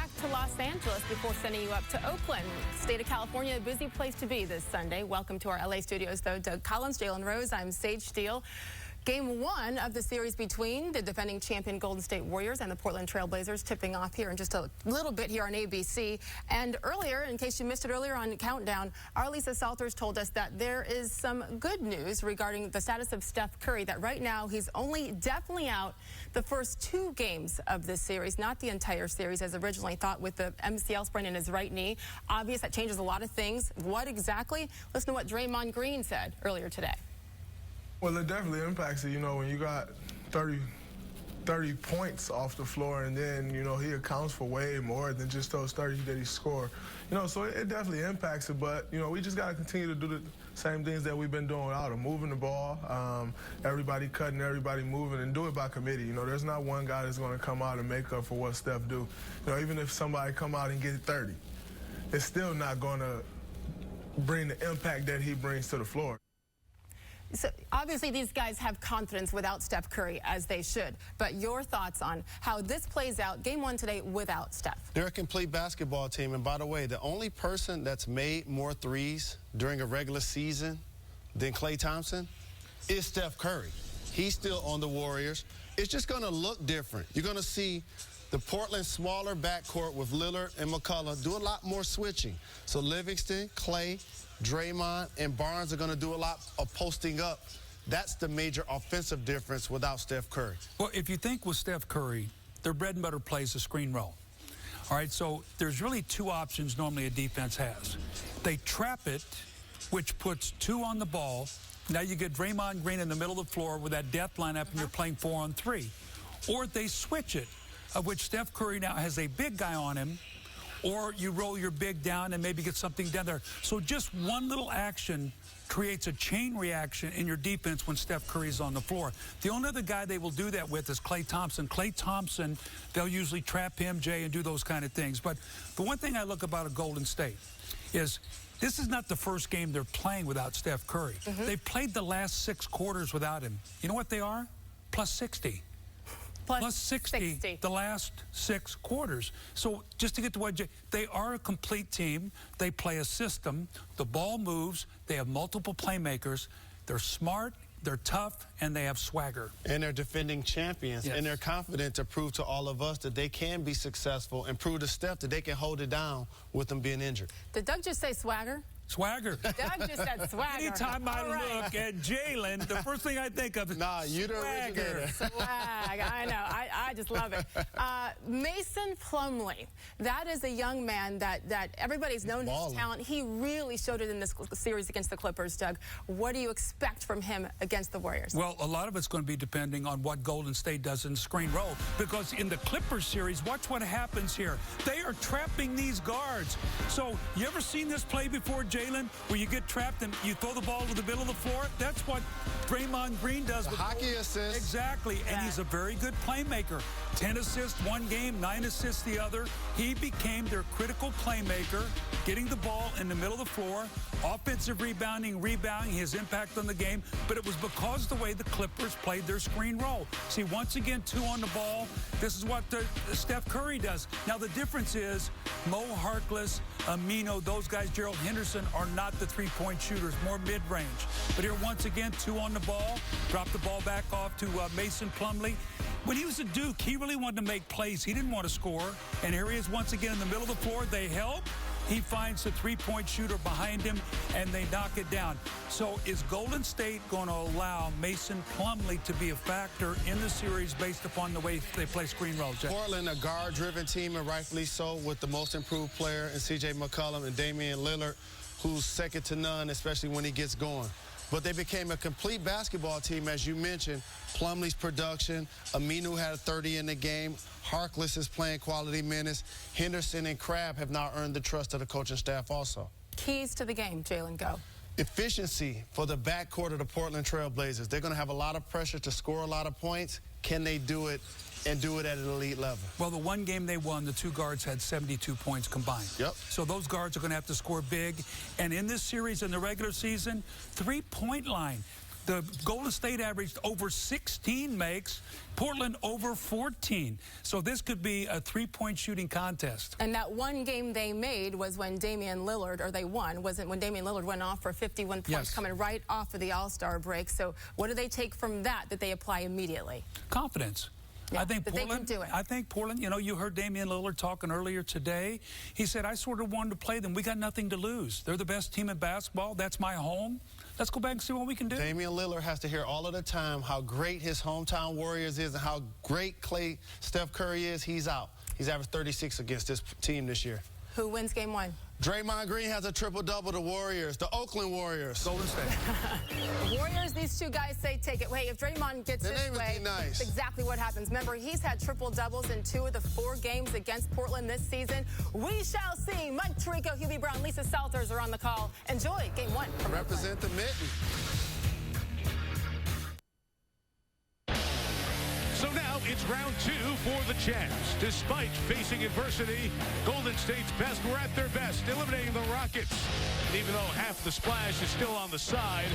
back to Los Angeles before sending you up to Oakland. State of California, a busy place to be this Sunday. Welcome to our LA studios, though. Doug Collins, Jalen Rose, I'm Sage Steele. Game 1 of the series between the defending champion Golden State Warriors and the Portland Trail Blazers tipping off here in just a little bit here on ABC. And earlier, in case you missed it earlier on Countdown, our Lisa Salters told us that there is some good news regarding the status of Steph Curry, that right now he's only definitely out the first 2 games of this series, not the entire series as originally thought, with the MCL sprain in his right knee. Obvious, that changes a lot of things. What exactly? Listen to what Draymond Green said earlier today. Well, it definitely impacts it, you know, when you got 30 points off the floor, and then, you know, he accounts for way more than just those 30 that he scored. You know, so it definitely impacts it, but, you know, we just got to continue to do the same things that we've been doing without him, moving the ball, everybody cutting, everybody moving, and do it by committee. You know, there's not one guy that's going to come out and make up for what Steph do. You know, even if somebody come out and get 30, it's still not going to bring the impact that he brings to the floor. So obviously these guys have confidence without Steph Curry, as they should. But your thoughts on how this plays out, game 1 today without Steph? They're a complete basketball team. And by the way, the only person that's made more threes during a regular season than Klay Thompson is Steph Curry. He's still on the Warriors. It's just going to look different. You're going to see the Portland smaller backcourt with Lillard and McCullough do a lot more switching. So Livingston, Klay, Draymond, and Barnes are going to do a lot of posting up. That's the major offensive difference without Steph Curry. Well, if you think with Steph Curry, their bread and butter play is a screen roll. All right, so there's really 2 options normally a defense has. They trap it, which puts 2 on the ball. Now you get Draymond Green in the middle of the floor with that death lineup, and you're playing 4-on-3. Or they switch it, of which Steph Curry now has a big guy on him, or you roll your big down and maybe get something down there. So just one little action creates a chain reaction in your defense when Steph Curry's on the floor. The only other guy they will do that with is Klay Thompson. Klay Thompson, they'll usually trap him, Jay, and do those kind of things. But the one thing I look about a Golden State is this is not the first game they're playing without Steph Curry. They've played the last 6 quarters without him. You know what they are? Plus 60. Plus 60 the last 6 quarters. So just to get to what they are a complete team. They play a system. The ball moves. They have multiple playmakers. They're smart. They're tough, and they have swagger. And they're defending champions, and they're confident to prove to all of us that they can be successful and prove to Steph that they can hold it down with them being injured. Did Doug just say swagger? Swagger. Doug just said swagger. Anytime I look at Jalen, the first thing I think of is swagger. Swag. I know. I just love it. Mason Plumlee. That is a young man that everybody's known his talent. He really showed it in this series against the Clippers, Doug. What do you expect from him against the Warriors? Well, a lot of it's going to be depending on what Golden State does in screen roll. Because in the Clippers series, watch what happens here. They are trapping these guards. So you ever seen this play before, Jalen, where you get trapped and you throw the ball to the middle of the floor? That's what Draymond Green does. The hockey assist. Exactly, and he's a very good playmaker. 10 assists one game, 9 assists the other. He became their critical playmaker, getting the ball in the middle of the floor, offensive rebounding, his impact on the game, but it was because of the way the Clippers played their screen roll. See, once again, 2 on the ball. This is what Steph Curry does. Now, the difference is Mo Harkless, Amino, those guys, Gerald Henderson, are not the 3-point shooters, more mid-range. But here, once again, 2 on the ball. Drop the ball back off to Mason Plumlee. When he was at Duke, he really wanted to make plays. He didn't want to score. And here he is once again in the middle of the floor. They help. He finds the 3-point shooter behind him, and they knock it down. So is Golden State going to allow Mason Plumlee to be a factor in the series based upon the way they play screen rolls? Jeff? Portland, a guard-driven team, and rightfully so, with the most improved player in C.J. McCollum and Damian Lillard, who's second to none, especially when he gets going. But they became a complete basketball team, as you mentioned. Plumlee's production, Aminu had a 30 in the game. Harkless is playing quality minutes. Henderson and Crabbe have now earned the trust of the coaching staff also. Keys to the game, Jalen, go. Efficiency for the backcourt of the Portland Trail Blazers. They're going to have a lot of pressure to score a lot of points. Can they do it and do it at an elite level? Well, the one game they won, the 2 guards had 72 points combined. Yep. So those guards are going to have to score big. And in this series, in the regular season, 3-point line. The Golden State averaged over 16 makes, Portland over 14. So this could be a three-point shooting contest. And that one game they made was when Damian Lillard, or they won, wasn't when Damian Lillard went off for 51 points coming right off of the All-Star break. So what do they take from that they apply immediately? Confidence. Yeah, I think that Portland, they can do it. I think Portland, you know, you heard Damian Lillard talking earlier today. He said, I sort of wanted to play them. We got nothing to lose. They're the best team in basketball. That's my home. Let's go back and see what we can do. Damian Lillard has to hear all of the time how great his hometown Warriors is and how great Steph Curry is. He's out. He's averaged 36 against this team this year. Who wins game one? Draymond Green has a triple-double. The Warriors, the Oakland Warriors. Golden State. Warriors, these two guys say take it. Wait, if Draymond gets this way, that's exactly what happens. Remember, he's had triple-doubles in 2 of the 4 games against Portland this season. We shall see. Mike Tirico, Hubie Brown, Lisa Salters are on the call. Enjoy game 1 from Represent Oakland. the mitten. So now it's round 2 for the champs. Despite facing adversity, Golden State's best were at their best, eliminating the Rockets. And even though half the splash is still on the side,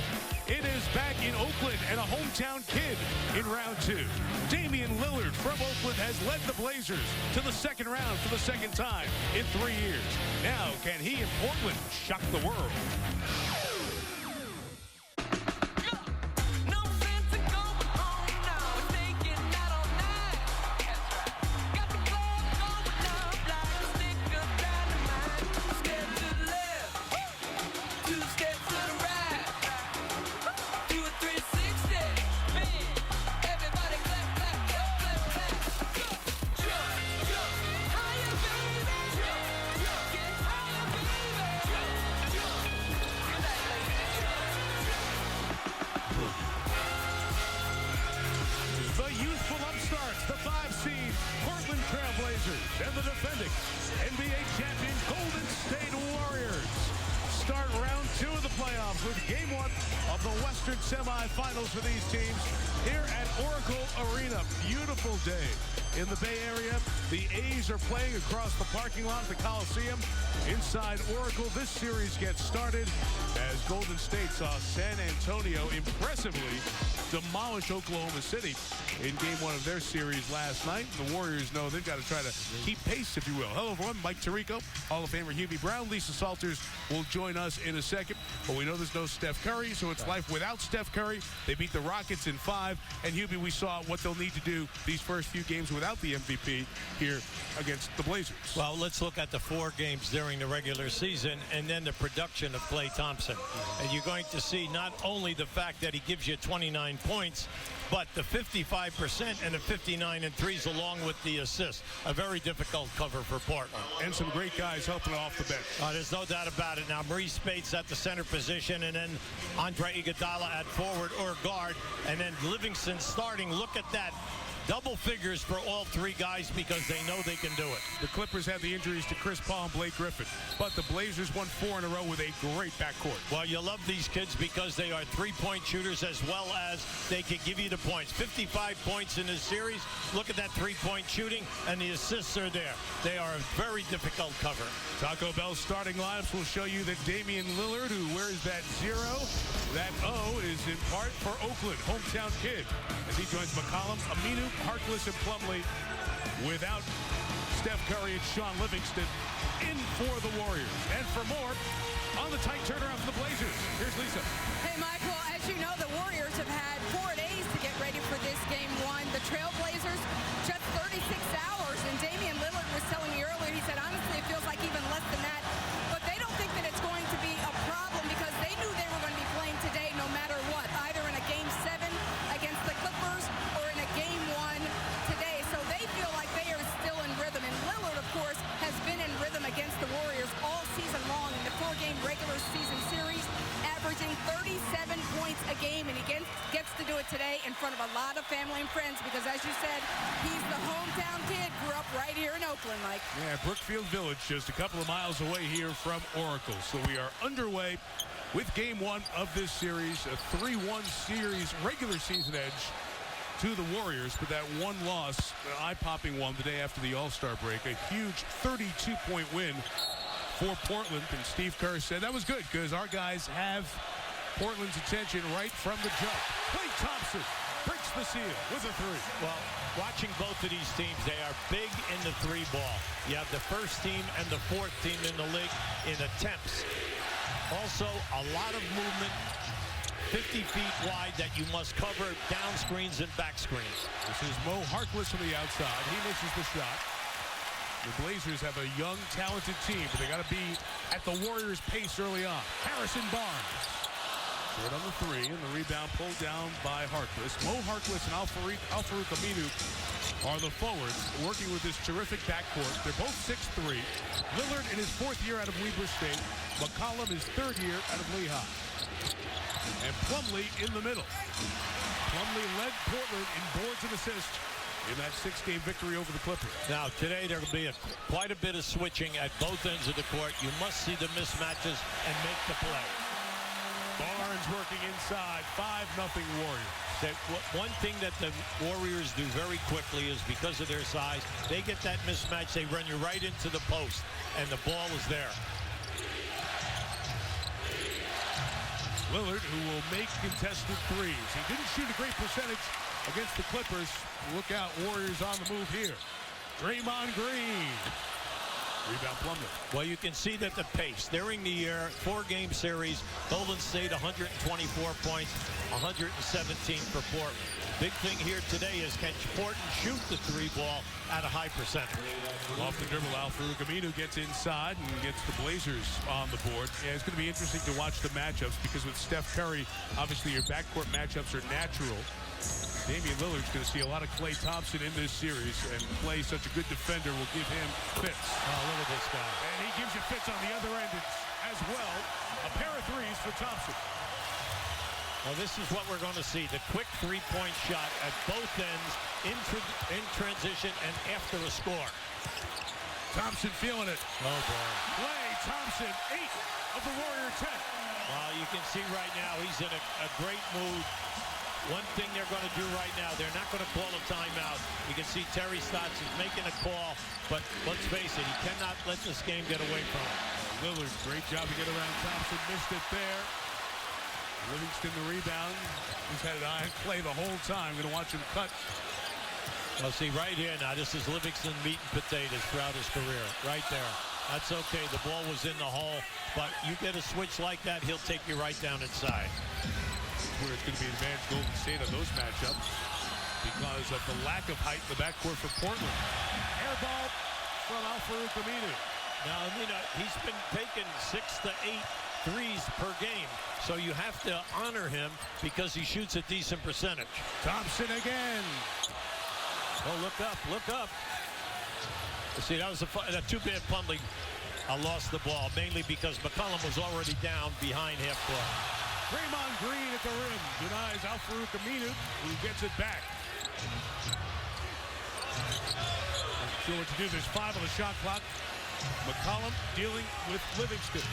it is back in Oakland and a hometown kid in round 2. Damian Lillard from Oakland has led the Blazers to the second round for the second time in 3 years. Now, can he and Portland shock the world? And the defending NBA champion Golden State Warriors start round 2 of the playoffs with game 1 of the Western semifinals for these teams here at Oracle Arena. Beautiful day in the Bay Area. The A's are playing across the parking lot of the Coliseum inside Oracle. This series gets started as Golden State saw San Antonio impressively demolish Oklahoma City in game 1 of their series last night. The Warriors know they've got to try to keep pace, if you will. Hello, everyone. Mike Tirico, Hall of Famer Hubie Brown. Lisa Salters will join us in a second. But we know there's no Steph Curry, so it's life without Steph Curry. They beat the Rockets in 5. And Hubie, we saw what they'll need to do these first few games without the MVP here against the Blazers. Well, let's look at the 4 games during the regular season and then the production of Klay Thompson. And you're going to see not only the fact that he gives you 29 points, but the 55% and the 59 and threes along with the assist. A very difficult cover for Portland. And some great guys helping off the bench. There's no doubt about it. Now, Maurice Spates at the center position, and then Andre Iguodala at forward or guard, and then Livingston starting. Look at that. Double figures for all 3 guys because they know they can do it. The Clippers had the injuries to Chris Paul and Blake Griffin, but the Blazers won 4 in a row with a great backcourt. Well, you love these kids because they are 3-point shooters as well as they can give you the points. 55 points in this series. Look at that 3-point shooting, and the assists are there. They are a very difficult cover. Taco Bell's starting lineups will show you that Damian Lillard, who wears that 0, that O, is in part for Oakland, hometown kid, as he joins McCollum, Aminu, Harkless, and Plumlee without Steph Curry and Sean Livingston in for the Warriors. And for more on the tight turnaround for the Blazers, here's Lisa. Hey, Michael, as you know, the Warriors have had 4 days to get ready for this game 1. The Trailblazers, just 36 hours. And Damian Lillard was telling me earlier, he said, honestly, it feels like even less than that. But they don't think that it's going to be a problem because they knew they were going to be playing today no matter what, either in a Game 7 against the Clippers or in a Game 1 today. So they feel like they are still in rhythm. And Lillard, of course, has been in rhythm against the Warriors all season long in the 4-game regular season series, averaging 37 points a game, and he gets to do it today in front of a lot of family and friends because, as you said, he's the hometown kid, grew up right here in Oakland, Mike. Yeah, Brookfield Village, just a couple of miles away here from Oracle. So we are underway with game 1 of this series, a 3-1 series, regular season edge to the Warriors, but that one loss, eye-popping one the day after the All-Star break, a huge 32-point win for Portland. And Steve Kerr said that was good because our guys have Portland's attention right from the jump. Klay Thompson breaks the seal with a three. Well, watching both of these teams, they are big in the three ball. You have the first team and the fourth team in the league in attempts. Also, a lot of movement, 50 feet wide, that you must cover down screens and back screens. This is Mo Harkless from the outside. He misses the shot. The Blazers have a young, talented team, but they got to be at the Warriors' pace early on. Harrison Barnes. Short on the three, and the rebound pulled down by Harkless. Mo Harkless and Al-Farouq Aminu are the forwards working with this terrific backcourt. They're both 6'3". Lillard in his fourth year out of Weber State. McCollum his third year out of Lehigh. And Plumlee in the middle. Plumlee led Portland in boards and assists in that 6-game victory over the Clippers. Now, today there will be quite a bit of switching at both ends of the court. You must see the mismatches and make the play. Barnes working inside, 5-0 Warriors. One thing that the Warriors do very quickly is, because of their size, they get that mismatch, they run you right into the post, and the ball is there. Lillard, who will make contested threes. He didn't shoot a great percentage against the Clippers. Look out, Warriors on the move here. Draymond Green. Rebound Plumlee. Well, you can see that the pace during the year, 4-game series, Golden State 124 points, 117 for Portland. Big thing here today is, can Portland shoot the three ball at a high percentage? Off the dribble, Al-Farouq Aminu gets inside and gets the Blazers on the board. Yeah, it's going to be interesting to watch the matchups, because with Steph Curry, obviously your backcourt matchups are natural. Damian Lillard's going to see a lot of Klay Thompson in this series, and Klay, such a good defender, will give him fits. Oh, look at this guy. And he gives you fits on the other end as well. A pair of threes for Thompson. Well, this is what we're going to see. The quick three-point shot at both ends in transition and after a score. Thompson feeling it. Oh, boy. Klay Thompson, 8 of the Warrior 10. Well, you can see right now he's in a great mood. One thing they're going to do right now, they're not going to call a timeout. You can see Terry Stotts is making a call, but let's face it, he cannot let this game get away from him. Lillard, great job to get around Thompson, missed it there. Livingston the rebound. He's had an eye on Klay the whole time. Going to watch him cut. Well, see, right here now, this is Livingston meat and potatoes throughout his career. Right there. That's okay. The ball was in the hole, but you get a switch like that, he'll take you right down inside. Where it's going to be advantage Golden State on those matchups because of the lack of height in the backcourt for Portland. Air ball from Al-Farouq Aminu. Now, he's been taking 6 to 8 threes per game, so you have to honor him because he shoots a decent percentage. Thompson again. Oh, look up, look up. See, that was too bad Plumlee lost the ball, mainly because McCollum was already down behind half court. Draymond Green at the rim denies Al-Farouq Aminu, who gets it back. Not sure what to do. There's 5 on the shot clock. McCollum dealing with Livingston.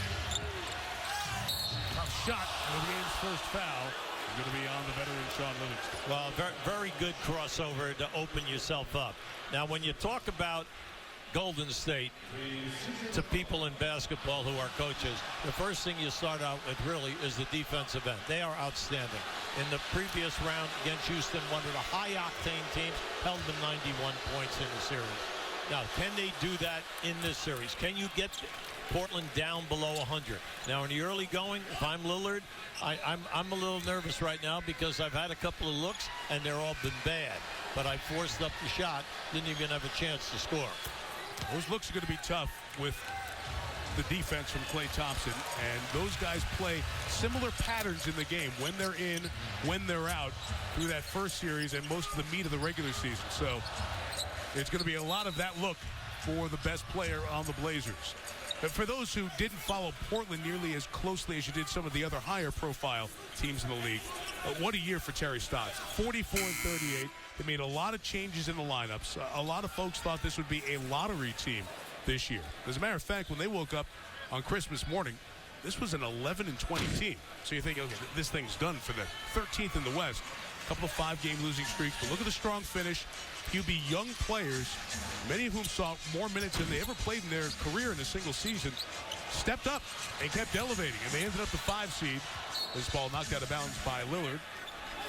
Tough shot, and the game's first foul is going to be on the veteran Sean Livingston. Well, very good crossover to open yourself up. Now, when you talk about Golden State to people in basketball who are coaches, the first thing you start out with really is the defensive end. They are outstanding. In the previous round against Houston, one of the high-octane teams, held them 91 points in the series. Now, can they do that in this series? Can you get Portland down below 100? Now, in the early going, if I'm Lillard, I'm a little nervous right now because I've had a couple of looks, and they're all been bad. But I forced up the shot, didn't even have a chance to score. Those looks are going to be tough with the defense from Klay Thompson, and those guys play similar patterns in the game, when they're in, when they're out, through that first series and most of the meat of the regular season. So it's going to be a lot of that look for the best player on the Blazers. But for those who didn't follow Portland nearly as closely as you did some of the other higher profile teams in the league, what a year for Terry Stotts. 44-38. They made a lot of changes in the lineups. A lot of folks thought this would be a lottery team this year. As a matter of fact, when they woke up on Christmas morning, this was an 11-20 team. So you think, okay, this thing's done for the 13th in the West. A couple of 5-game losing streaks. But look at the strong finish. QB young players, many of whom saw more minutes than they ever played in their career in a single season. stepped up and kept elevating, and they ended up the 5 seed. This ball knocked out of bounds by Lillard.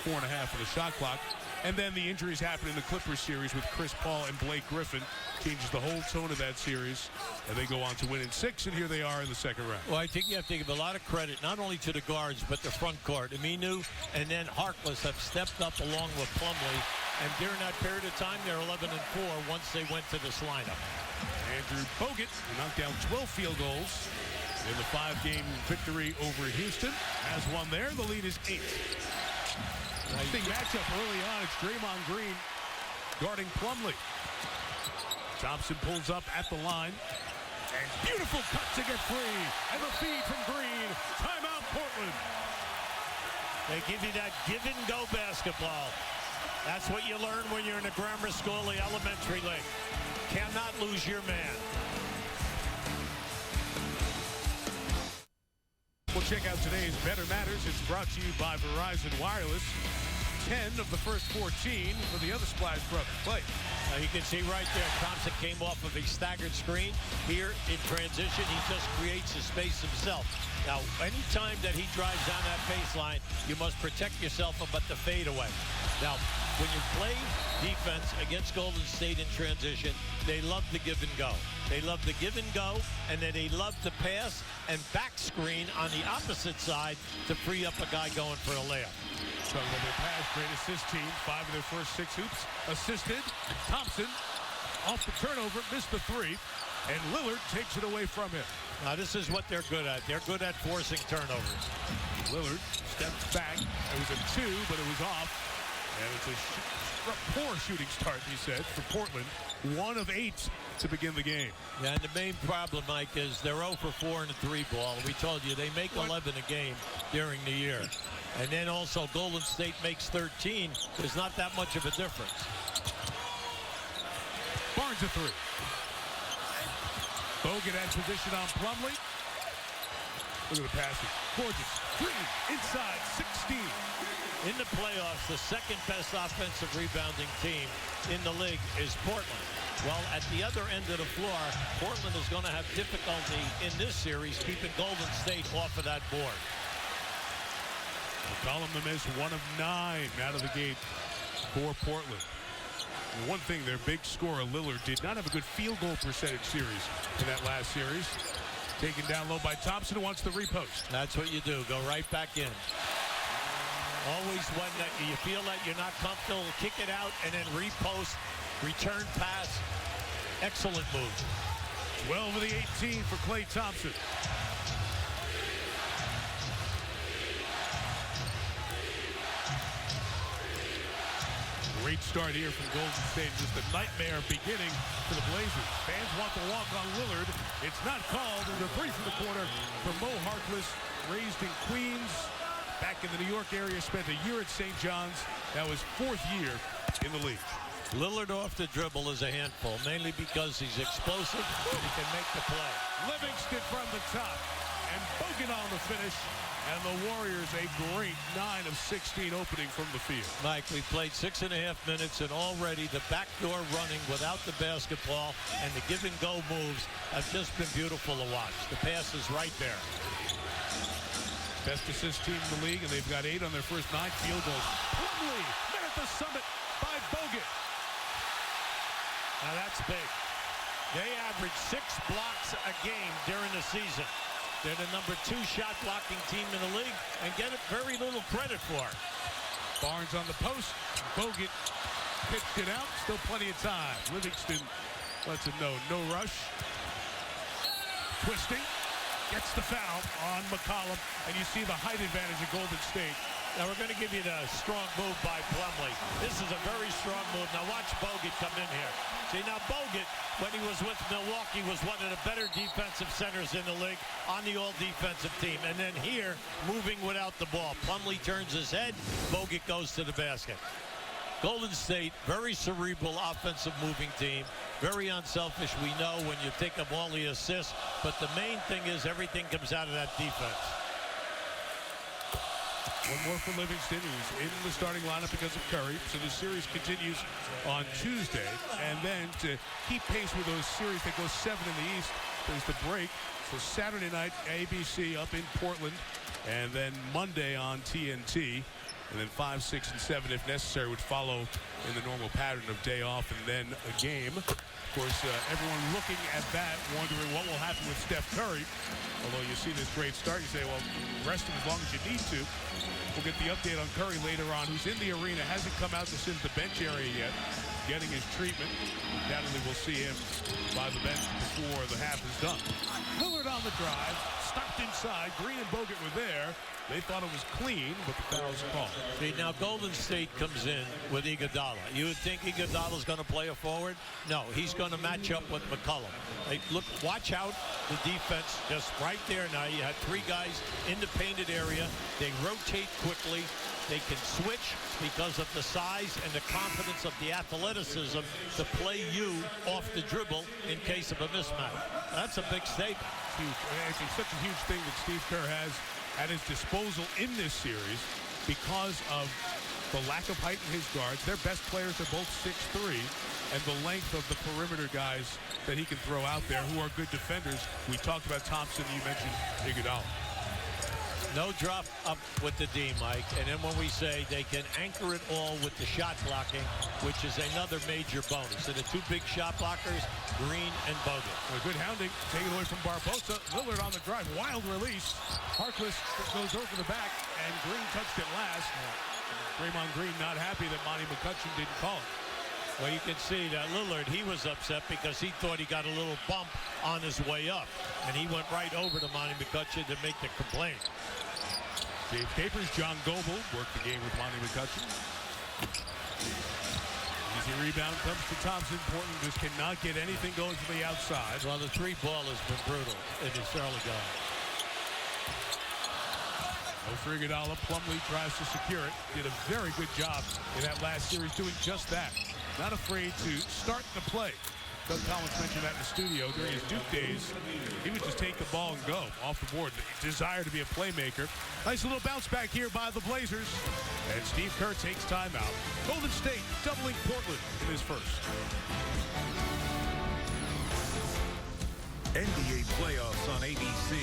4.5 of the shot clock. And then the injuries happened in the Clippers series with Chris Paul and Blake Griffin. Changes the whole tone of that series. And they go on to win in 6, and here they are in the second round. Well, I think you have to give a lot of credit, not only to the guards, but the front court. Aminu and then Harkless have stepped up along with Plumlee. And during that period of time, they're 11-4 once they went to this lineup. Andrew Bogut knocked down 12 field goals in the 5-game victory over Houston. Has one there. The lead is 8. Interesting matchup early on. It's Draymond Green guarding Plumlee. Thompson pulls up at the line. And beautiful cut to get free. And the feed from Green. Timeout, Portland. They give you that give-and-go basketball. That's what you learn when you're in a grammar school, the elementary league. Cannot lose your man. We'll check out today's Better Matters. It's brought to you by Verizon Wireless. 10 of the first 14 for the other Splash Brothers. Play. Now you can see right there, Thompson came off of a staggered screen. Here in transition, he just creates a space himself. Now, anytime that he drives down that baseline, you must protect yourself about the fadeaway. Now, when you play defense against Golden State in transition, they love the give and go. They love the give and go, and then they love to pass and back screen on the opposite side to free up a guy going for a layup. So with their pass, great assist team. 5 of their first 6 hoops assisted. Thompson off the turnover, missed the 3, and Lillard takes it away from him. Now this is what they're good at. They're good at forcing turnovers. Lillard steps back. It was a 2, but it was off. And it's a poor shooting start, he said, for Portland. 1 of 8 to begin the game. Yeah, and the main problem, Mike, is they're 0 for 4 in the 3-ball. We told you they make 11 a game during the year. And then also Golden State makes 13. There's not that much of a difference. Barnes a 3. Bogut has position on Plumlee. Look at the passing. Gorgeous. Green inside 16. In the playoffs, the second best offensive rebounding team in the league is Portland. Well, at the other end of the floor, Portland is going to have difficulty in this series keeping Golden State off of that board. McCollum the miss, 1 of 9 out of the gate for Portland. And one thing, their big scorer, Lillard, did not have a good field goal percentage series in that last series. Taken down low by Thompson, who wants the repost. That's what you do. Go right back in. Always when you feel that you're not comfortable, kick it out and then repost, return pass. Excellent move. 12 of the 18 for Klay Thompson. Great start here from Golden State. Just a nightmare beginning for the Blazers. Fans want the walk on Lillard. It's not called. There's a 3 from the corner for Mo Harkless, raised in Queens. Back in the New York area, spent a year at St. John's. That was 4th year in the league. Lillard off the dribble is a handful, mainly because he's explosive. He can make the play. Livingston from the top. And Bogut on the finish. And the Warriors a great 9 of 16 opening from the field. Mike, we played 6.5 minutes, and already the backdoor running without the basketball and the give-and-go moves have just been beautiful to watch. The pass is right there. Best assist team in the league, and they've got 8 on their first 9 field goals. Plumlee met at the summit by Bogut. Now that's big. They average 6 blocks a game during the season. They're the number 2 shot blocking team in the league and get very little credit for it. Barnes on the post. Bogut pitched it out. Still plenty of time. Livingston lets him know. No rush. Twisting. Gets the foul on McCollum. And you see the height advantage of Golden State. Now we're going to give you the strong move by Plumlee. This is a very strong move. Now watch Bogut come in here. See, now Bogut, when he was with Milwaukee, was one of the better defensive centers in the league on the all-defensive team. And then here, moving without the ball. Plumlee turns his head. Bogut goes to the basket. Golden State, very cerebral offensive moving team. Very unselfish, we know, when you take up all the assists. But the main thing is everything comes out of that defense. One more for Livingston, who's in the starting lineup because of Curry. So the series continues on Tuesday. And then to keep pace with those series that go 7 in the East, there's the break. So Saturday night, ABC up in Portland, and then Monday on TNT. And then 5, 6, and 7, if necessary, would follow in the normal pattern of day off and then a game. Of course, everyone looking at that, wondering what will happen with Steph Curry. Although you see this great start, you say, well, rest him as long as you need to. We'll get the update on Curry later on, who's in the arena, hasn't come out to sit at the bench area yet, getting his treatment. Undoubtedly, we'll see him by the bench before the half is done. Lillard on the drive, stopped inside. Green and Bogut were there. They thought it was clean, but the foul was called. See, now Golden State comes in with Iguodala. You would think Iguodala's going to play a forward. No, he's going to match up with McCollum. Hey, look, watch out the defense just right there now. You have 3 guys in the painted area. They rotate quickly. They can switch because of the size and the confidence of the athleticism to play you off the dribble in case of a mismatch. That's a big statement. Huge. It's such a huge thing that Steve Kerr has at his disposal in this series because of the lack of height in his guards. Their best players are both 6'3", and the length of the perimeter guys that he can throw out there who are good defenders. We talked about Thompson. You mentioned Iguodala. No drop up with the D, Mike. And then when we say they can anchor it all with the shot blocking, which is another major bonus. So the 2 big shot blockers, Green and Bogut. A good hounding taken away from Barbosa. Lillard on the drive. Wild release. Harkless goes over the back, and Green touched it last. Draymond Green not happy that Monty McCutcheon didn't call it. Well, you can see that Lillard, he was upset because he thought he got a little bump on his way up. And he went right over to Monty McCutcheon to make the complaint. James Capers, John Goebel worked the game with Monty McCutcheon. Easy rebound comes to Thompson. Portland just cannot get anything going to the outside. Well, the 3 ball has been brutal in this early going. No for Iguodala. Plumlee tries to secure it. Did a very good job in that last series doing just that. Not afraid to start the play. Doug Collins mentioned that in the studio during his Duke days. He would just take the ball and go off the board. The desire to be a playmaker. Nice little bounce back here by the Blazers. And Steve Kerr takes time out. Golden State doubling Portland in his first. NBA playoffs on ABC.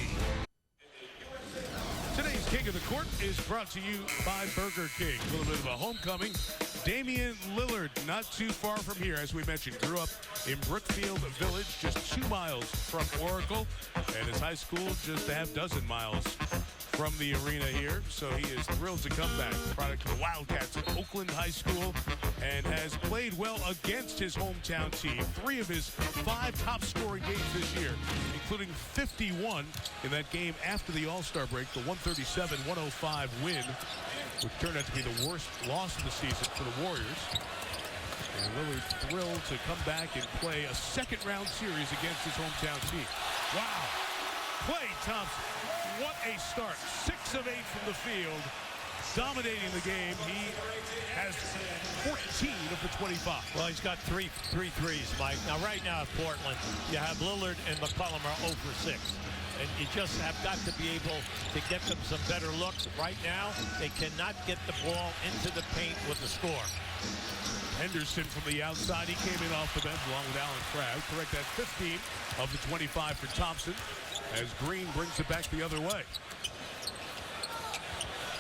Today's King of the Court is brought to you by Burger King. A little bit of a homecoming. Damian Lillard, not too far from here, as we mentioned, grew up in Brookfield Village, just 2 miles from Oracle, and his high school just a half dozen miles from the arena here. So he is thrilled to come back. Product of the Wildcats at Oakland High School, and has played well against his hometown team. 3 of his 5 top-scoring games this year, including 51 in that game after the All-Star break, the 137-105 win, which turned out to be the worst loss of the season for the Warriors. And Lillard thrilled to come back and play a second-round series against his hometown team. Wow. Klay Thompson, what a start. 6 of 8 from the field, dominating the game. He has 14 of the 25. Well, he's got three threes, Mike. Now, right now at Portland, you have Lillard and McCollum are 0 for 6. And you just have got to be able to get them some better looks. Right now, they cannot get the ball into the paint with the score. Henderson from the outside. He came in off the bench along with Allen Crabbe. Correct, that 15 of the 25 for Thompson as Green brings it back the other way.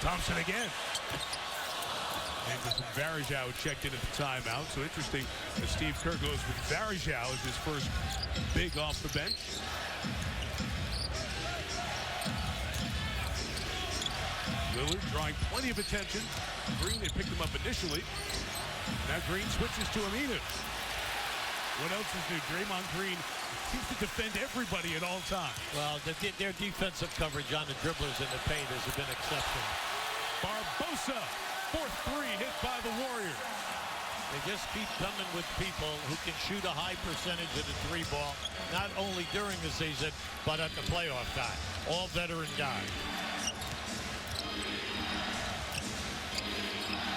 Thompson again. Anderson Varejao checked in at the timeout. So interesting that Steve Kerr goes with Varejao as his first big off the bench. Lillard drawing plenty of attention. Green had picked him up initially. Now Green switches to Aminu. What else is new? Draymond Green seems to defend everybody at all times. Well, their defensive coverage on the dribblers in the paint has been exceptional. Barbosa, 4th 3 hit by the Warriors. They just keep coming with people who can shoot a high percentage of the 3 ball, not only during the season, but at the playoff time. All veteran guys.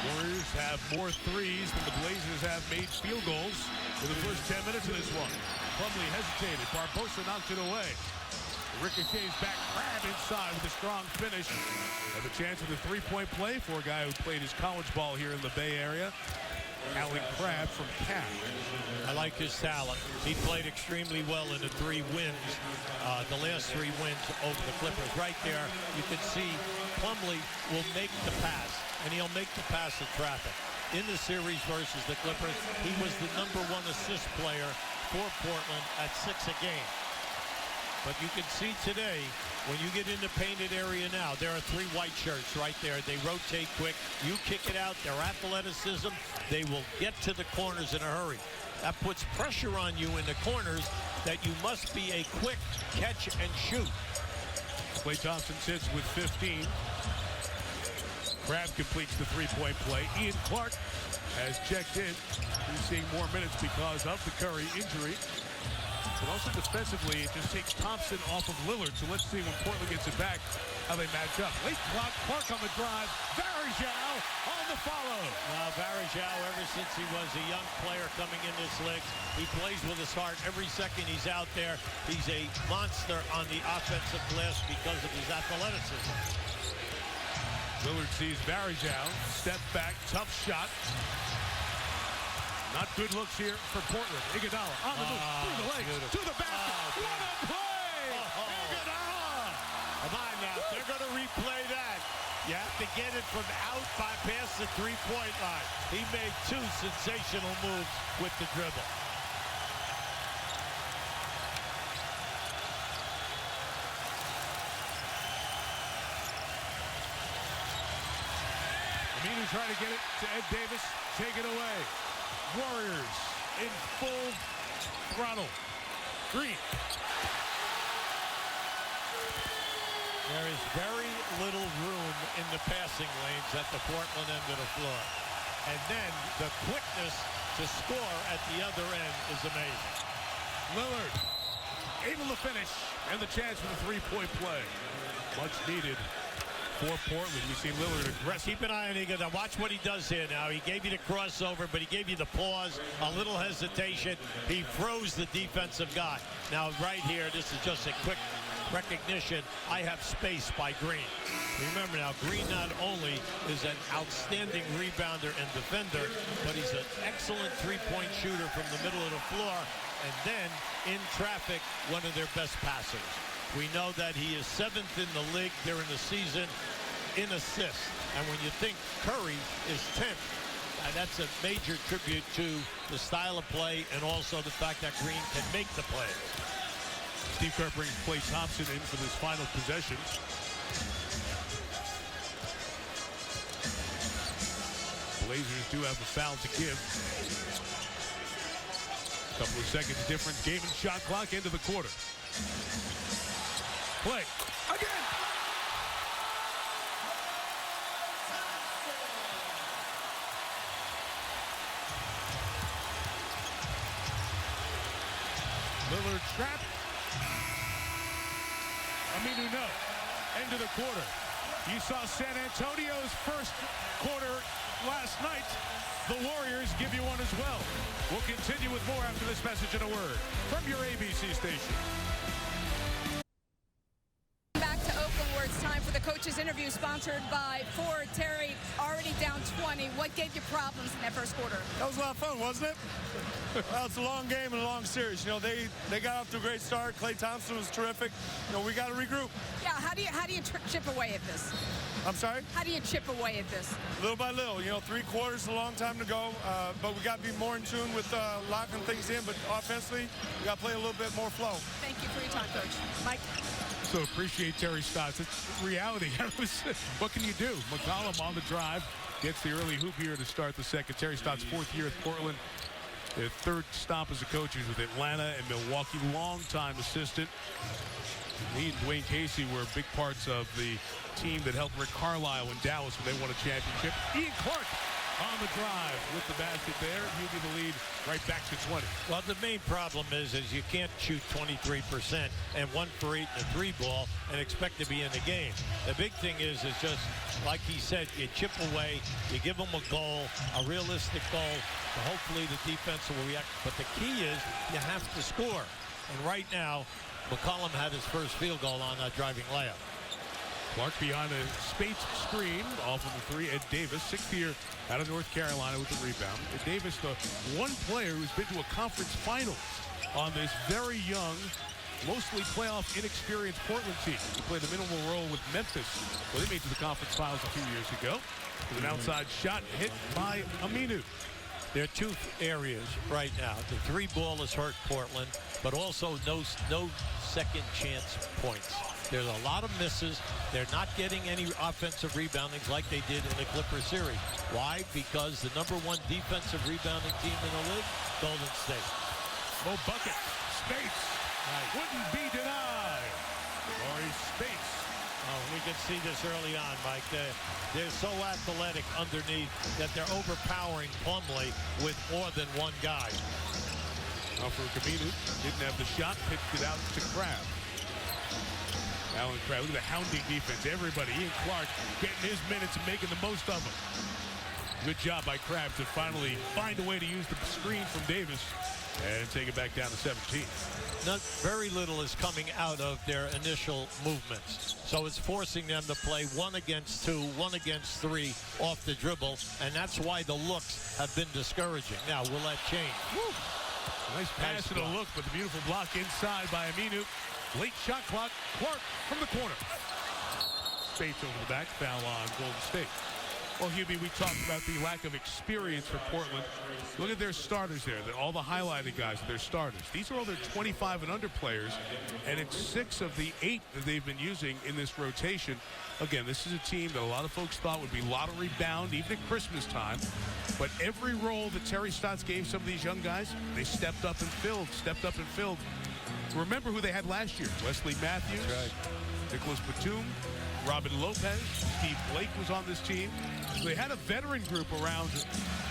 Warriors have more 3s than the Blazers have made field goals in the first 10 minutes of this one. Plumlee hesitated. Barbosa knocked it away. Ricochets back, Crabbe inside with a strong finish. Have a chance of the 3-point play for a guy who played his college ball here in the Bay Area. Alan Crabb from Cal. I like his talent. He played extremely well in the 3 wins, the last 3 wins over the Clippers. Right there, you can see Plumlee will make the pass, and he'll make the pass in traffic. In the series versus the Clippers, he was the #1 assist player for Portland at 6 a game. But you can see today, when you get in the painted area now, there are 3 white shirts right there. They rotate quick. You kick it out. Their athleticism, they will get to the corners in a hurry. That puts pressure on you in the corners that you must be a quick catch and shoot. Klay Thompson sits with 15. Crabb completes the 3-point play. Ian Clark has checked in. He's seeing more minutes because of the Curry injury. But also defensively, it just takes Thompson off of Lillard. So let's see when Portland gets it back, how they match up. Late clock, Clark on the drive. Varejao on the follow. Varejao, ever since he was a young player coming in this league, he plays with his heart. Every second he's out there, he's a monster on the offensive glass because of his athleticism. Lillard sees Varejao. Step back, tough shot. Not good looks here for Portland. Iguodala on the move, through the legs, to the basket. What a play! Iguodala! Come on now, they're going to replay that. You have to get it from out past the 3-point line. He made 2 sensational moves with the dribble. Aminu trying to get it to Ed Davis. Take it away. Warriors in full throttle. Green. There is very little room in the passing lanes at the Portland end of the floor. And then the quickness to score at the other end is amazing. Lillard able to finish, and the chance for the 3-point play. Much needed for Portland. You see Lillard aggressive. Keep an eye on Iguodala. Watch what he does here now. He gave you the crossover, but he gave you the pause, a little hesitation. He froze the defensive guy. Now, right here, this is just a quick recognition. I have space by Green. Remember now, Green not only is an outstanding rebounder and defender, but he's an excellent 3-point shooter from the middle of the floor, and then, in traffic, one of their best passers. We know that he is 7th in the league during the season in assists. And when you think Curry is 10th, that's a major tribute to the style of play and also the fact that Green can make the play. Steve Kerr brings Klay Thompson in for this final possession. Blazers do have a foul to give. Couple of seconds difference. Game and shot clock, end of the quarter. Play again. Lillard trapped. Aminu no. End of the quarter. You saw San Antonio's first quarter last night. The Warriors give you one as well. We'll continue with more after this message and a word from your ABC station. Back to Oakland, where it's time for the coach's interview, sponsored by Ford. Terry, already down 20. What gave you problems in that first quarter? That was a lot of fun, wasn't it? Well, it's a long game and a long series. You know, they got off to a great start. Klay Thompson was terrific. You know, we got to regroup. Yeah, how do you chip away at this? I'm sorry? How do you chip away at this? Little by little. You know, 3 quarters is a long time to go, but we got to be more in tune with locking things in. But offensively, we got to play a little bit more flow. Thank you for your time, Coach. Mike? So appreciate Terry's thoughts. It's reality. What can you do? McCollum on the drive gets the early hoop here to start the second. Terry Stotts, 4th year at Portland. Their 3rd stop as a coach is with Atlanta and Milwaukee. Long-time assistant. He and Dwayne Casey were big parts of the team that helped Rick Carlisle in Dallas when they won a championship. Ian Clark on the drive with the basket there. He'll be the lead right back to 20. Well, the main problem is you can't shoot 23% and 1 for 8 in a 3 ball and expect to be in the game. The big thing is just, like he said, you chip away, you give them a goal, a realistic goal, so hopefully the defense will react. But the key is you have to score. And right now, McCollum had his first field goal on that driving layup. Clark behind a Spates screen off of the three. Ed Davis, sixth year out of North Carolina with the rebound. Ed Davis, the one player who's been to a conference finals on this very young, mostly playoff inexperienced Portland team. He played a minimal role with Memphis, where they made it to the conference finals a few years ago. With an outside shot hit by Aminu. There are two areas right now. The three ball has hurt Portland, but also no second chance points. There's a lot of misses. They're not getting any offensive reboundings like they did in the Clipper series. Why? Because the #1 defensive rebounding team in the league, Golden State. Mo bucket. Spates. Wouldn't be denied. Corey Spates. Oh, we can see this early on, Mike. They're so athletic underneath that they're overpowering Plumlee with more than one guy. Now for Camino, didn't have the shot, pitched it out to Crab. Alan Crab, look at the hounding defense. Everybody, Ian Clark, getting his minutes and making the most of them. Good job by Crab to finally find a way to use the screen from Davis and take it back down to 17. Very little is coming out of their initial movements. So it's forcing them to play 1 against 2, 1 against 3 off the dribble, and that's why the looks have been discouraging. Now, will that change? Woo. Nice pass and a look, but the beautiful block inside by Aminu. Late shot clock. Clark from the corner. Spates over the back. Foul on Golden State. Well, Hubie, we talked about the lack of experience for Portland. Look at their starters there. All the highlighted guys are their starters. These are all their 25 and under players, and it's 6 of the 8 that they've been using in this rotation. Again, this is a team that a lot of folks thought would be lottery bound, even at Christmas time. But every role that Terry Stotts gave some of these young guys, they stepped up and filled. Remember who they had last year. Wesley Matthews, Nicholas Batum, Robin Lopez, Steve Blake was on this team. So they had a veteran group around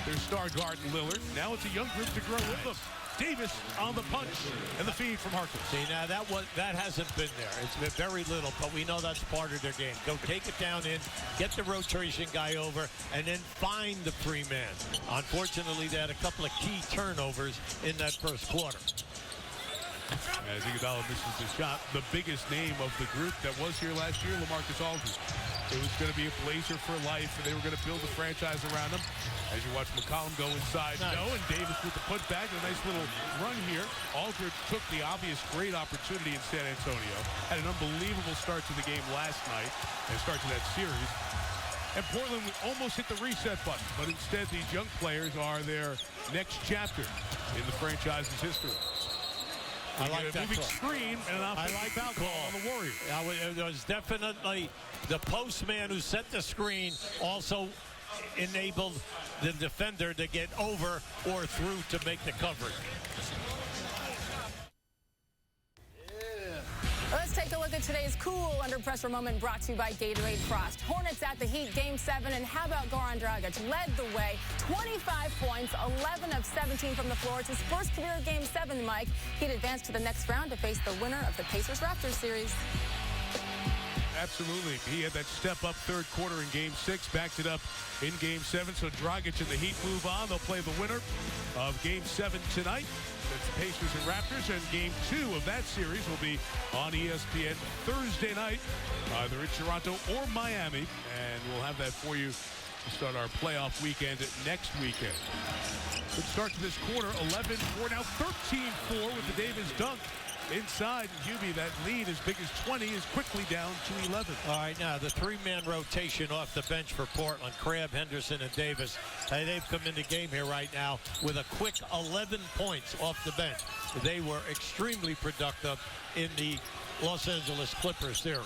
their star guard Lillard. Now it's a young group to grow with them. Davis on the punch and the feed from Harkless. See, now that hasn't been there. It's been very little, but we know that's part of their game. Go take it down in, get the rotation guy over, and then find the free man. Unfortunately, they had a couple of key turnovers in that first quarter. As Iguodala misses the shot, the biggest name of the group that was here last year, LaMarcus Aldridge. It was going to be a Blazer for life, and they were going to build a franchise around him. As you watch McCollum go inside, and Davis with the putback, a nice little run here. Aldridge took the obvious great opportunity in San Antonio. Had an unbelievable start to the game last night, and start to that series. And Portland almost hit the reset button, but instead these young players are their next chapter in the franchise's history. I like that moving call. Screen and an offensive foul call on the Warriors. It was definitely the postman who set the screen also enabled the defender to get over or through to make the coverage. Let's take a look at today's cool under pressure moment brought to you by Gatorade Frost. Hornets at the Heat, Game 7, and how about Goran Dragic? Led the way, 25 points, 11 of 17 from the floor. It's his first career Game 7, Mike. He'd advance to the next round to face the winner of the Pacers-Raptors series. Absolutely. He had that step-up third quarter in Game 6, backed it up in Game 7. So Dragic and the Heat move on. They'll play the winner of Game 7 tonight. That's the Pacers and Raptors, and Game 2 of that series will be on ESPN Thursday night, either in Toronto or Miami, and we'll have that for you to start our playoff weekend next weekend. Good start to this quarter, 11-4, now 13-4 with the Davis dunk. Inside, Hubie, that lead as big as 20 is quickly down to 11. All right, now the three-man rotation off the bench for Portland, Crabbe, Henderson, and Davis. They've come in the game here right now with a quick 11 points off the bench. They were extremely productive in the Los Angeles Clippers series.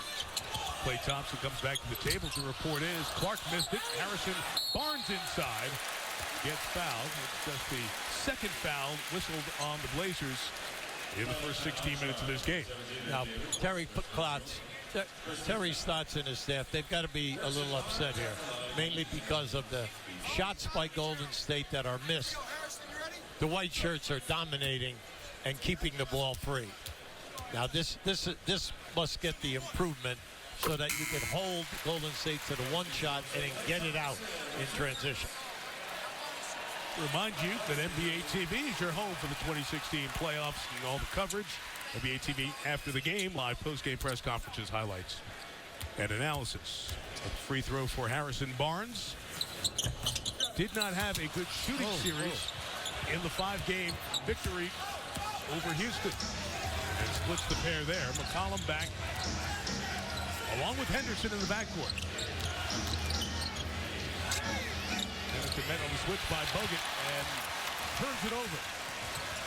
Klay Thompson comes back to the table to report is Clark missed it. Harrison Barnes inside gets fouled. It's just the second foul whistled on the Blazers in the first 16 minutes of this game. Now, Terry Stotts and his staff, they've got to be a little upset here, mainly because of the shots by Golden State that are missed. The white shirts are dominating and keeping the ball free. Now, this must get the improvement so that you can hold Golden State to the one shot and then get it out in transition. Remind you that NBA TV is your home for the 2016 playoffs and all the coverage. NBA TV after the game, live post-game press conferences, highlights. and analysis. A free throw for Harrison Barnes. Did not have a good shooting series in the 5-game victory over Houston. And splits the pair there. McCollum back along with Henderson in the backcourt. Henderson met on the switch by Bogut and turns it over.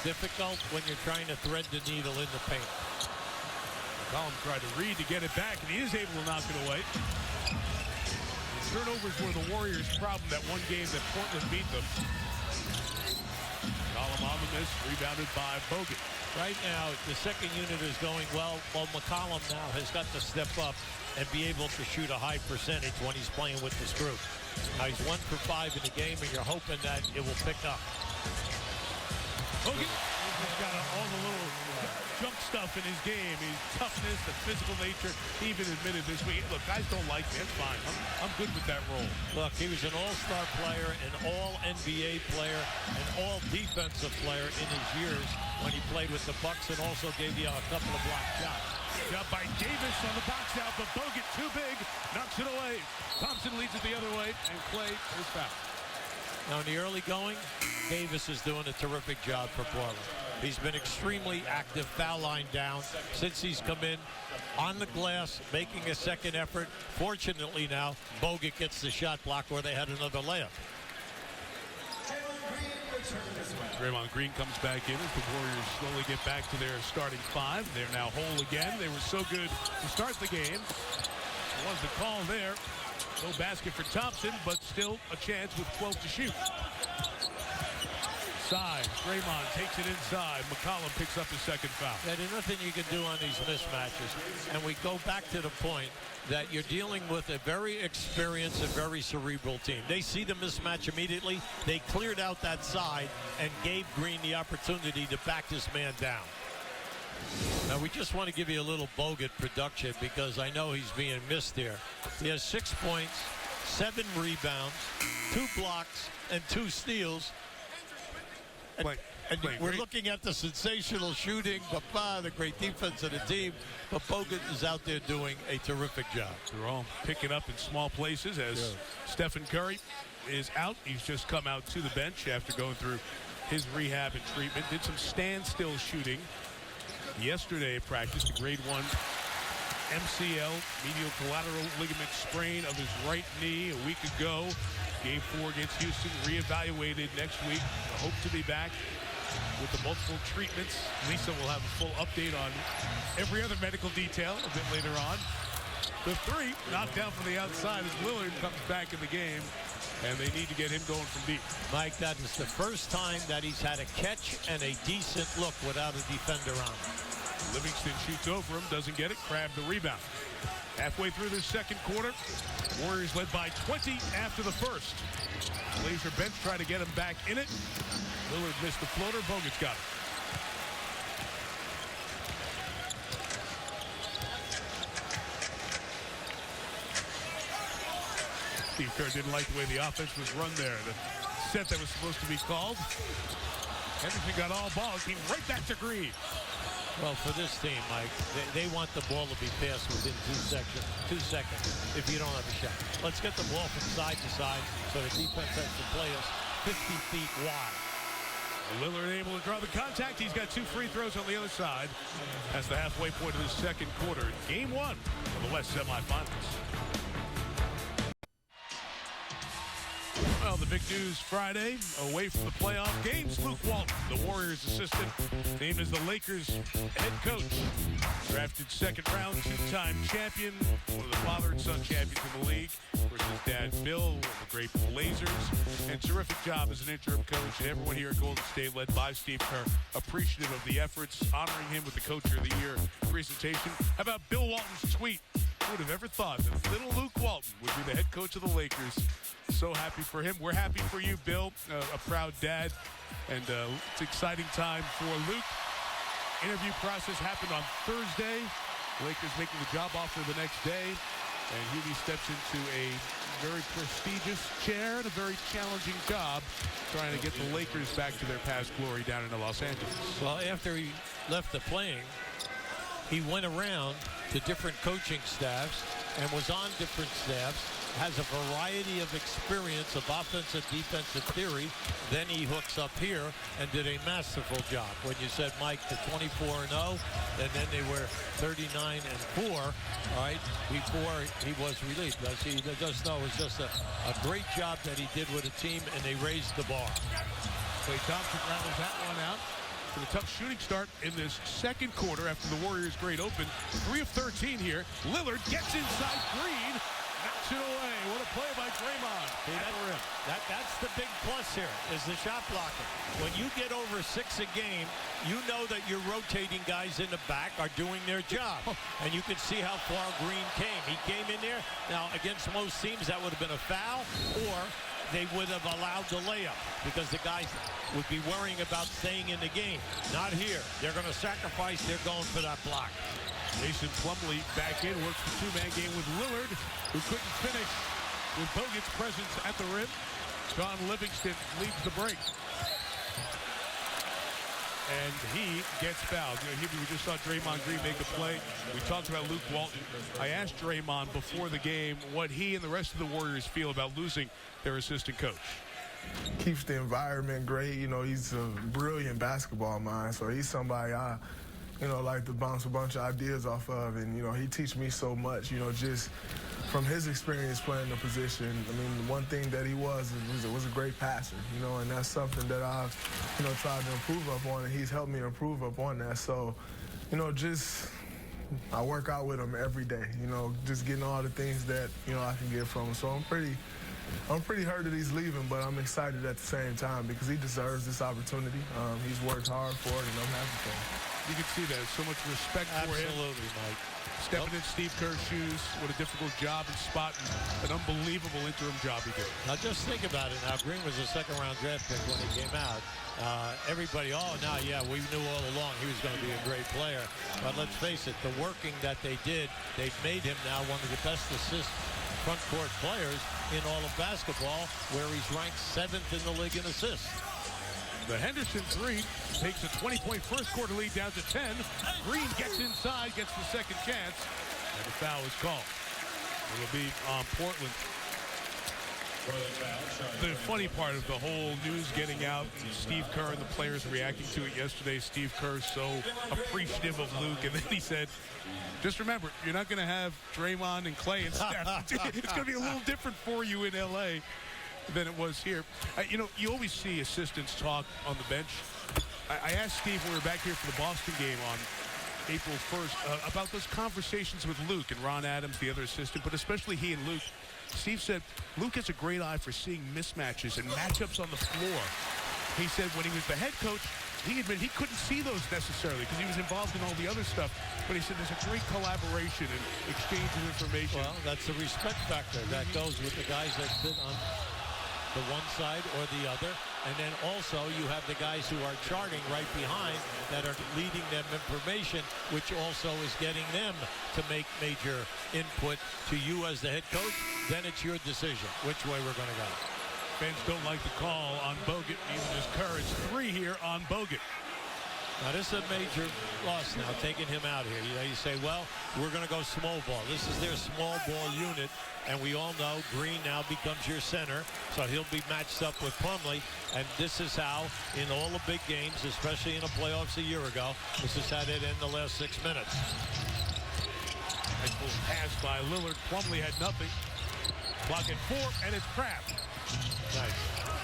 Difficult when you're trying to thread the needle in the paint. McCollum tried to read to get it back, and he is able to knock it away. Turnovers were the Warriors' problem that one game that Portland beat them. McCollum on the miss, rebounded by Bogut. Right now, the second unit is going well. Well, McCollum now has got to step up and be able to shoot a high percentage when he's playing with this group. Now he's 1 for 5 in the game, and you're hoping that it will pick up. Bogut has got all the little junk stuff in his game. His toughness, the physical nature. He even admitted this week, look, guys don't like me. It's fine. I'm good with that role. Look, he was an all-star player, an all-NBA player, an all-defensive player in his years when he played with the Bucks, and also gave you a couple of block shots. Job by Davis on the box out, but Bogut too big, knocks it away. Thompson leads it the other way, and Clay is fouled. Now in the early going, Davis is doing a terrific job for Portland. He's been extremely active, foul line down since he's come in, on the glass, making a second effort. Fortunately now, Bogut gets the shot block where they had another layup. Draymond Green comes back in as the Warriors slowly get back to their starting 5. They're now whole again. They were so good to start the game. Was the call there. No basket for Thompson, but still a chance with 12 to shoot. Side, Draymond takes it inside. McCollum picks up his second foul. Yeah, there's nothing you can do on these mismatches. And we go back to the point that you're dealing with a very experienced and very cerebral team. They see the mismatch immediately. They cleared out that side and gave Green the opportunity to back this man down. Now, we just want to give you a little Bogut production because I know he's being missed here. He has 6 points, 7 rebounds, 2 blocks, and 2 steals. And we're looking at the sensational shooting, the great defense of the team, but Bogut is out there doing a terrific job. They're all picking up in small places as Stephen Curry is out. He's just come out to the bench after going through his rehab and treatment. Did some standstill shooting yesterday at practice, the grade 1 MCL, medial collateral ligament sprain of his right knee a week ago. Game 4 against Houston, reevaluated next week. Hope to be back with the multiple treatments. Lisa will have a full update on every other medical detail a bit later on. The 3 knocked down from the outside as Lillard comes back in the game, and they need to get him going from deep. Mike, that is the first time that he's had a catch and a decent look without a defender on him. Livingston shoots over him, doesn't get it, grabbed the rebound. Halfway through the second quarter, Warriors led by 20 after the first. Blazer bench try to get him back in it. Lillard missed the floater. Bogut's got it. Steve Kerr didn't like the way the offense was run there. The set that was supposed to be called. Henderson got all ball. Came right back to Green. Well, for this team, Mike, they want the ball to be passed within 2 seconds if you don't have a shot. Let's get the ball from side to side so the defense has to play us 50 feet wide. Lillard able to draw the contact. He's got 2 free throws on the other side. That's the halfway point of the second quarter. Game 1 of the West semifinals. Well, the big news Friday, away from the playoff games, Luke Walton, the Warriors assistant, named as the Lakers head coach. Drafted second round, 2-time champion, one of the father and son champions in the league. Of course, his dad, Bill, of the great Blazers. And terrific job as an interim coach. And everyone here at Golden State, led by Steve Kerr, appreciative of the efforts, honoring him with the Coach of the Year presentation. How about Bill Walton's tweet? Who would have ever thought that little Luke Walton would be the head coach of the Lakers? So happy for him. We're happy for you, Bill, a proud dad. And it's an exciting time for Luke. Interview process happened on Thursday. Lakers making the job offer the next day. And Hubie steps into a very prestigious chair and a very challenging job trying to get the Lakers back to their past glory down in Los Angeles. Well, after he left the playing, he went around to different coaching staffs and was on different staffs, has a variety of experience of offensive, defensive theory. Then he hooks up here and did a masterful job. When you said, Mike, the 24-0, and then they were 39-4, all right, before he was relieved. As he does know, it was just a great job that he did with a team, and they raised the bar. Klay Thompson rattles that one out. For the tough shooting start in this second quarter after the Warriors' great open. 3 of 13 here. Lillard gets inside Green. Knocks it away. What a play by Draymond. See, that's the big plus here, is the shot blocking. When you get over 6 a game, you know that your rotating guys in the back are doing their job. And you can see how far Green came. He came in there. Now, against most teams, that would have been a foul, or they would have allowed the layup because the guys would be worrying about staying in the game. Not here. They're going to sacrifice. They're going for that block. Mason Plumlee back in, works the two-man game with Lillard, who couldn't finish with Bogut's presence at the rim. John Livingston leads the break. And he gets fouled. You know, we just saw Draymond Green make a play. We talked about Luke Walton. I asked Draymond before the game what he and the rest of the Warriors feel about losing their assistant coach. Keeps the environment great. You know, he's a brilliant basketball mind, so he's somebody I like to bounce a bunch of ideas off of. And, you know, he teach me so much, you know, just from his experience playing the position. I mean, the one thing that he was a great passer, you know, and that's something that I've, you know, tried to improve up on, and he's helped me improve up on that. So, you know, I work out with him every day, you know, just getting all the things that, you know, I can get from him. So I'm pretty hurt that he's leaving, but I'm excited at the same time because he deserves this opportunity. He's worked hard for it, and I'm happy for him. You can see that. So much respect for him. Absolutely, Mike. Stepping in Steve Kerr's shoes. What a difficult job and spot, and an unbelievable interim job he did. Now, just think about it. Now, Green was a second-round draft pick when he came out. Everybody, we knew all along he was going to be a great player. But let's face it, the working that they did, they've made him now one of the best assist front court players in all of basketball, where he's ranked 7th in the league in assists. The Henderson three takes a 20-point first quarter lead down to 10. Green gets inside, gets the second chance, and the foul is called. It'll be on Portland. The funny part of the whole news getting out, Steve Kerr and the players reacting to it yesterday. Steve Kerr so appreciative of Luke, and then he said, just remember, you're not going to have Draymond and Klay and Steph. It's going to be a little different for you in L.A. than it was here. You know, you always see assistants talk on the bench. I asked Steve when we were back here for the Boston game on April 1st about those conversations with Luke and Ron Adams, the other assistant, but especially he and Luke. Steve said Luke has a great eye for seeing mismatches and matchups on the floor. He said when he was the head coach, he admitted he couldn't see those necessarily because he was involved in all the other stuff. But he said there's a great collaboration and exchange of information. Well, that's the respect factor that goes with the guys that sit on the one side or the other. And then also you have the guys who are charting right behind that are leading them information, which also is getting them to make major input to you as the head coach. Then it's your decision which way we're going to go. Fans don't like the call on Bogut. Even as Kerr, it's 3 here on Bogut. Now, this is a major loss now, taking him out here. You know, you say, well, we're going to go small ball. This is their small ball unit, and we all know Green now becomes your center, so he'll be matched up with Plumlee, and this is how, in all the big games, especially in the playoffs a year ago, this is how they'd end the last 6 minutes. Nice little pass by Lillard. Plumlee had nothing. Clock at 4, and it's Kraft. Nice.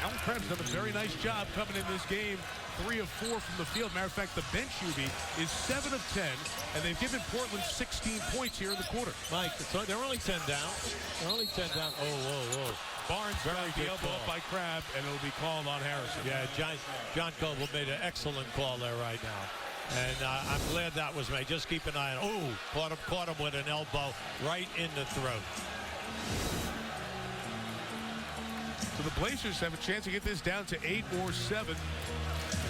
Alan Kraft's done a very nice job coming in this game. 3 of 4 from the field. Matter of fact, the bench UB is 7 of 10, and they've given Portland 16 points here in the quarter. Mike, they're only 10 down. They're only 10 down. Oh. Barnes got the elbow up by Kraft, and it'll be called on Harrison. Yeah, John Coble made an excellent call there right now. And I'm glad that was made. Just keep an eye on it. Oh, caught him with an elbow right in the throat. So the Blazers have a chance to get this down to 8 or 7.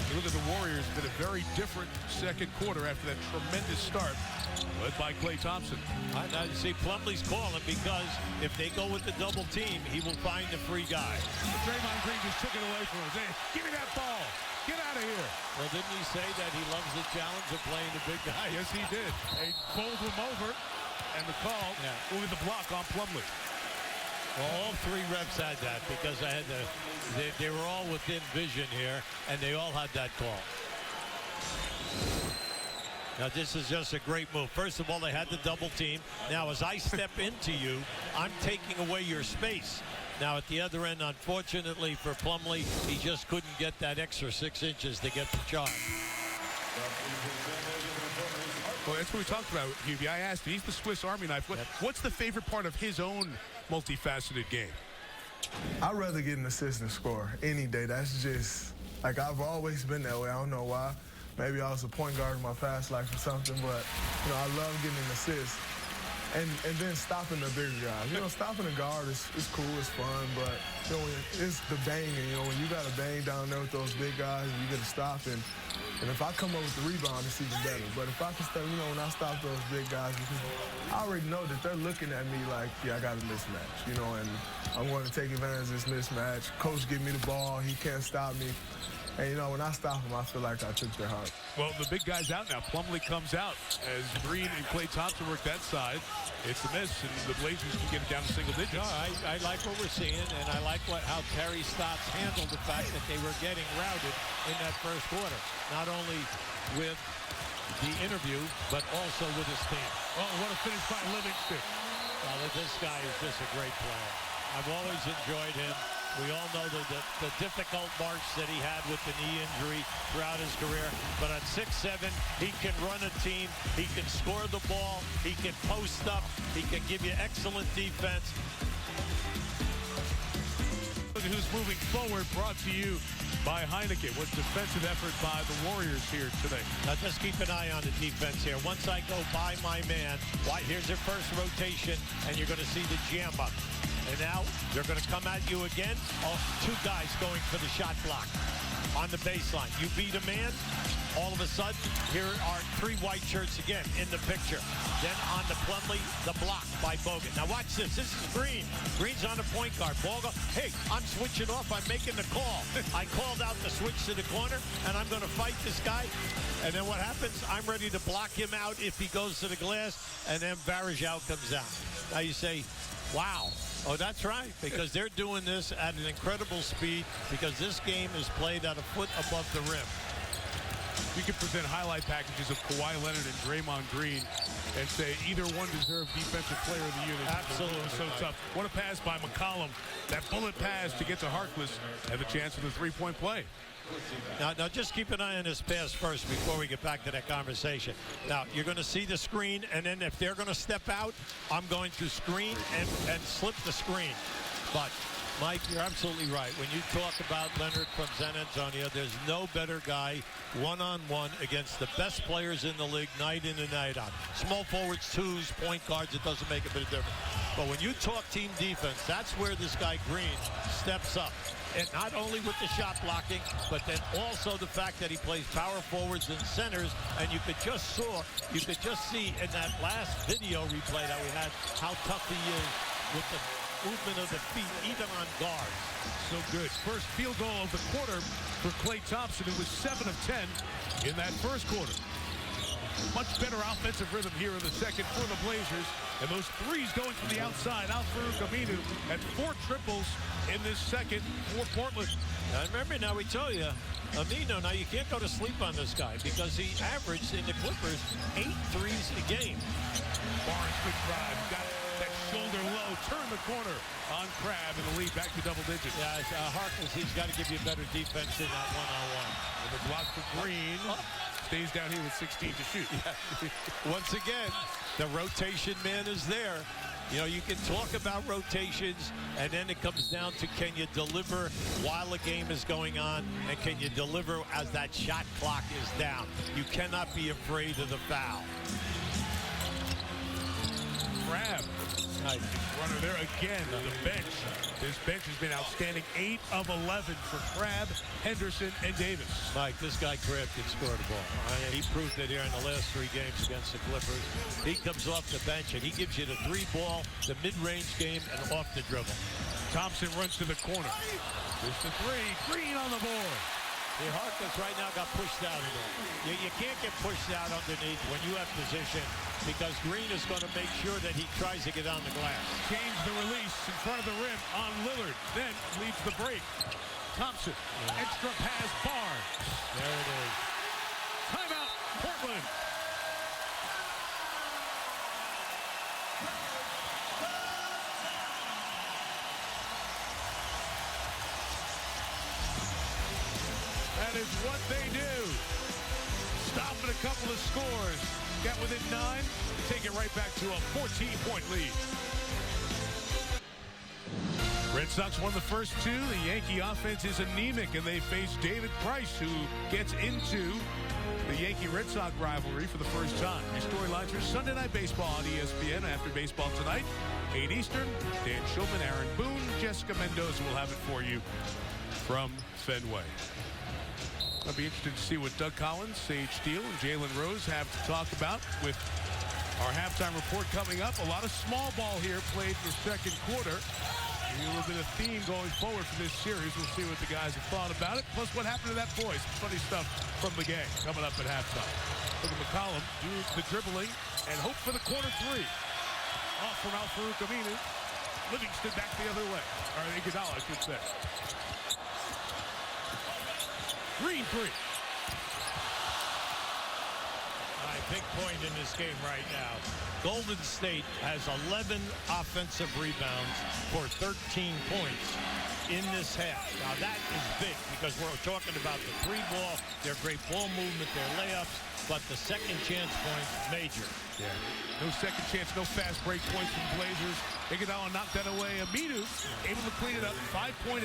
You look at the Warriors, did a very different second quarter after that tremendous start, led by Klay Thompson. Now, you see, Plumlee's calling because if they go with the double team, he will find the free guy. Draymond Green just took it away from him. Hey, give me that ball. Get out of here. Well, didn't he say that he loves the challenge of playing the big guy? Yes, he did. They bowled him over. And the call, moving the block on Plumlee. Well, all three refs had that because they were all within vision here, and they all had that call. Now, this is just a great move. First of all, they had the double team. Now, as I step into you, I'm taking away your space. Now, at the other end, unfortunately for Plumlee, he just couldn't get that extra 6 inches to get the charge. Well, that's what we talked about, Hubie. I asked him, he's the Swiss Army knife. What's the favorite part of his own multifaceted game? I'd rather get an assist than score any day. That's just, like, I've always been that way. I don't know why. Maybe I was a point guard in my past life or something, but, you know, I love getting an assist. And then stopping the bigger guys. You know, stopping a guard is cool, it's fun, but, you know, it's the banging. You know, when you got to bang down there with those big guys and you get to stop, and if I come up with the rebound, it's even better. But if I can stop, you know, when I stop those big guys, I already know that they're looking at me like, yeah, I got a mismatch, you know, and I'm going to take advantage of this mismatch. Coach give me the ball, he can't stop me. And, you know, when I stop him, I feel like I took their heart. Well, the big guy's out now. Plumlee comes out as Green and Klay Thompson work that side. It's a miss, and the Blazers can get it down to single digits. No, I like what we're seeing, and I like how Terry Stotts handled the fact that they were getting routed in that first quarter. Not only with the interview, but also with his team. Oh, what a finish by Livingston. Well, this guy is just a great player. I've always enjoyed him. We all know the difficult march that he had with the knee injury throughout his career. But at 6'7", he can run a team. He can score the ball. He can post up. He can give you excellent defense. Look at who's moving forward, brought to you by Heineken. What defensive effort by the Warriors here today. Now just keep an eye on the defense here. Once I go by my man, here's their first rotation, and you're going to see the jam up. And now they're going to come at you again. Oh, 2 guys going for the shot block on the baseline. You beat a man, all of a sudden, here are 3 white shirts again in the picture. Then on the Plumlee, the block by Bogut. Now watch this. This is Green. Green's on the point guard. Ball go, hey, I'm switching off. I'm making the call. I called out the switch to the corner, and I'm going to fight this guy. And then what happens? I'm ready to block him out if he goes to the glass, and then Varejao comes out. Now you say, wow. Oh, that's right, because they're doing this at an incredible speed because this game is played at a foot above the rim. You can present highlight packages of Kawhi Leonard and Draymond Green and say either one deserved defensive player of the unit. Absolutely. It was so tough. What a pass by McCollum. That bullet pass to get to Harkless and the chance for the three-point play. Now, just keep an eye on this pass first before we get back to that conversation. Now, you're going to see the screen, and then if they're going to step out, I'm going to screen and slip the screen. But, Mike, you're absolutely right. When you talk about Leonard from San Antonio, there's no better guy one-on-one against the best players in the league night in and night out. Small forwards, 2s, point guards, it doesn't make a bit of difference. But when you talk team defense, that's where this guy Green steps up. And not only with the shot blocking, but then also the fact that he plays power forwards and centers. And you could just see in that last video replay that we had how tough he is with the movement of the feet, even on guard. So good. First field goal of the quarter for Klay Thompson, who was 7 of 10 in that first quarter. Much better offensive rhythm here in the second for the Blazers. And those 3s going from the outside. Al-Farouq Aminu at 4 triples in this second for Portland. Now remember, we tell you, Aminu, now you can't go to sleep on this guy because he averaged in the Clippers 8 threes a game. Barnes, good drive. Got that shoulder low. Turn the corner on Crabbe and the lead back to double digits. Yeah, Harkless, he's got to give you better defense in that one-on-one. And the block for Green. Stays down here with 16 to shoot. Yeah. Once again, the rotation man is there. You know, you can talk about rotations, and then it comes down to can you deliver while the game is going on, and can you deliver as that shot clock is down. You cannot be afraid of the foul. Crabbe. Nice runner there again on the bench. This bench has been outstanding. 8 of 11 for Crabbe, Henderson, and Davis. Mike, this guy Crabbe can score the ball. He proved it here in the last 3 games against the Clippers. He comes off the bench and he gives you the 3-ball, the mid-range game, and off the dribble. Thompson runs to the corner. There's the 3. Green on the board. The Harkless right now got pushed out of there. You can't get pushed out underneath when you have position because Green is going to make sure that he tries to get on the glass. Change the release in front of the rim on Lillard. Then leads the break. Thompson. Extra pass Barnes. There it is. Timeout, Portland. That is what they do. Stopping a couple of scores. Got within 9. Take it right back to a 14-point lead. Red Sox won the first 2. The Yankee offense is anemic, and they face David Price, who gets into the Yankee-Red Sox rivalry for the first time. Your storylines are Sunday Night Baseball on ESPN after baseball tonight, 8 Eastern. Dan Schulman, Aaron Boone, Jessica Mendoza will have it for you from Fenway. I'll be interested to see what Doug Collins, Sage Steele, and Jalen Rose have to talk about with our halftime report coming up. A lot of small ball here played in the second quarter. A little bit of theme going forward for this series. We'll see what the guys have thought about it. Plus, what happened to that voice. Funny stuff from the game coming up at halftime. Look at McCollum do the dribbling and hope for the corner 3. Off from Al-Farouq Aminu. Livingston back the other way. Or Iguodala, I should say. Green 3. Big point in this game right now. Golden State has 11 offensive rebounds for 13 points in this half. Now that is big because we're talking about the 3 ball, their great ball movement, their layups, but the second chance points, major. Yeah. No second chance, no fast break points for the Blazers. Iguodala knocked that away. Aminu able to clean it up. 5.8.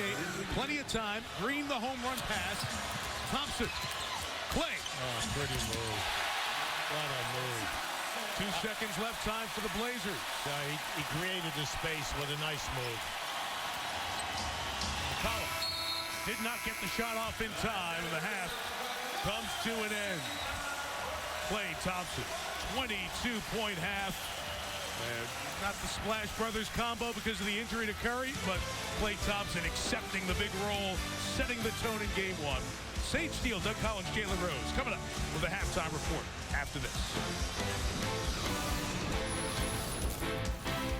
Plenty of time. Green the home run pass. Thompson. Clay. Oh, pretty move. What a move. 2 seconds left, time for the Blazers. He created the space with a nice move. McCollum did not get the shot off in time. The half comes to an end. Klay Thompson, 22-point half. And not the Splash Brothers combo because of the injury to Curry, but Klay Thompson accepting the big role, setting the tone in game 1. Sage Steele, Doug Collins, Jalen Rose coming up with a halftime report after this.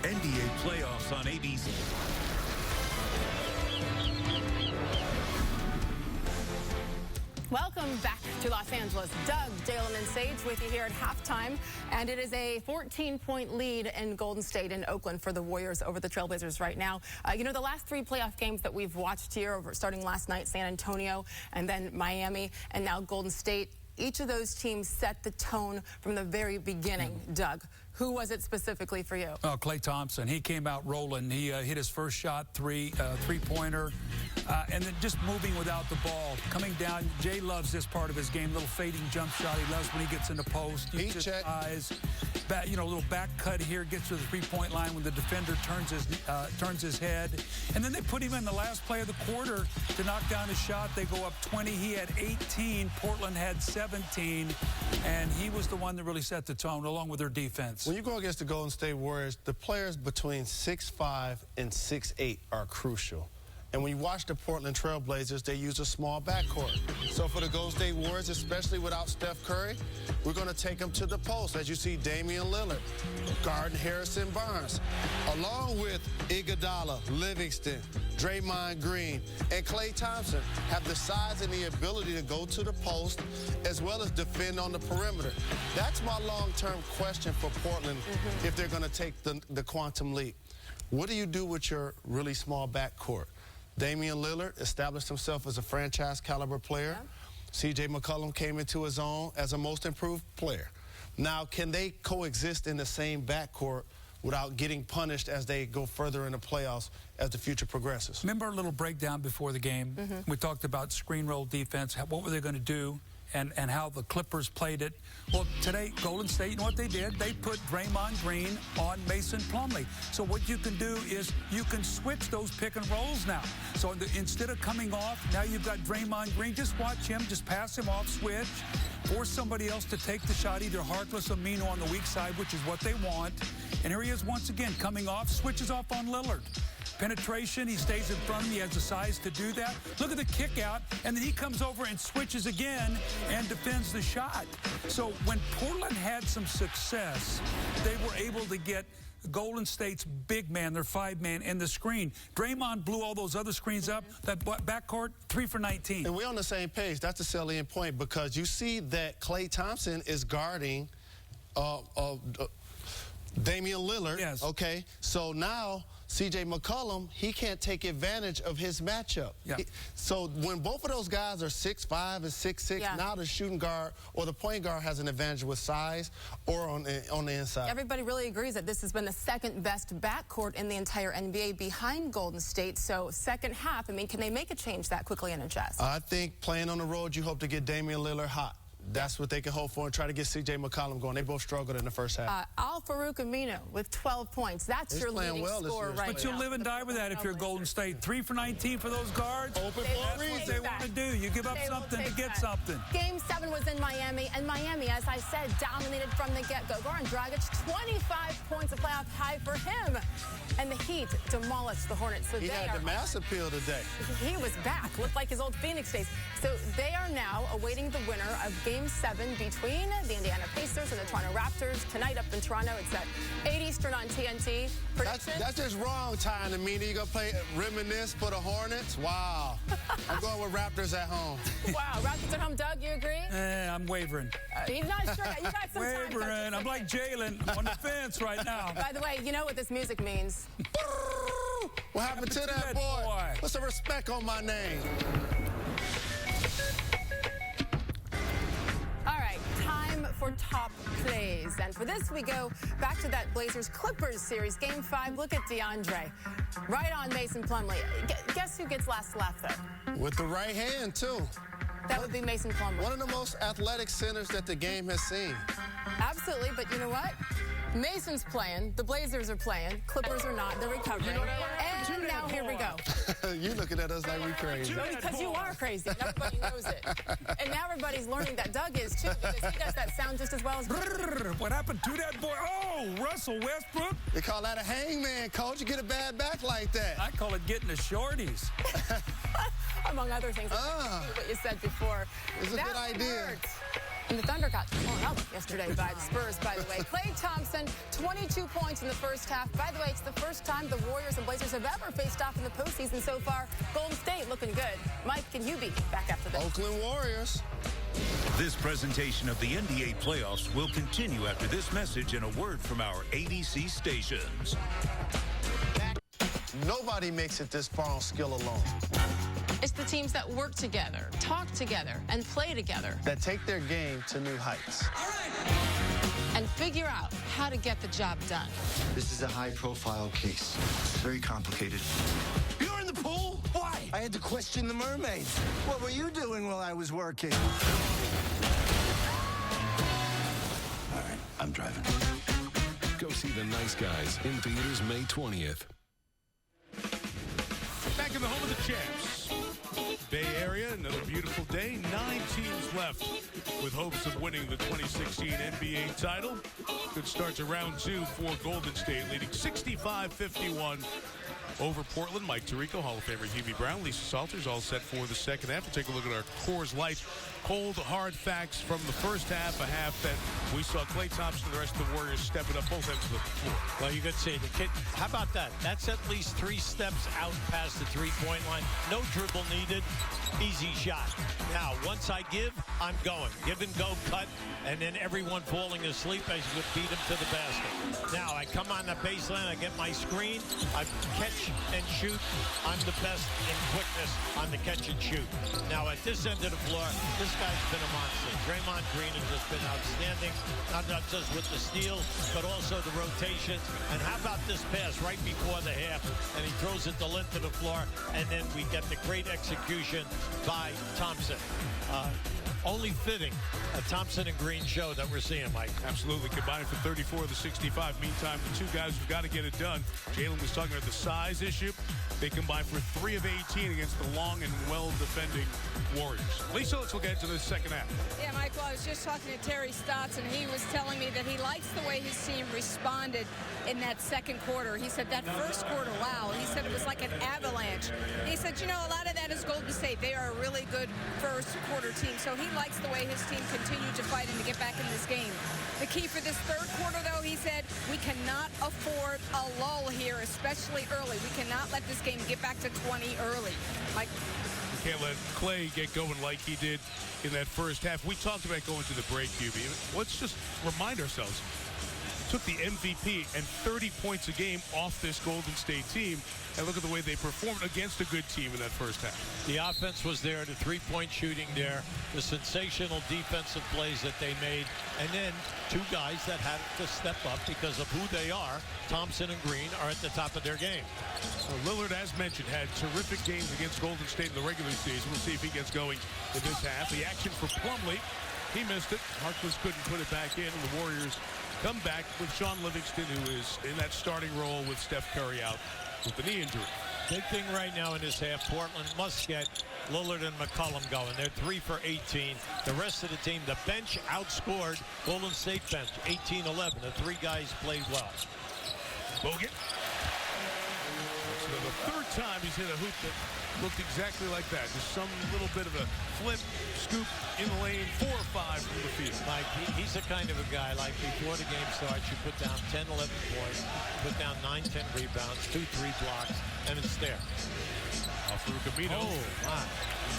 NBA playoffs on ABC. Welcome back to Los Angeles. Doug, Jalen, and Sage with you here at halftime. And it is a 14-point lead in Golden State and Oakland for the Warriors over the Trailblazers right now. You know, the last 3 playoff games that we've watched here, starting last night, San Antonio, and then Miami, and now Golden State, each of those teams set the tone from the very beginning. Doug, who was it specifically for you? Oh, Klay Thompson. He came out rolling. He hit his first shot, three-pointer, and then just moving without the ball. Coming down, Jay loves this part of his game, little fading jump shot. He loves when he gets in the post. Heat His check. eyes. Back, you know, a little back cut here, gets to the three-point line when the defender turns his head. And then they put him in the last play of the quarter to knock down his shot. They go up 20. He had 18. Portland had 17. And he was the one that really set the tone, along with their defense. When you go against the Golden State Warriors, the players between 6'5" and 6'8" are crucial. And when you watch the Portland Trailblazers, they use a small backcourt. So for the Golden State Warriors, especially without Steph Curry, we're going to take them to the post. As you see, Damian Lillard, guarding Harrison Barnes, along with Iguodala, Livingston, Draymond Green, and Klay Thompson have the size and the ability to go to the post as well as defend on the perimeter. That's my long-term question for Portland if they're going to take the quantum leap. What do you do with your really small backcourt? Damian Lillard established himself as a franchise-caliber player. C.J. McCollum came into his own as a most improved player. Now, can they coexist in the same backcourt without getting punished as they go further in the playoffs as the future progresses? Remember our little breakdown before the game? We talked about screen roll defense, what were they going to do, and how the Clippers played it. Well, today, Golden State, you know what they did? They put Draymond Green on Mason Plumlee. So what you can do is you can switch those pick and rolls now. So instead of coming off, now you've got Draymond Green. Just watch him, just pass him off, switch, force somebody else to take the shot, either Harkless or Aminu on the weak side, which is what they want. And here he is once again coming off, switches off on Lillard. Penetration, he stays in front of him. He has the size to do that. Look at the kick out, and then he comes over and switches again and defends the shot. So when Portland had some success, they were able to get Golden State's big man, their 5-man, in the screen. Draymond blew all those other screens up. That backcourt, 3 for 19. And we're on the same page. That's the salient point, because you see that Klay Thompson is guarding Damian Lillard. Yes. Okay. So now C.J. McCollum, he can't take advantage of his matchup. Yeah. So when both of those guys are 6'5" and 6'6", now the shooting guard or the point guard has an advantage with size or on the inside. Everybody really agrees that this has been the second best backcourt in the entire NBA behind Golden State. So second half, I mean, can they make a change that quickly in a chest? I think playing on the road, you hope to get Damian Lillard hot. That's what they can hope for and try to get C.J. McCollum going. They both struggled in the first half. Al-Farouq Aminu with 12 points. That's your leading scorer right now. But you'll live and die with that if you're Golden State. 3 for 19 for those guards. Open for a reason. That's what they want to do. You give up something to get something. Game 7 was in Miami, and Miami, as I said, dominated from the get-go. Goran Dragic, 25 points, a playoff high for him. And the Heat demolished the Hornets. So he had the mass appeal today. He was back, looked like his old Phoenix days. So they are now awaiting the winner of Game 7 between the Indiana Pacers and the Toronto Raptors. Tonight up in Toronto, it's at 8 Eastern on TNT. That's just wrong time to me. You're going to play reminisce for the Hornets? Wow. I'm going with Raptors at home. Wow, Raptors at home. Doug, you agree? I'm wavering. He's not sure yet. You got some time. Wavering. I'm like Jalen on the fence right now. By the way, you know what this music means. What happened to that boy? What's the respect on my name? All right, time for top plays. And for this, we go back to that Blazers-Clippers series. Game 5, look at DeAndre. Right on Mason Plumlee. Guess who gets last laugh there? With the right hand, too. That would be Mason Plumlee. One of the most athletic centers that the game has seen. Absolutely, but you know what? Mason's playing, the Blazers are playing, Clippers are not, they're recovering. And now here we go. You looking at us like we crazy. Because you are crazy, and everybody knows it. And now everybody's learning that Doug is too, because he does that sound just as well as... What happened to that boy? Oh, Russell Westbrook. They call that a hangman, coach. You get a bad back like that. I call it getting the shorties. Among other things, what you said before. It's a good idea. Hurt. And the Thunder got blown out yesterday by the Spurs, by the way. Klay Thompson, 22 points in the first half. By the way, it's the first time the Warriors and Blazers have ever faced off in the postseason so far. Golden State looking good. Mike and Hubie back after this. Oakland Warriors. This presentation of the NBA playoffs will continue after this message and a word from our ABC stations. Nobody makes it this far on skill alone. It's the teams that work together, talk together, and play together. That take their game to new heights. And figure out how to get the job done. This is a high-profile case. It's very complicated. You're in the pool? Why? I had to question the mermaids. What were you doing while I was working? All right, I'm driving. Go see The Nice Guys in theaters May 20th. Back in the home of the champs. Bay Area, another beautiful day. 9 teams left with hopes of winning the 2016 NBA title. Good start to round 2 for Golden State, leading 65-51 over Portland. Mike Tirico, Hall of Famer Hubie Brown, Lisa Salters, all set for the second half. We'll take a look at our Coors Light cold, hard facts from the first half, a half that we saw Klay Thompson and the rest of the Warriors stepping up both ends of the floor. Well, you could say the kid, how about that? That's at least 3 steps out past the three-point line. No dribble needed. Easy shot. Now, once I give, I'm going. Give and go, cut, and then everyone falling asleep as you would beat him to the basket. Now, I come on the baseline, I get my screen, I catch and shoot. I'm the best in quickness on the catch and shoot. Now, at this end of the floor, this guy's been a monster. Draymond Green has just been outstanding, not just with the steal, but also the rotations. And how about this pass right before the half? And he throws it the length of the floor, and then we get the great execution by Thompson. only fitting a Thompson and Green show that we're seeing, Mike. Absolutely. Combined for 34 of the 65. Meantime, the two guys who've got to get it done. Jalen was talking about the size issue. They combined for 3 of 18 against the long and well-defending Warriors. Lisa, let's look ahead to the second half. Yeah, Michael, I was just talking to Terry Stotts, and he was telling me that he likes the way his team responded in that second quarter. He said that first quarter, wow. He said it was like an avalanche. He said, you know, a lot of that is Golden State. They are a really good first quarter team. So he likes the way his team continued to fight and to get back in this game. The key for this third quarter, though, he said, we cannot afford a lull here, especially early. We cannot let this game get back to 20 early. Mike? You can't let Clay get going like he did in that first half. We talked about going to the break, QB. Let's just remind ourselves. Took the MVP and 30 points a game off this Golden State team. And look at the way they performed against a good team in that first half. The offense was there, the three-point shooting there, the sensational defensive plays that they made, and then two guys that had to step up because of who they are. Thompson and Green are at the top of their game. Well, Lillard, as mentioned, had terrific games against Golden State in the regular season. We'll see if he gets going in this half. The action for Plumlee, he missed it. Harkless couldn't put it back in, and the Warriors come back with Sean Livingston, who is in that starting role with Steph Curry out with the knee injury. Big thing right now in this half, Portland must get Lillard and McCollum going. They're 3 for 18. The rest of the team, the bench outscored Golden State bench 18-11. The three guys played well. Bogut. So the third time he's hit a hoop that looked exactly like that. Just some little bit of a flip, scoop in the lane, 4 or 5 from the field. Mike, he's the kind of a guy, like before the game starts, you put down 10, 11 points, put down 9, 10 rebounds, 2, 3 blocks, and it's there. Alfredo Camino. Oh, my.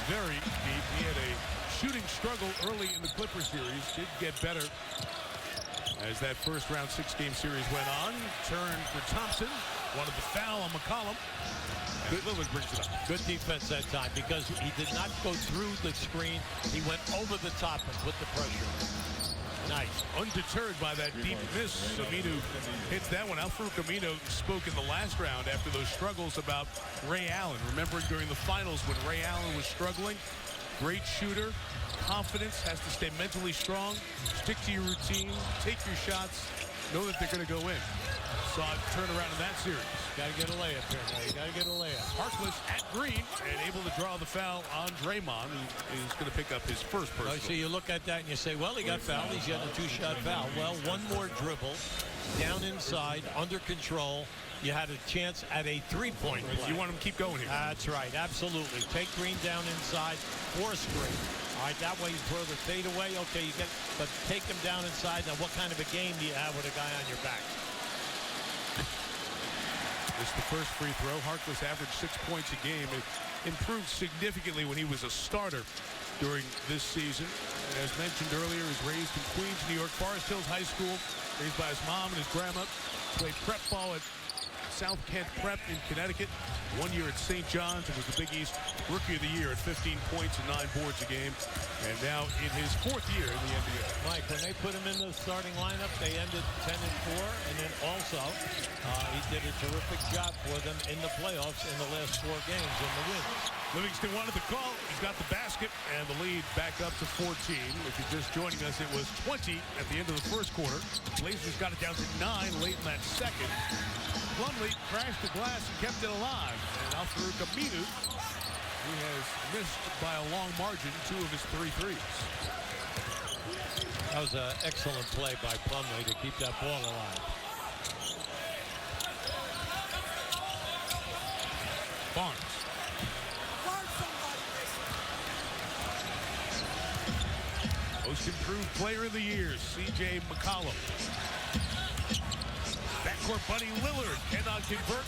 Very deep. He had a shooting struggle early in the Clippers series. Did get better as that first round 6-game series went on. Turn for Thompson. Wanted the foul on McCollum. Lillard brings it up. Good defense that time because he did not go through the screen. He went over the top and put the pressure. Nice. Undeterred by that deep miss, Aminu hits that one. Alfredo Camino spoke in the last round after those struggles about Ray Allen. Remembering during the finals when Ray Allen was struggling, great shooter, confidence, has to stay mentally strong, stick to your routine, take your shots, know that they're going to go in. Saw it turn around in that series. Got to get a layup here, man. You got to get a layup. Harkless at Green and able to draw the foul on Draymond, who is going to pick up his first personal. So you look at that and you say, well, he got fouled. He's got a 2-shot foul. Well, one more dribble, down inside, under control. You had a chance at a 3-point play. You want him to keep going here. That's right. Absolutely. Take Green down inside, force Green. All right, that way you throw the fade away. Okay, you get, but take him down inside. Now, what kind of a game do you have with a guy on your back? It's the first free throw. Harkless averaged 6 points a game. It improved significantly when he was a starter during this season. As mentioned earlier, he was raised in Queens, New York, Forest Hills High School, raised by his mom and his grandma. Played prep ball at South Kent Prep in Connecticut. 1 year at St. John's and was the Big East Rookie of the Year at 15 points and 9 boards a game. And now in his 4th year in the NBA. Mike, when they put him in the starting lineup, they ended 10-4. And then also, he did a terrific job for them in the playoffs in the last 4 games in the wins. Livingston wanted the call. He's got the basket and the lead back up to 14. If you're just joining us, it was 20 at the end of the first quarter. Blazers got it down to 9 late in that second. Plumlee crashed the glass and kept it alive. And Alfredo Camino, he has missed by a long margin 2 of his 3 threes. That was an excellent play by Plumlee to keep that ball alive. Barnes. Most improved player of the year, C.J. McCollum. Backcourt buddy Lillard cannot convert.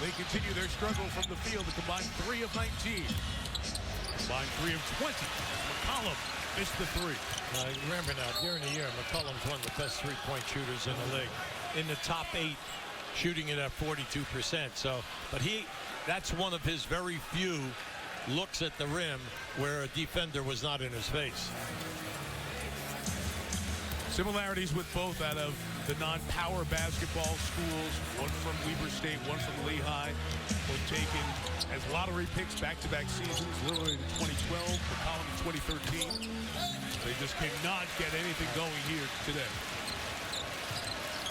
They continue their struggle from the field to combine 3 of 19. Combine 3 of 20. McCollum missed the 3. Remember now, during the year, McCollum's one of the best 3-point shooters in the league. In the top 8, shooting it at 42%. So, but that's one of his very few looks at the rim where a defender was not in his face. Similarities with both out of the non-power basketball schools, one from Weber State, one from Lehigh, both taken as lottery picks back-to-back seasons, Lillard in 2012, McCollum in 2013. They just cannot get anything going here today.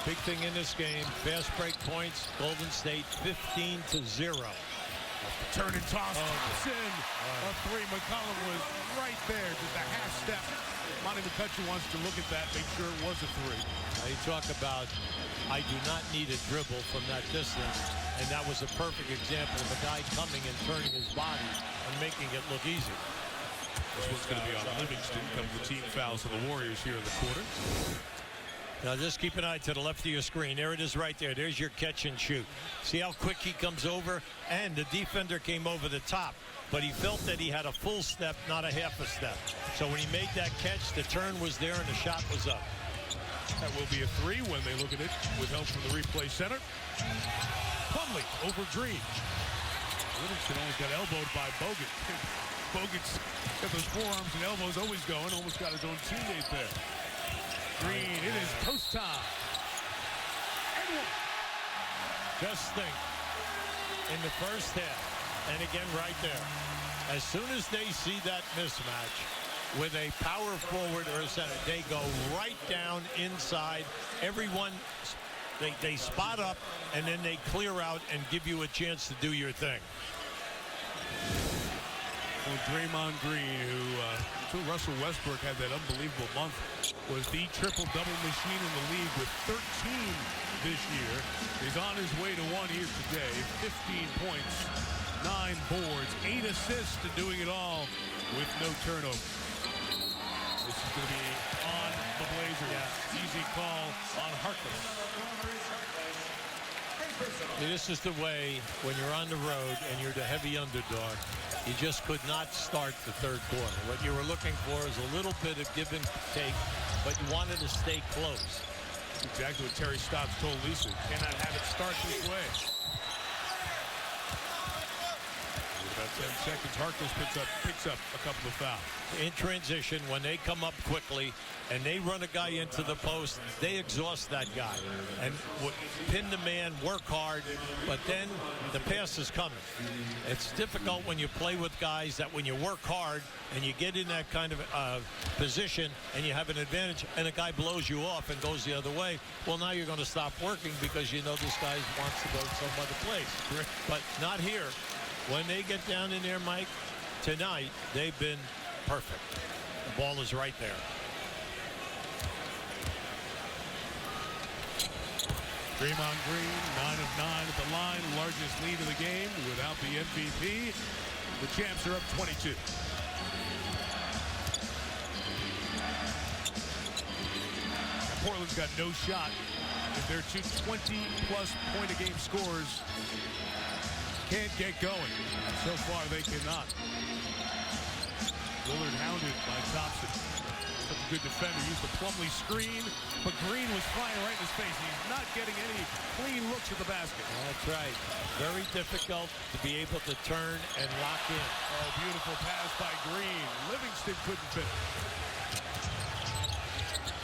Big thing in this game, fast break points, Golden State 15-0. Turn and toss, Thompson, a three. McCollum was right there, just a half step. Monty McCutcheon wants to look at that, make sure it was a three. Now you talk about, I do not need a dribble from that distance, and that was a perfect example of a guy coming and turning his body and making it look easy. This one's going to be on Livingston, comes the team fouls for the Warriors here in the quarter. Now just keep an eye to the left of your screen. There it is right there. There's your catch and shoot. See how quick he comes over? And the defender came over the top, but he felt that he had a full step, not a half a step. So when he made that catch, the turn was there and the shot was up. That will be a three when they look at it with help from the replay center. Plumlee over Green. Livingston almost got elbowed by Bogut. Bogut's got those forearms and elbows always going. Almost got his own teammate there. Green, it is post time. Just think, in the first half, and again right there, as soon as they see that mismatch with a power forward or a center, they go right down inside. Everyone, they spot up, and then they clear out and give you a chance to do your thing. Well, Draymond Green, who until Russell Westbrook had that unbelievable month, was the triple-double machine in the league with 13 this year. He's on his way to one here today. 15 points, 9 boards, 8 assists, and doing it all with no turnover. This is going to be on the Blazers. Yeah. Easy call on Harkless. This is the way when you're on the road and you're the heavy underdog. You just could not start the third quarter. What you were looking for is a little bit of give and take, but you wanted to stay close. Exactly what Terry Stotts told Lisa. Cannot have it start this way. About 10 seconds, Harkless picks up a couple of fouls. In transition, when they come up quickly and they run a guy into the post, they exhaust that guy and pin the man, work hard, but then the pass is coming. It's difficult when you play with guys that when you work hard and you get in that kind of position and you have an advantage and a guy blows you off and goes the other way, well, now you're going to stop working because you know this guy wants to go some other place. But not here. When they get down in there, Mike, tonight, they've been perfect. The ball is right there. Draymond Green, 9 of 9 at the line, largest lead of the game without the MVP. The champs are up 22. Portland's got no shot if their two 20-plus point-a-game scores can't get going. So far, they cannot. Lillard hounded by Thompson. A good defender used the Plumlee screen, but Green was flying right in his face. He's not getting any clean looks at the basket. That's right. Very difficult to be able to turn and lock in. Oh, beautiful pass by Green. Livingston couldn't finish.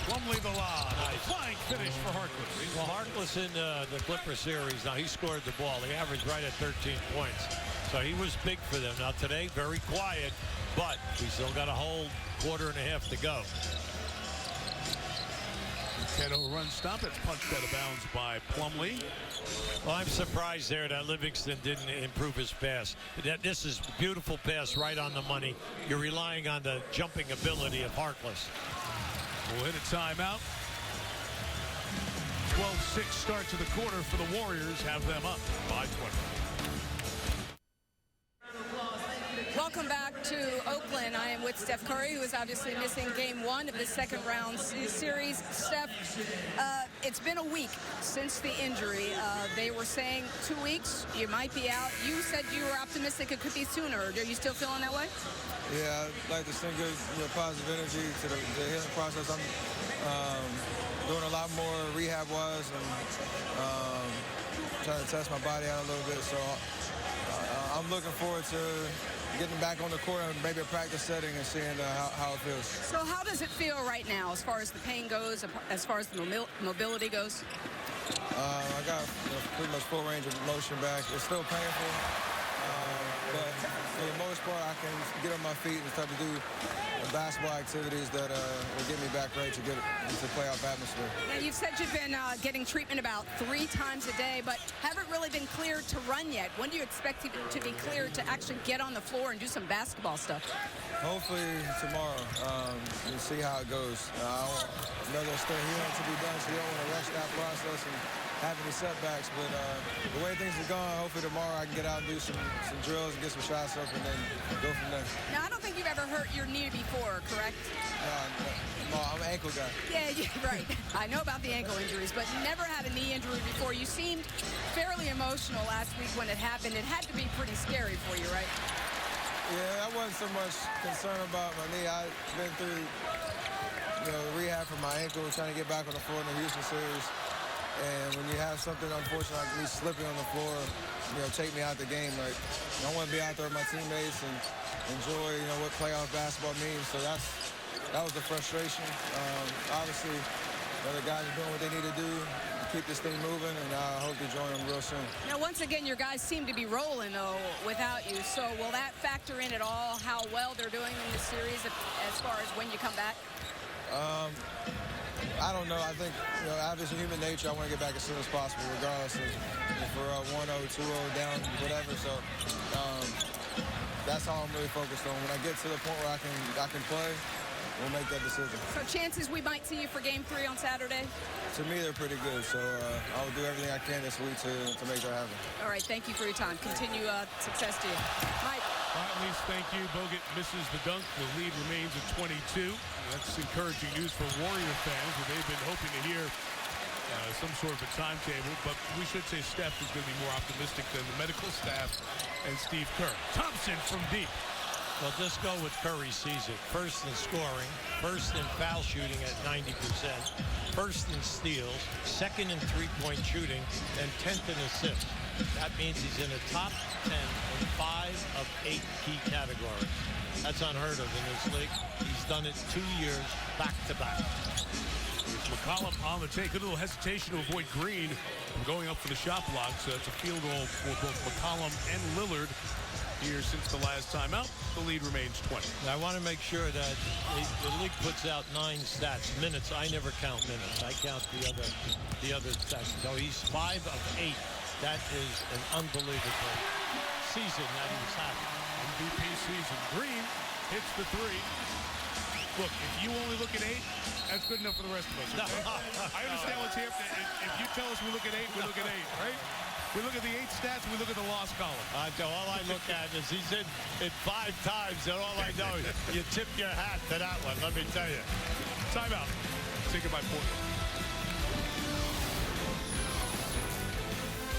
Plumlee the lob. Nice. Flying finish for Harkless. Well, Harkless in the Clipper series, now he scored the ball. He averaged right at 13 points. So he was big for them. Now today, very quiet, but we still got a whole quarter and a half to go. 10-0 run stop. It's punched out of bounds by Plumlee. Well, I'm surprised there that Livingston didn't improve his pass. This is a beautiful pass right on the money. You're relying on the jumping ability of Harkless. We'll hit a timeout. 12-6 start to the quarter for the Warriors. Have them up by 20. Welcome back to Oakland. I am with Steph Curry, who is obviously missing game one of the second round series. Steph, it's been a week since the injury. They were saying 2 weeks, you might be out. You said you were optimistic it could be sooner. Are you still feeling that way? Yeah, I'd like to send good, positive energy to the healing process. I'm doing a lot more rehab-wise and trying to test my body out a little bit. So I'm looking forward to getting back on the court and maybe a practice setting and seeing how it feels. So how does it feel right now as far as the pain goes, as far as the mobility goes? I got pretty much full range of motion back. It's still painful, but for the most part, I can get on my feet and start to do basketball activities that will get me back ready to get into playoff atmosphere. Now, you've said you've been getting treatment about 3 times a day, but haven't really been cleared to run yet. When do you expect to be cleared to actually get on the floor and do some basketball stuff? Hopefully tomorrow. We'll see how it goes. I know there's still healing to be done, so you don't want to rush that process and have any setbacks. But the way things are going, hopefully tomorrow I can get out and do some drills and get some shots up and then go from there. Now, I don't think you've ever hurt your knee before, correct? No, I'm an ankle guy. Yeah, right. I know about the ankle injuries, but never had a knee injury before. You seemed fairly emotional last week when it happened. It had to be pretty scary for you, right? Yeah, I wasn't so much concerned about my knee. I've been through, rehab for my ankle, trying to get back on the floor in the Houston series. And when you have something unfortunate like me slipping on the floor, take me out the game. Like, I want to be out there with my teammates and enjoy, what playoff basketball means. So that was the frustration. Obviously, the guys are doing what they need to do to keep this thing moving, and I hope to join them real soon. Now, once again, your guys seem to be rolling, though, without you. So will that factor in at all how well they're doing in this series as far as when you come back? I don't know. I think, obviously human nature, I want to get back as soon as possible, regardless of if we're 1-0, 2-0 down, whatever. So that's all I'm really focused on. When I get to the point where I can play, we'll make that decision. So chances we might see you for Game 3 on Saturday? To me, they're pretty good. So I will do everything I can this week to make that happen. All right. Thank you for your time. Continue success to you. Mike. All right, Lise, thank you. Bogut misses the dunk. The lead remains at 22. That's encouraging news for Warrior fans, where they've been hoping to hear some sort of a timetable. But we should say Steph is going to be more optimistic than the medical staff and Steve Kerr. Thompson from deep. Well, just go with Curry's season. First in scoring, first in foul shooting at 90%, first in steals, second in three-point shooting, and 10th in assists. That means he's in the top 10 in 5 of 8 key categories. That's unheard of in this league. He's done it 2 years back-to-back. McCollum on the take. A little hesitation to avoid Green from going up for the shot block. So it's a field goal for both McCollum and Lillard here since the last time out. The lead remains 20. I want to make sure that the league puts out 9 stats. Minutes, I never count minutes. I count the other stats. So he's 5 of 8. That is an unbelievable season that he's had. MVP season. Green hits the 3. Look, if you only look at 8, that's good enough for the rest of us. Okay? I understand what's here. If you tell us we look at 8, we look at 8, right? We look at the 8 stats, we look at the loss column. All I look at is he's in it 5 times, and all I know is you tip your hat to that one, let me tell you. Timeout. Say goodbye, Portland.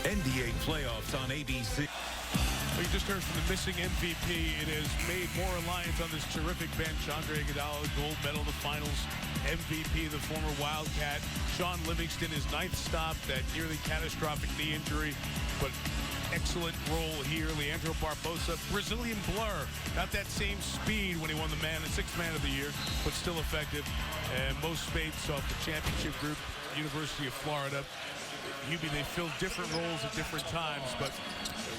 NBA playoffs on ABC. Well, you just heard from the missing MVP. It has made more alliance on this terrific bench. Andre Iguodala, gold medal, the finals MVP, the former Wildcat. Sean Livingston, his 9th stop, that nearly catastrophic knee injury, but excellent role here. Leandro Barbosa, Brazilian blur. Not that same speed when he won the 6th man of the year, but still effective. And most Spates off the championship group, University of Florida. Hubie, they fill different roles at different times, but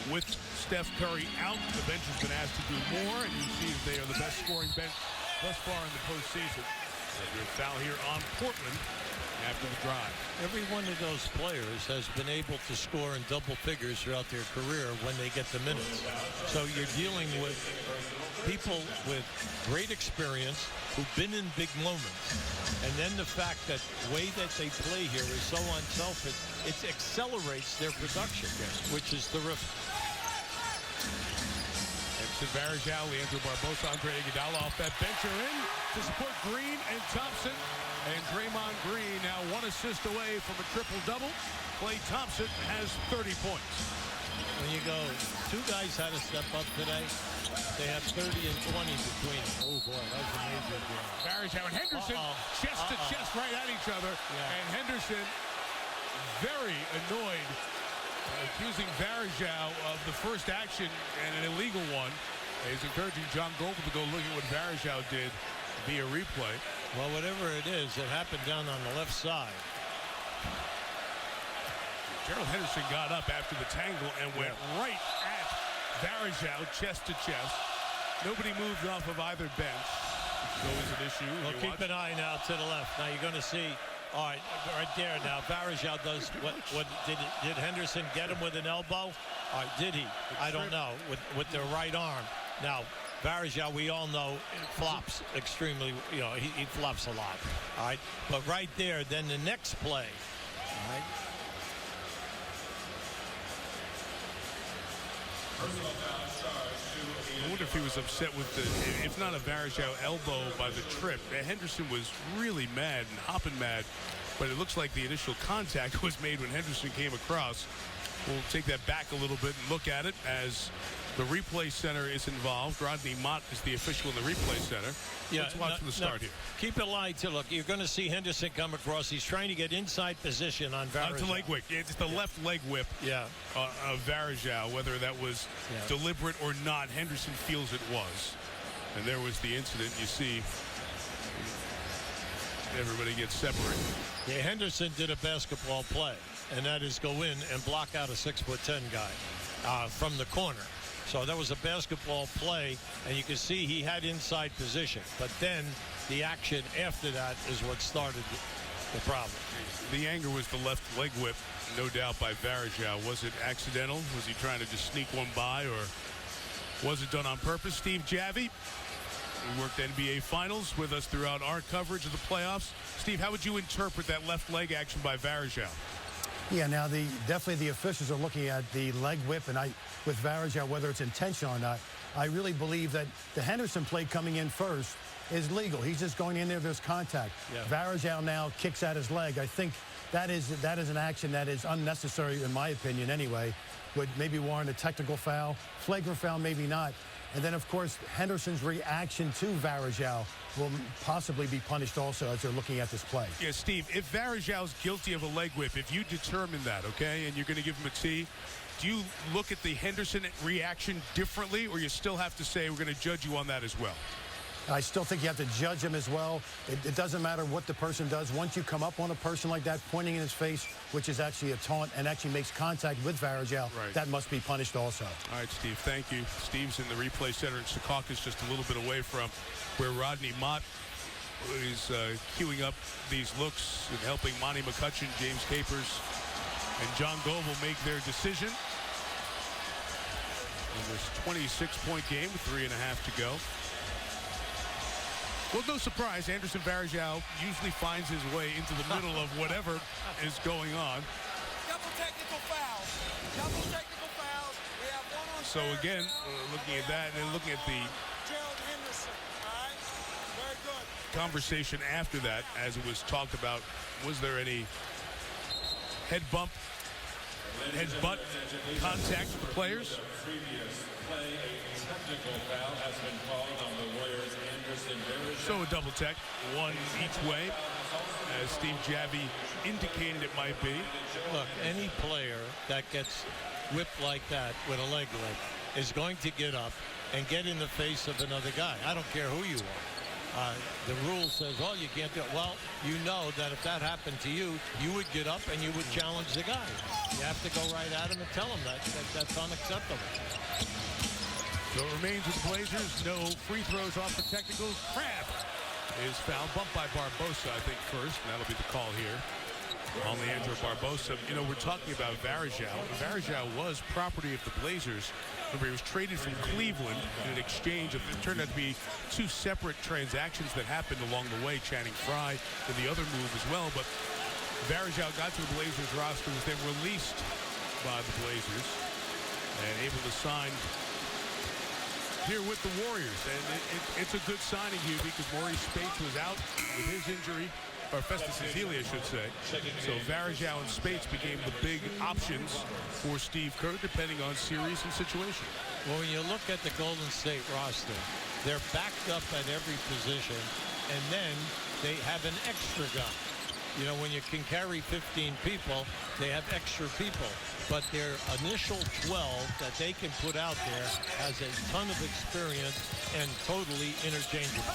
with Steph Curry out, the bench has been asked to do more, and you see that they are the best scoring bench thus far in the postseason. There's a foul here on Portland after the drive. Every one of those players has been able to score in double figures throughout their career when they get the minutes. So you're dealing with people with great experience who've been in big moments. And then the fact that the way that they play here is so unselfish, it accelerates their production, which is terrific. Emerson Varejao, Leandro Barbosa, Andre Iguodala off that bench are in to support Green and Thompson. And Draymond Green now 1 assist away from a triple-double. Klay Thompson has 30 points. When you go, 2 guys had to step up today. They have 30 and 20 between them. Oh, boy, that was a major deal. Varejao and Henderson chest to chest right at each other. Yeah. And Henderson very annoyed, accusing Varejao of the first action and an illegal one. He's encouraging John Goble to go look at what Varejao did via replay. Well, whatever it is, it happened down on the left side. Gerald Henderson got up after the tangle and went right at Varejao, chest to chest. Nobody moved off of either bench. Always an issue. Well, keep an eye now to the left. Now you're going to see, all right there now, Varejao does what did Henderson get him with an elbow? All right, did he? I don't know, with the right arm. Now, Varejao, we all know, flops extremely, he flops a lot. All right, but right there, then the next play, all right? I wonder if he was upset with if not a Varejao elbow by the trip. Henderson was really mad and hopping mad, but it looks like the initial contact was made when Henderson came across. We'll take that back a little bit and look at it as the replay center is involved. Rodney Mott is the official in the replay center. Yeah, let's watch from the start here. Keep it light to look. You're going to see Henderson come across. He's trying to get inside position on Varejao. It's a leg whip. It's the left leg whip of Varejao. Whether that was deliberate or not, Henderson feels it was. And there was the incident. You see everybody gets separated. Yeah, Henderson did a basketball play, and that is go in and block out a 6'10" guy from the corner. So that was a basketball play, and you can see he had inside position. But then the action after that is what started the problem. The anger was the left leg whip, no doubt, by Varejao. Was it accidental? Was he trying to just sneak one by, or was it done on purpose? Steve Javie, who worked NBA Finals with us throughout our coverage of the playoffs. Steve, how would you interpret that left leg action by Varejao? Yeah, now definitely the officials are looking at the leg whip, and with Varejao, whether it's intentional or not, I really believe that the Henderson play coming in first is legal. He's just going in there, there's contact. Yeah. Varejao now kicks at his leg. I think that is an action that is unnecessary, in my opinion anyway, would maybe warrant a technical foul, flagrant foul, maybe not. And then, of course, Henderson's reaction to Varejao will possibly be punished also as they're looking at this play. Yeah, Steve, if Varejao's guilty of a leg whip, if you determine that, okay, and you're going to give him a T, do you look at the Henderson reaction differently, or you still have to say we're going to judge you on that as well? I still think you have to judge him as well. It doesn't matter what the person does. Once you come up on a person like that, pointing in his face, which is actually a taunt and actually makes contact with Varejao, that must be punished also. All right, Steve, thank you. Steve's in the replay center in Secaucus, just a little bit away from where Rodney Mott is queuing up these looks and helping Monty McCutcheon, James Capers, and John Goble make their decision in this 26-point game with 3.5 to go. Well, no surprise, Anderson Varejao usually finds his way into the middle of whatever is going on. Double technical fouls. Double technical fouls. We have one on So again, looking at that and then looking at the Gerald Henderson. All right. Very good. Conversation after that, as it was talked about, was there any head bump, head butt contact with the players? So a double tech, one each way, as Steve Javie indicated it might be. Look, any player that gets whipped like that with a leg whip is going to get up and get in the face of another guy. I don't care who you are. The rule says, oh, you can't do it. Well, you know that if that happened to you, you would get up and you would challenge the guy. You have to go right at him and tell him that's unacceptable. So it remains with the Blazers. No free throws off the technicals. Crab is fouled. Bumped by Barbosa, I think, first. And that'll be the call here on Leandro Barbosa. You know, we're talking about Varejao. Varejao was property of the Blazers. Remember, he was traded from Cleveland in an exchange of, it turned out to be two separate transactions that happened along the way. Channing Frye and the other move as well. But Varejao got to the Blazers roster, was then released by the Blazers and able to sign here with the Warriors. And it's a good signing, Hugh, because Maurice Spates was out with his injury, or Festus Ezeli, I should say. So Varejao and Spates became the big options for Steve Kerr, depending on series and situation. Well, when you look at the Golden State roster, they're backed up at every position, and then they have an extra guy. You know, when you can carry 15 people, they have extra people. But their initial 12 that they can put out there has a ton of experience and totally interchangeable.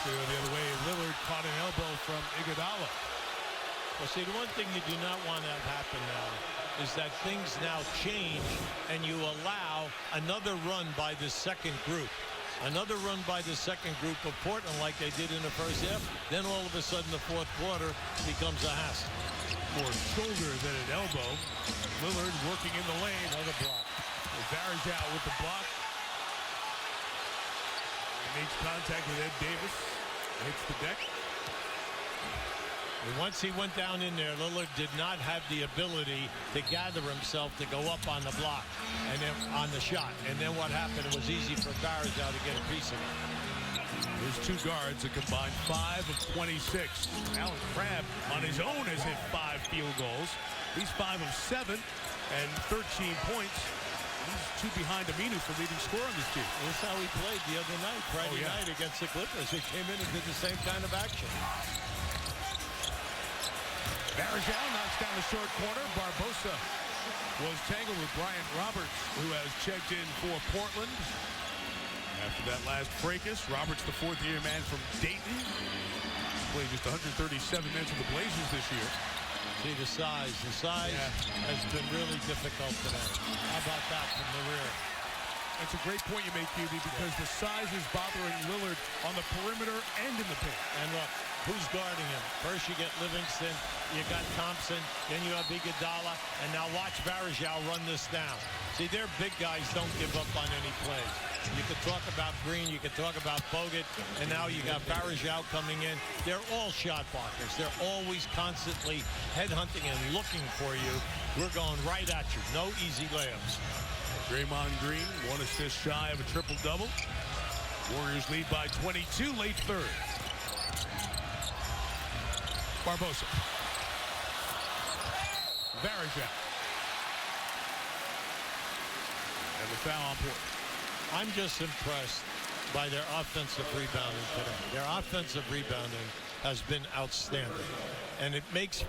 The other way, Lillard caught an elbow from Iguodala. Well, see, the one thing you do not want to have happen now is that things now change and you allow another run by the second group. Another run by the second group of Portland like they did in the first half. Then all of a sudden the fourth quarter becomes a hassle. More shoulder than an elbow. Lillard working in the lane. Another block. Varejao with the block. He makes contact with Ed Davis. Hits the deck. And once he went down in there, Lillard did not have the ability to gather himself to go up on the block and then on the shot. And then what happened, it was easy for Varejao to get a piece of it. There's two guards that combined 5 of 26. Alan Crabb on his own has hit 5 field goals. He's 5 of 7 and 13 points. He's 2 behind Aminu for leading scorer on this team. That's how he played the other night, Friday night against the Clippers. He came in and did the same kind of action. Varejao knocks down the short corner. Barbosa was tangled with Brian Roberts, who has checked in for Portland. After that last fracas, Roberts, the fourth-year man from Dayton, played just 137 minutes with the Blazers this year. See the size. The size has been really difficult today. How about that from the rear? That's a great point you make, QB, because the size is bothering Lillard on the perimeter and in the paint. And look, who's guarding him? First you get Livingston, you got Thompson, then you have Iguodala, and now watch Varejao run this down. See, their big guys don't give up on any plays. You could talk about Green, you could talk about Bogut, and now you got Varejao coming in. They're all shot blockers. They're always constantly headhunting and looking for you. We're going right at you. No easy layups. Draymond Green, 1 assist shy of a triple-double. Warriors lead by 22, late third. Barbosa. Varejao. And the foul on Portland. I'm just impressed by their offensive rebounding today. Their offensive rebounding has been outstanding. And it makes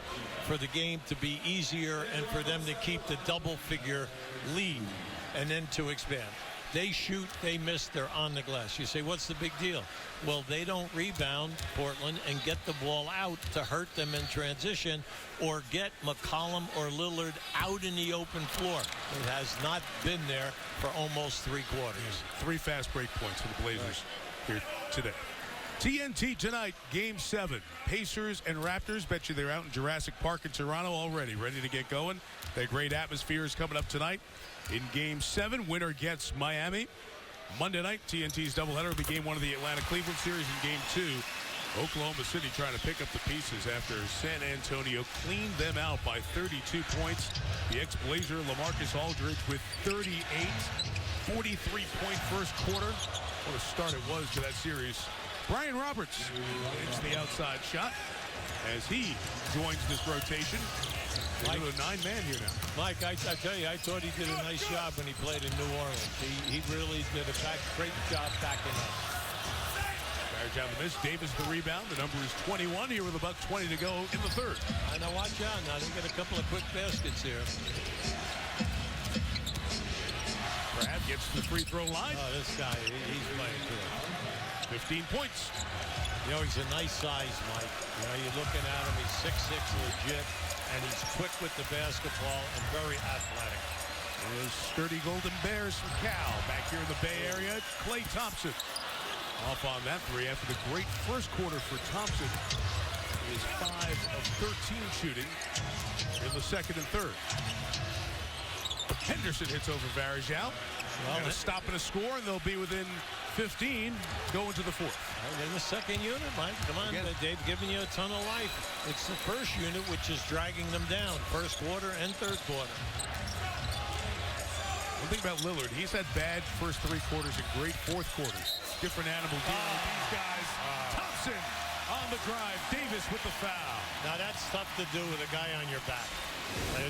for the game to be easier and for them to keep the double-figure lead and then to expand. They shoot, they miss, they're on the glass. You say, what's the big deal? Well, they don't rebound, Portland, and get the ball out to hurt them in transition or get McCollum or Lillard out in the open floor. It has not been there for almost 3 quarters. 3 fast break points for the Blazers here today. TNT tonight, Game 7. Pacers and Raptors. Bet you they're out in Jurassic Park in Toronto already, ready to get going. That great atmosphere is coming up tonight. In Game 7, winner gets Miami. Monday night, TNT's doubleheader will be Game 1 of the Atlanta-Cleveland series. In Game 2, Oklahoma City trying to pick up the pieces after San Antonio cleaned them out by 32 points. The ex-Blazer LaMarcus Aldridge with 38, 43-point first quarter. What a start it was to that series. Brian Roberts hits the outside shot as he joins this rotation. Mike, a 9-man here now. Mike, I tell you, I thought he did a nice job when he played in New Orleans. He really did a great job backing up. Varejao the miss. Davis the rebound. The number is 21 here with about 20 to go in the third. I know, watch out now. They get a couple of quick baskets here. Brad gets to the free throw line. Oh, this guy, he's playing good. 15 points. You know, he's a nice size, Mike. You know, you're looking at him. He's 6'6", legit. And he's quick with the basketball and very athletic. Those sturdy Golden Bears from Cal. Back here in the Bay Area, Klay Thompson. Off on that 3 after the great first quarter for Thompson. He is 5 of 13 shooting in the second and third. Henderson hits over Varejao. Well, a stop and a score, and they'll be within 15 going to the fourth. In the second unit, Mike. Come on, Dave, giving you a ton of life. It's the first unit which is dragging them down. First quarter and third quarter. One thing about Lillard, he's had bad first 3 quarters and great fourth quarters. Different animal deal with these guys. Thompson on the drive. Davis with the foul. Now that's tough to do with a guy on your back.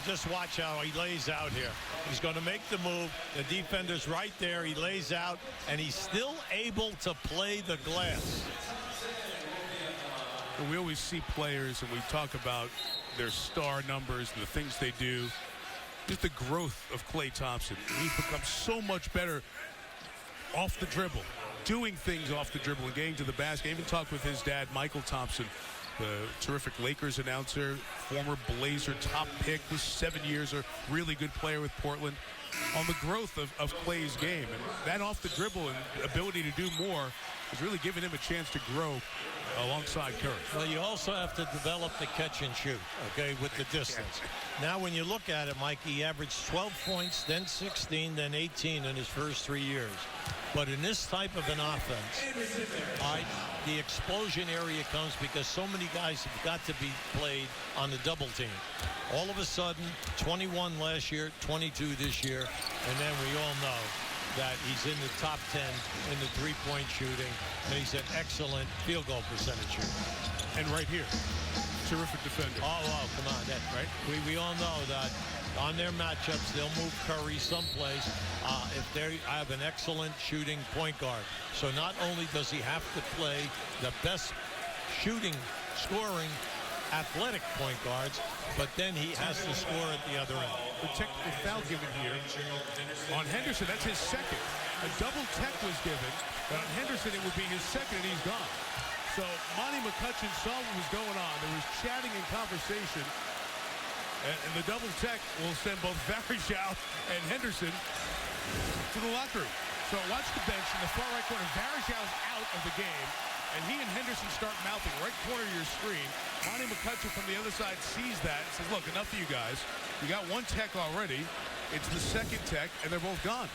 Just watch how he lays out here. He's going to make the move. The defender's right there. He lays out, and he's still able to play the glass. And we always see players and we talk about their star numbers and the things they do. Just the growth of Klay Thompson. He's become so much better off the dribble, doing things off the dribble and getting to the basket. I even talked with his dad, Michael Thompson, the terrific Lakers announcer, former Blazer top pick, was 7 years, a really good player with Portland, on the growth of Klay's game. And that off the dribble and ability to do more has really given him a chance to grow alongside Curry. Well, you also have to develop the catch and shoot, okay, with the distance. Now, when you look at it, Mike, he averaged 12 points, then 16, then 18 in his first 3 years. But in this type of an offense, the explosion area comes because so many guys have got to be played on the double team. All of a sudden, 21 last year, 22 this year, and then we all know that he's in the top 10 in the three-point shooting, and he's an excellent field goal percentage shooter. And right here, terrific defender. Oh, come on. Right? We all know that on their matchups, they'll move Curry someplace if they have an excellent shooting point guard. So not only does he have to play the best shooting, scoring, athletic point guards, but then he has to score at the other end. The technical foul given here on Henderson. That's his second. A double tech was given, but on Henderson it would be his second, and he's gone. So Monty McCutcheon saw what was going on. There was chatting and conversation, and the double tech will send both Varejao and Henderson to the locker room. So watch the bench in the far right corner. Varejao's out of the game, and he and Henderson start mouthing right corner of your screen. Monty McCutcheon from the other side sees that and says, look, enough of you guys. You got one tech already. It's the second tech, and they're both gone.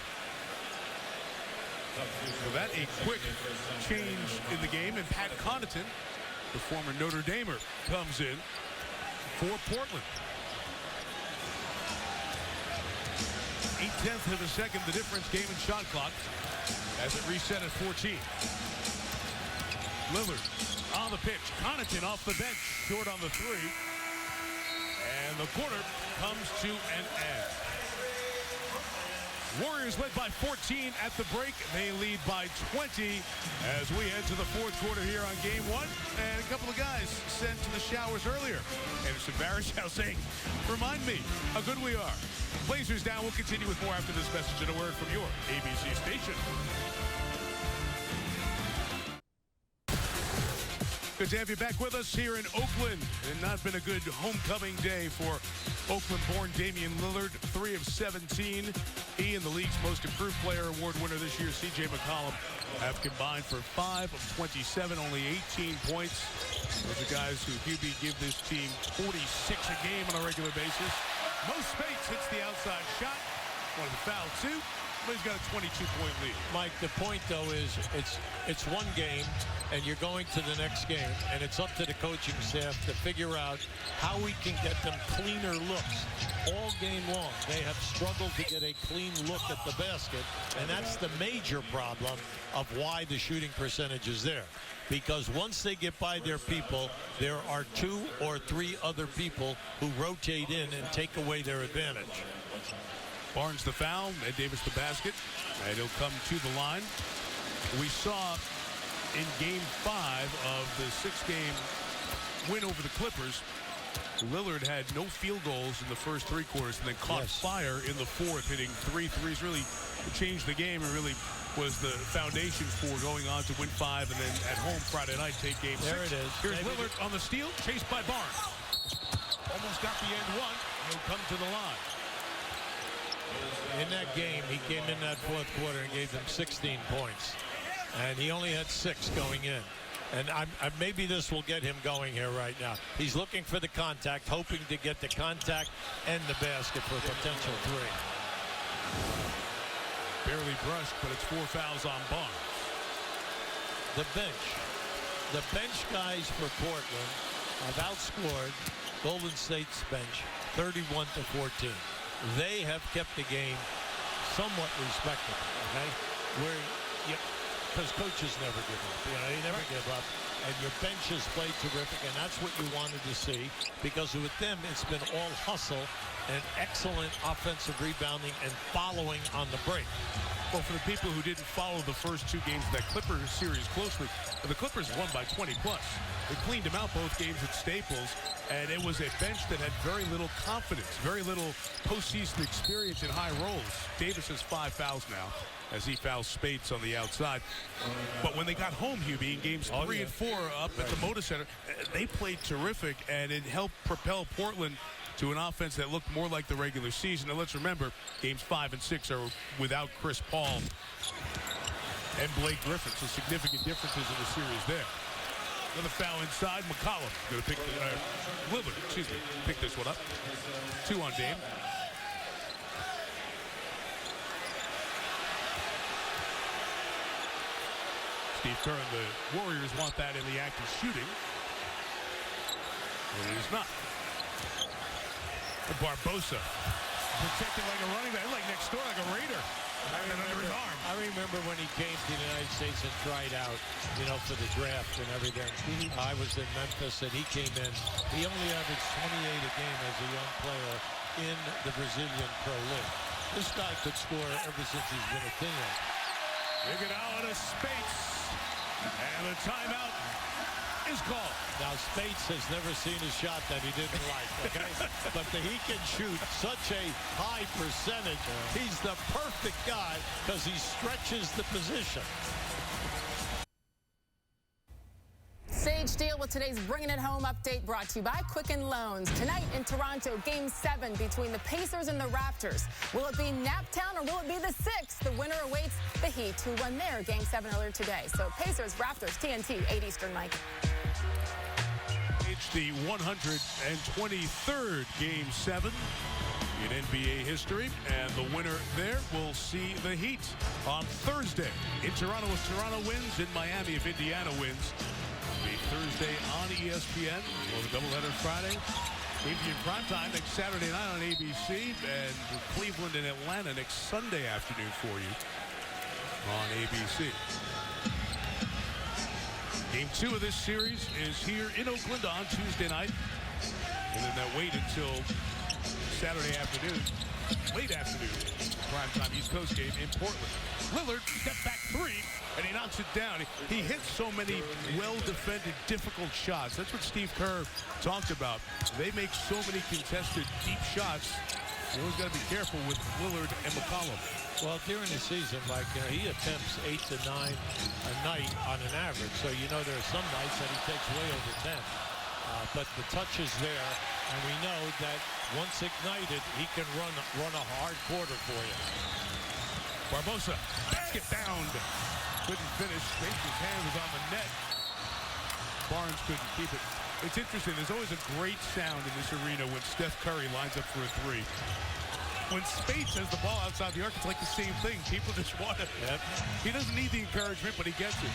So that a quick change in the game, and Pat Connaughton, the former Notre Damer, comes in for Portland. 0.8 of a second, the difference game in shot clock as it reset at 14. Lillard on the pitch. Connaughton off the bench, short on the three. And the quarter comes to an end. Warriors led by 14 at the break. They lead by 20 as we head to the fourth quarter here on game one. And a couple of guys sent to the showers earlier. Anderson Varejao saying, remind me how good we are. Blazers down. We'll continue with more after this message and a word from your ABC station. Good to have you back with us here in Oakland. And not been a good homecoming day for Oakland-born Damian Lillard, 3 of 17. He and the league's most improved player award winner this year, C.J. McCollum, have combined for 5 of 27, only 18 points. Those are guys who QB give this team 46 a game on a regular basis. Mo Spates hits the outside shot. Wanted to foul two, but he's got a 22-point lead. Mike, the point, though, is it's one game, and you're going to the next game, and it's up to the coaching staff to figure out how we can get them cleaner looks. All game long, they have struggled to get a clean look at the basket, and that's the major problem of why the shooting percentage is there. Because once they get by their people, there are 2 or 3 other people who rotate in and take away their advantage. Barnes the foul, Ed Davis the basket, and he'll come to the line. We saw in game 5 of the 6-game win over the Clippers, Lillard had no field goals in the first 3 quarters and then caught fire in the fourth, hitting 3 threes. Really changed the game and really was the foundation for going on to win 5 and then at home Friday night take game 6. There it is. Here's Lillard on the steal, chased by Barnes. Almost got the end one. He'll come to the line. In that game, he came in that fourth quarter and gave them 16 points. And he only had 6 going in. And maybe this will get him going here right now. He's looking for the contact, hoping to get the contact and the basket for a potential 3. Barely brushed, but it's 4 fouls on Barnes. The bench guys for Portland have outscored Golden State's bench 31-14. They have kept the game somewhat respectable, okay? Because coaches never give up. They never give up. And your bench has played terrific, and that's what you wanted to see. Because with them, it's been all hustle and excellent offensive rebounding and following on the break. Well, for the people who didn't follow the first two games of that Clippers series closely, the Clippers won by 20+. They cleaned them out both games at Staples, and it was a bench that had very little confidence, very little postseason experience in high rolls. Davis has 5 fouls now, as he fouls Spates on the outside. But when they got home, Hubie, in games 3 and 4 up at the Moda Center, they played terrific, and it helped propel Portland to an offense that looked more like the regular season. And let's remember, games 5 and 6 are without Chris Paul and Blake Griffin, so significant differences in the series there. Another foul inside. McCollum going to pick Lillard, pick this one up. 2 on Dame. Steve Kerr and the Warriors want that in the act of shooting. And it is not. Barbosa protected like a running back, like next door, like a Raider. Under his arm. I remember when he came to the United States and tried out, for the draft and everything. I was in Memphis and he came in. He only averaged 28 a game as a young player in the Brazilian Pro League. This guy could score ever since he's been a teenager. Iguodala to Spates, and the timeout is called. Now, Spates has never seen a shot that he didn't like, okay? But he can shoot such a high percentage. He's the perfect guy because he stretches the position. Sage Steele with today's Bringing It Home update brought to you by Quicken Loans. Tonight in Toronto, Game 7 between the Pacers and the Raptors. Will it be Naptown or will it be the Six? The winner awaits the Heat, who won their Game 7 earlier today. So Pacers, Raptors, TNT, 8 Eastern, Mike. It's the 123rd Game 7 in NBA history, and the winner there will see the Heat on Thursday in Toronto if Toronto wins, in Miami if Indiana wins. It'll be Thursday on ESPN. We'll have a doubleheader Friday. ABC primetime next Saturday night on ABC, and Cleveland and Atlanta next Sunday afternoon for you on ABC. Game 2 of this series is here in Oakland on Tuesday night. And then they'll wait until Saturday afternoon, late afternoon, primetime East Coast game in Portland. Lillard, step back 3, and he knocks it down. He hits so many well-defended, difficult shots. That's what Steve Kerr talked about. They make so many contested, deep shots. You always got to be careful with Lillard and McCollum. Well, during the season, like, he attempts 8 to 9 a night on an average. So, there are some nights that he takes way over 10. But the touch is there, and we know that once ignited, he can run a hard quarter for you. Barbosa, basket downed. Couldn't finish. Space's hand was on the net. Barnes couldn't keep it. It's interesting. There's always a great sound in this arena when Steph Curry lines up for a 3. When Spates has the ball outside the arc, it's like the same thing. People just want to. Yep. He doesn't need the encouragement, but he gets it.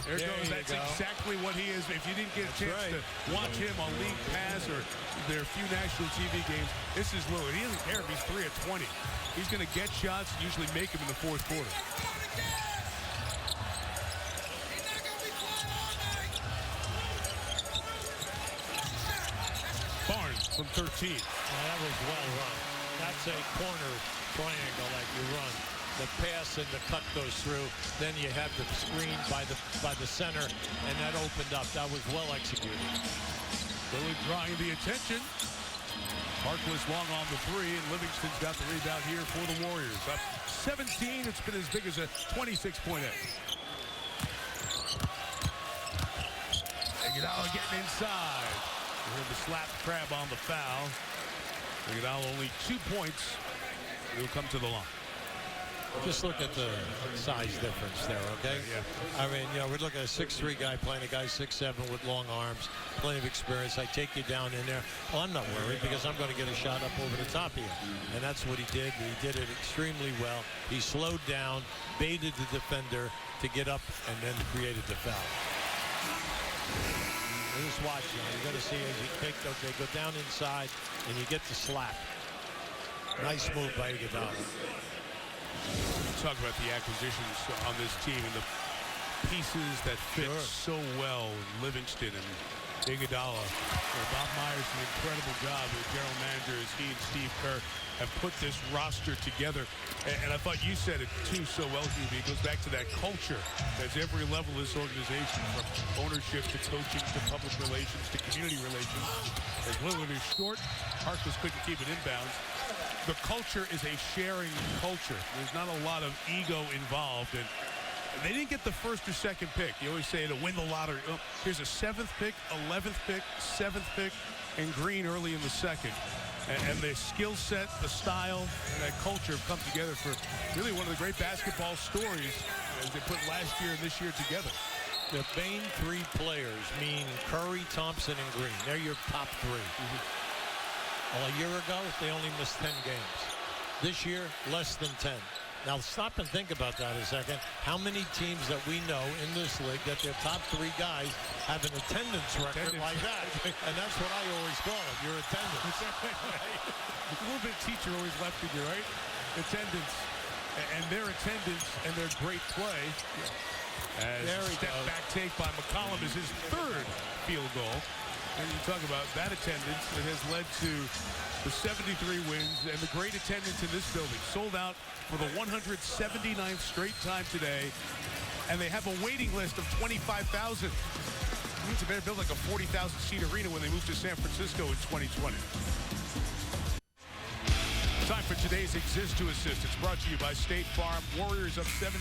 There goes. That's exactly what he is. If you didn't get a chance to watch him on League Pass or their few national TV games, this is Lillard. He doesn't care if he's 3 of 20. He's going to get shots, usually make them in the fourth quarter. Barnes from 13. That was well run. That's a corner triangle like you run. The pass and the cut goes through. Then you have the screen by the center, and that opened up. That was well executed. Lillard drawing the attention. Harkless long on the 3, and Livingston's got the rebound here for the Warriors. Up 17. It's been as big as a 26-point edge. Iguodala getting inside. You heard the slap crab on the foul. Iguodala only 2 points. He'll come to the line. Just look at the size difference there, okay? Yeah. I mean, we're looking at a 6'3" guy playing a guy 6'7" with long arms, plenty of experience. I take you down in there. Well, I'm not worried because I'm going to get a shot up over the top of you. And that's what he did. He did it extremely well. He slowed down, baited the defender to get up, and then created the foul. Just watch, you're going to see as you take those, they go down inside, and you get the slap. Nice move by Iguodala. Talk about the acquisitions on this team and the pieces that fit so well in Livingston and Iguodala. Bob Myers, an incredible job with general manager as he and Steve Kerr have put this roster together. And I thought you said it, too, so well, Hubie. It goes back to that culture that's every level of this organization, from ownership to coaching to public relations to community relations. As Lillard is short, Harkless couldn't keep it inbounds. The culture is a sharing culture. There's not a lot of ego involved. And they didn't get the first or second pick. You always say to win the lottery. Oh, here's a 7th pick, 11th pick, 7th pick, and Green early in the second. And the skill set, the style, and that culture have come together for really one of the great basketball stories as they put last year and this year together. The main 3 players mean Curry, Thompson, and Green. They're your top 3. Well, a year ago, they only missed 10 games. This year, less than 10. Now, stop and think about that a second. How many teams that we know in this league that their top 3 guys have an attendance record like that? And that's what I always call it, your attendance. A little bit of teacher always left in you, right? Attendance. And their attendance and their great play. As a step-back take by McCollum is his 3rd field goal. And you talk about that attendance that has led to the 73 wins and the great attendance in this building. Sold out for the 179th straight time today. And they have a waiting list of 25,000. It means they better build like a 40,000-seat arena when they move to San Francisco in 2020. Time for today's Exist to Assist. It's brought to you by State Farm. Warriors up 17.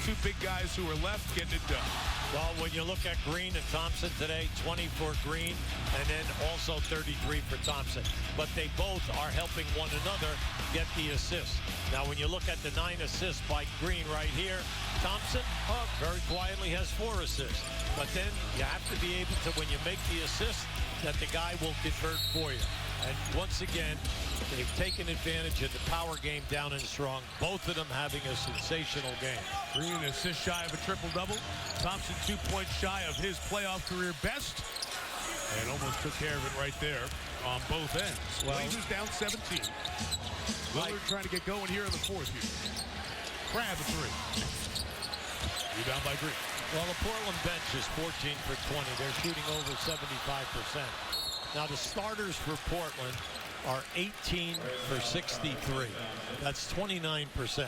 2 big guys who are left getting it done. Well, when you look at Green and Thompson today, 20 for Green and then also 33 for Thompson. But they both are helping one another get the assist. Now, when you look at the 9 assists by Green right here, Thompson, very quietly has 4 assists. But then you have to be able to, when you make the assist, that the guy will convert for you. And once again, they've taken advantage of the power game down and strong. Both of them having a sensational game. Green an assist shy of a triple-double. Thompson 2 points shy of his playoff career best. And almost took care of it right there on both ends. Blazers down 17. Lillard trying to get going here in the 4th here. Grab a 3. Rebound by Green. Well, the Portland bench is 14 for 20. They're shooting over 75%. Now, the starters for Portland are 18 for 63. That's 29%.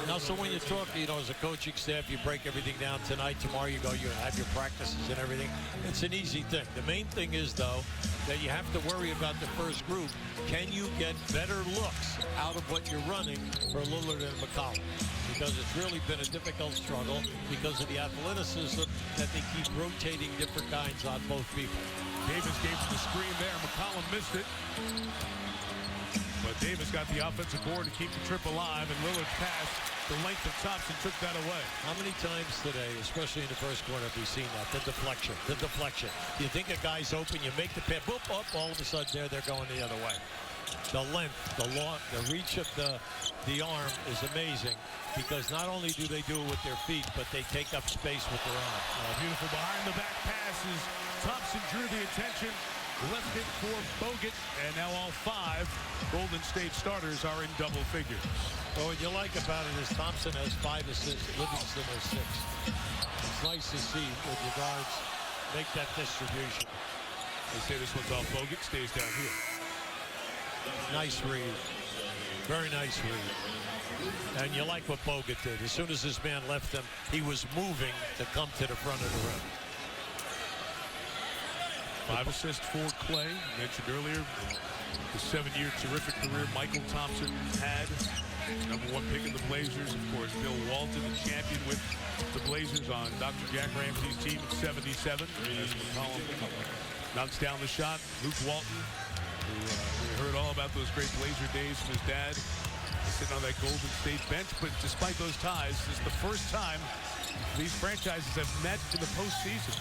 Now, so when you talk, as a coaching staff, you break everything down tonight, tomorrow you go, you have your practices and everything. It's an easy thing. The main thing is, though, that you have to worry about the first group. Can you get better looks out of what you're running for Lillard and McCollum? Because it's really been a difficult struggle because of the athleticism that they keep rotating different kinds on both people. Davis gave the screen there. McCollum missed it. But Davis got the offensive board to keep the trip alive, and Lillard's pass, the length of Thompson, took that away. How many times today, especially in the first quarter, have we seen that? The deflection. The deflection. You think a guy's open, you make the pin, boop, up, all of a sudden they're going the other way. The length, the reach of the arm is amazing because not only do they do it with their feet, but they take up space with their arm. Beautiful behind-the-back passes. Thompson drew the attention, left it for Bogut, and now all 5 Golden State starters are in double figures. Well, what you like about it is Thompson has 5 assists, Livingston has 6. It's nice to see with your guards make that distribution. They say this one's off Bogut, stays down here. Nice read. Very nice read. And you like what Bogut did. As soon as this man left him, he was moving to come to the front of the rim. 5 assists for Clay. Mentioned earlier, the 7-year terrific career Michael Thompson had. #1 pick in the Blazers. Of course, Bill Walton, the champion with the Blazers on Dr. Jack Ramsey's team in 77. As McCollum knocks down the shot. Luke Walton, who we heard all about those great Blazer days from his dad, sitting on that Golden State bench. But despite those ties, this is the first time these franchises have met in the postseason.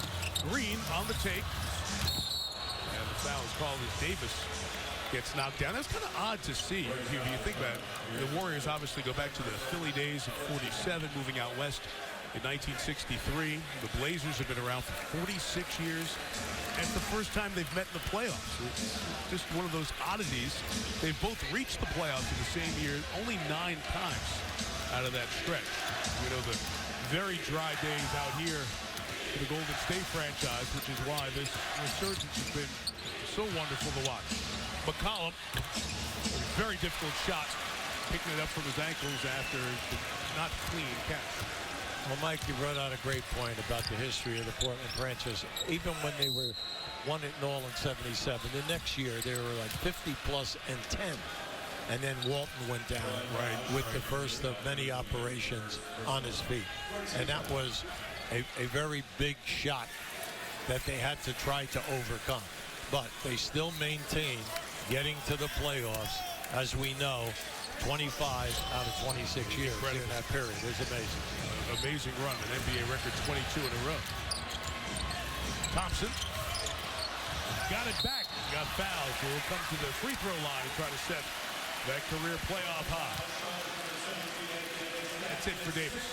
Green on the take. And the foul is called as Davis gets knocked down. That's kind of odd to see. If you think about it, the Warriors obviously go back to the Philly days of 47, moving out west in 1963. The Blazers have been around for 46 years. And it's the first time they've met in the playoffs. It's just one of those oddities. They've both reached the playoffs in the same year, only 9 times out of that stretch. The very dry days out here for the Golden State franchise, which is why this resurgence has been so wonderful to watch. McCollum, a very difficult shot, picking it up from his ankles after the not clean catch. Well, Mike, you brought out a great point about the history of the Portland franchise. Even when they were won it all in '77, the next year they were like 50+ and 10. And then Walton went down with the first of many operations on his feet. And that was a very big shot that they had to try to overcome. But they still maintained getting to the playoffs, as we know, 25 out of 26 years in that period. It's amazing. Amazing run, an NBA record 22 in a row. Thompson got it back, got fouled, so he'll come to the free throw line and try to set that career playoff high. That's it for Davis.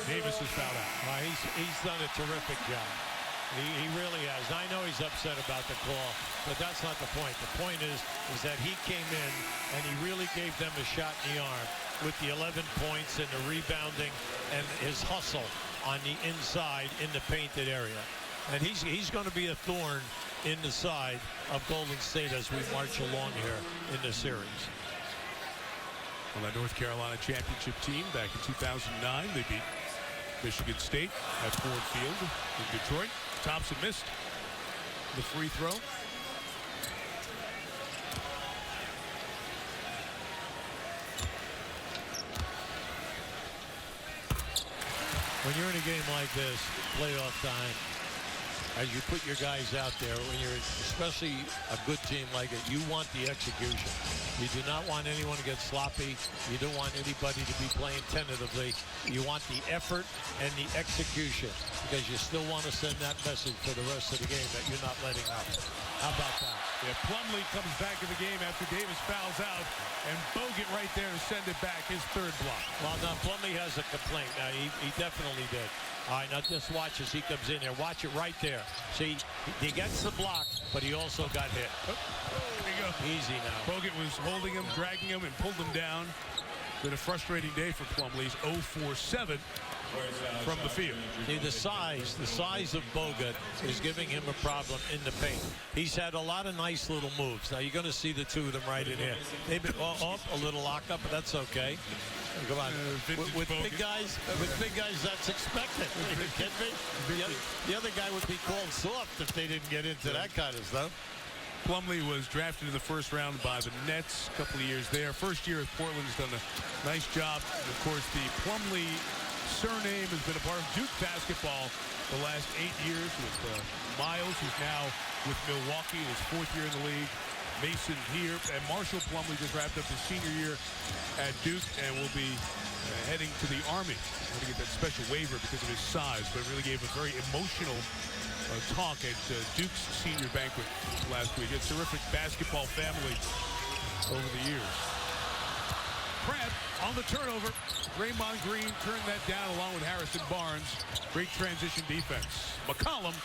Davis is fouled out. He's done a terrific job. He really has. I know he's upset about the call, but that's not the point. The point is that he came in and he really gave them a shot in the arm with the 11 points and the rebounding and his hustle on the inside in the painted area. And he's going to be a thorn in the side of Golden State as we march along here in the series. Well, that North Carolina championship team back in 2009, they beat Michigan State at Ford Field in Detroit. Thompson missed the free throw. When you're in a game like this, playoff time, as you put your guys out there, when you're especially a good team like it, you want the execution. You do not want anyone to get sloppy. You don't want anybody to be playing tentatively. You want the effort and the execution because you still want to send that message for the rest of the game that you're not letting up. How about that? Yeah, Plumlee comes back in the game after Davis fouls out, and Bogut right there to send it back, his third block. Well, now Plumlee has a complaint. Now, he definitely did. All right, now just watch as he comes in there. Watch it right there. See, he gets the block, but he also got hit. Oh, there you go. Easy now. Bogut was holding him, dragging him, and pulled him down. Been a frustrating day for Plumlee. He's 0 for 7 from the field. See, the size of Bogut is giving him a problem in the paint. He's had a lot of nice little moves. Now, you're going to see the two of them right in here. They've been off a little lockup, but that's okay. Come on. With big guys, that's expected. Are you kidding me? The other guy would be called soft if they didn't get into that kind of stuff. Plumlee was drafted in the first round by the Nets a couple of years there. First year with Portland, has done a nice job. And of course, the Plumlee surname has been a part of Duke basketball the last 8 years with Miles, who's now with Milwaukee, his 4th year in the league. Mason here, and Marshall Plumlee just wrapped up his senior year at Duke and will be heading to the Army. Going to get that special waiver because of his size, but really gave a very emotional talk at Duke's senior banquet last week. It's a terrific basketball family over the years. Pratt on the turnover. Draymond Green turned that down along with Harrison Barnes. Great transition defense. McCollum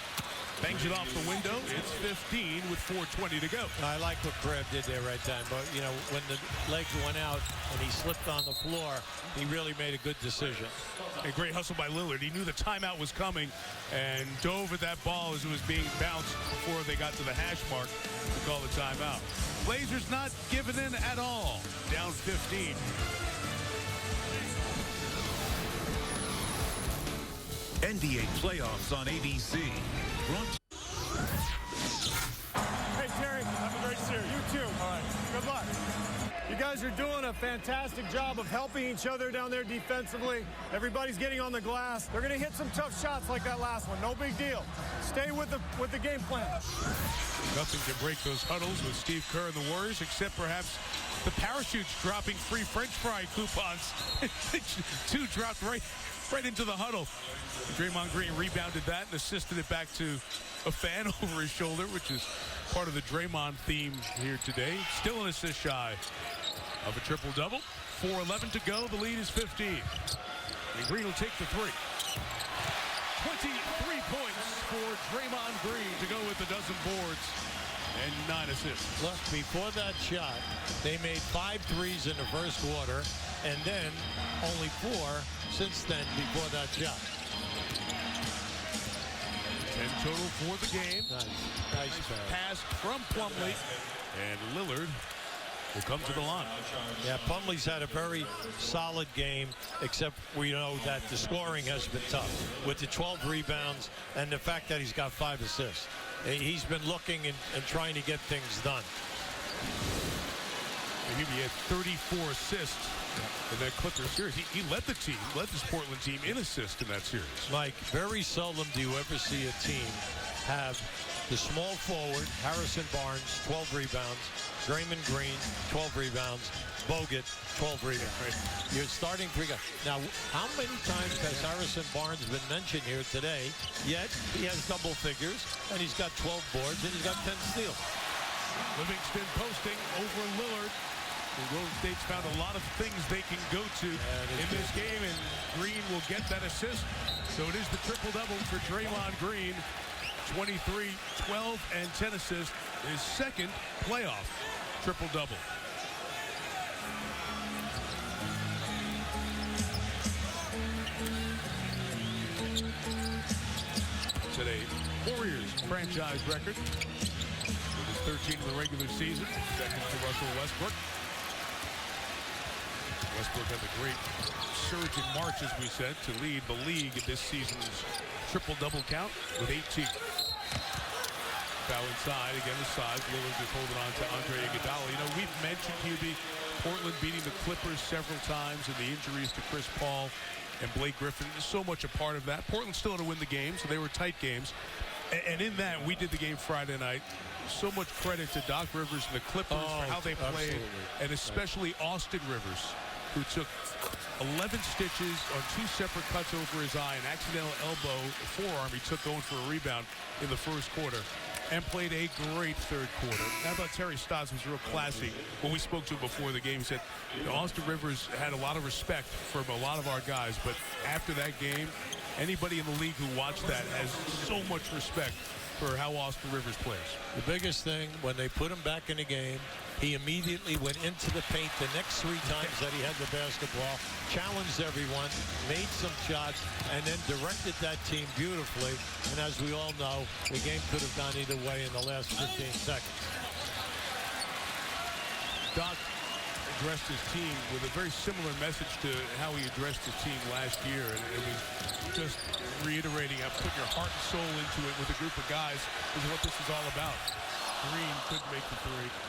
bangs it off the window. It's 15 with 4:20 to go. I like what Crab did there right time, but you know, when the leg went out and he slipped on the floor, he really made a good decision. A great hustle by Lillard. He knew the timeout was coming and dove at that ball as it was being bounced before they got to the hash mark to call the timeout. Blazers not giving in at all. Down 15. NBA playoffs on ABC. Hey, Terry, have a great series. You too. All right. Good luck. You guys are doing a fantastic job of helping each other down there defensively. Everybody's getting on the glass. They're going to hit some tough shots like that last one. No big deal. Stay with the game plan. Nothing can break those huddles with Steve Kerr and the Warriors, except perhaps the parachutes dropping free French fry coupons. Two dropped right into the huddle. Draymond Green rebounded that and assisted it back to a fan over his shoulder, which is part of the Draymond theme here today. Still an assist shy of a triple-double. 4:11 to go. The lead is 15. And Green will take the three. 23 points for Draymond Green to go with a dozen boards and 9 assists. Look, before that shot, they made 5 threes in the first quarter, and then only 4 since then before that shot. total for the game. Nice pass from Plumlee. And Lillard will come to the line. Yeah, Plumlee's had a very solid game, except we know that the scoring has been tough with the 12 rebounds and the fact that he's got 5 assists. He's been looking and trying to get things done. He had 34 assists in that Clippers series. He led the team, led this Portland team in assists in that series. Mike, very seldom do you ever see a team have the small forward, Harrison Barnes, 12 rebounds, Draymond Green, 12 rebounds, Bogut, 12 rebounds. Right. You're starting 3 guys. Now, how many times has Harrison Barnes been mentioned here today? Yet, he has double figures, and he's got 12 boards, and he's got 10 steals. Livingston posting over Lillard. The Golden State's found a lot of things they can go to in this game, and Green will get that assist. So it is the triple-double for Draymond Green. 23, 12, and 10 assists. His second playoff triple-double. Today, Warriors franchise record. With his 13 in the regular season, second to Russell Westbrook. Westbrook had a great surge in March, as we said, to lead the league in this season's triple-double count with 18. Foul inside, again the size. Lillard just holding on to Andre Iguodala. You know, we've mentioned QB Portland beating the Clippers several times, and the injuries to Chris Paul and Blake Griffin is so much a part of that. Portland still had to win the game, so they were tight games. And in that, we did the game Friday night. So much credit to Doc Rivers and the Clippers for how they played, and especially Austin Rivers, who took 11 stitches on 2 separate cuts over his eye, an accidental elbow forearm he took going for a rebound in the first quarter, and played a great third quarter. How about Terry Stotts was real classy. When we spoke to him before the game, he said, you know, Austin Rivers had a lot of respect for a lot of our guys, but after that game, anybody in the league who watched that has so much respect for how Austin Rivers plays. The biggest thing, when they put him back in the game, he immediately went into the paint the next 3 times that he had the basketball, challenged everyone, made some shots, and then directed that team beautifully. And as we all know, the game could have gone either way in the last 15 seconds. Doc addressed his team with a very similar message to how he addressed his team last year. And it was just reiterating how put your heart and soul into it with a group of guys is what this is all about. Green couldn't make the 3.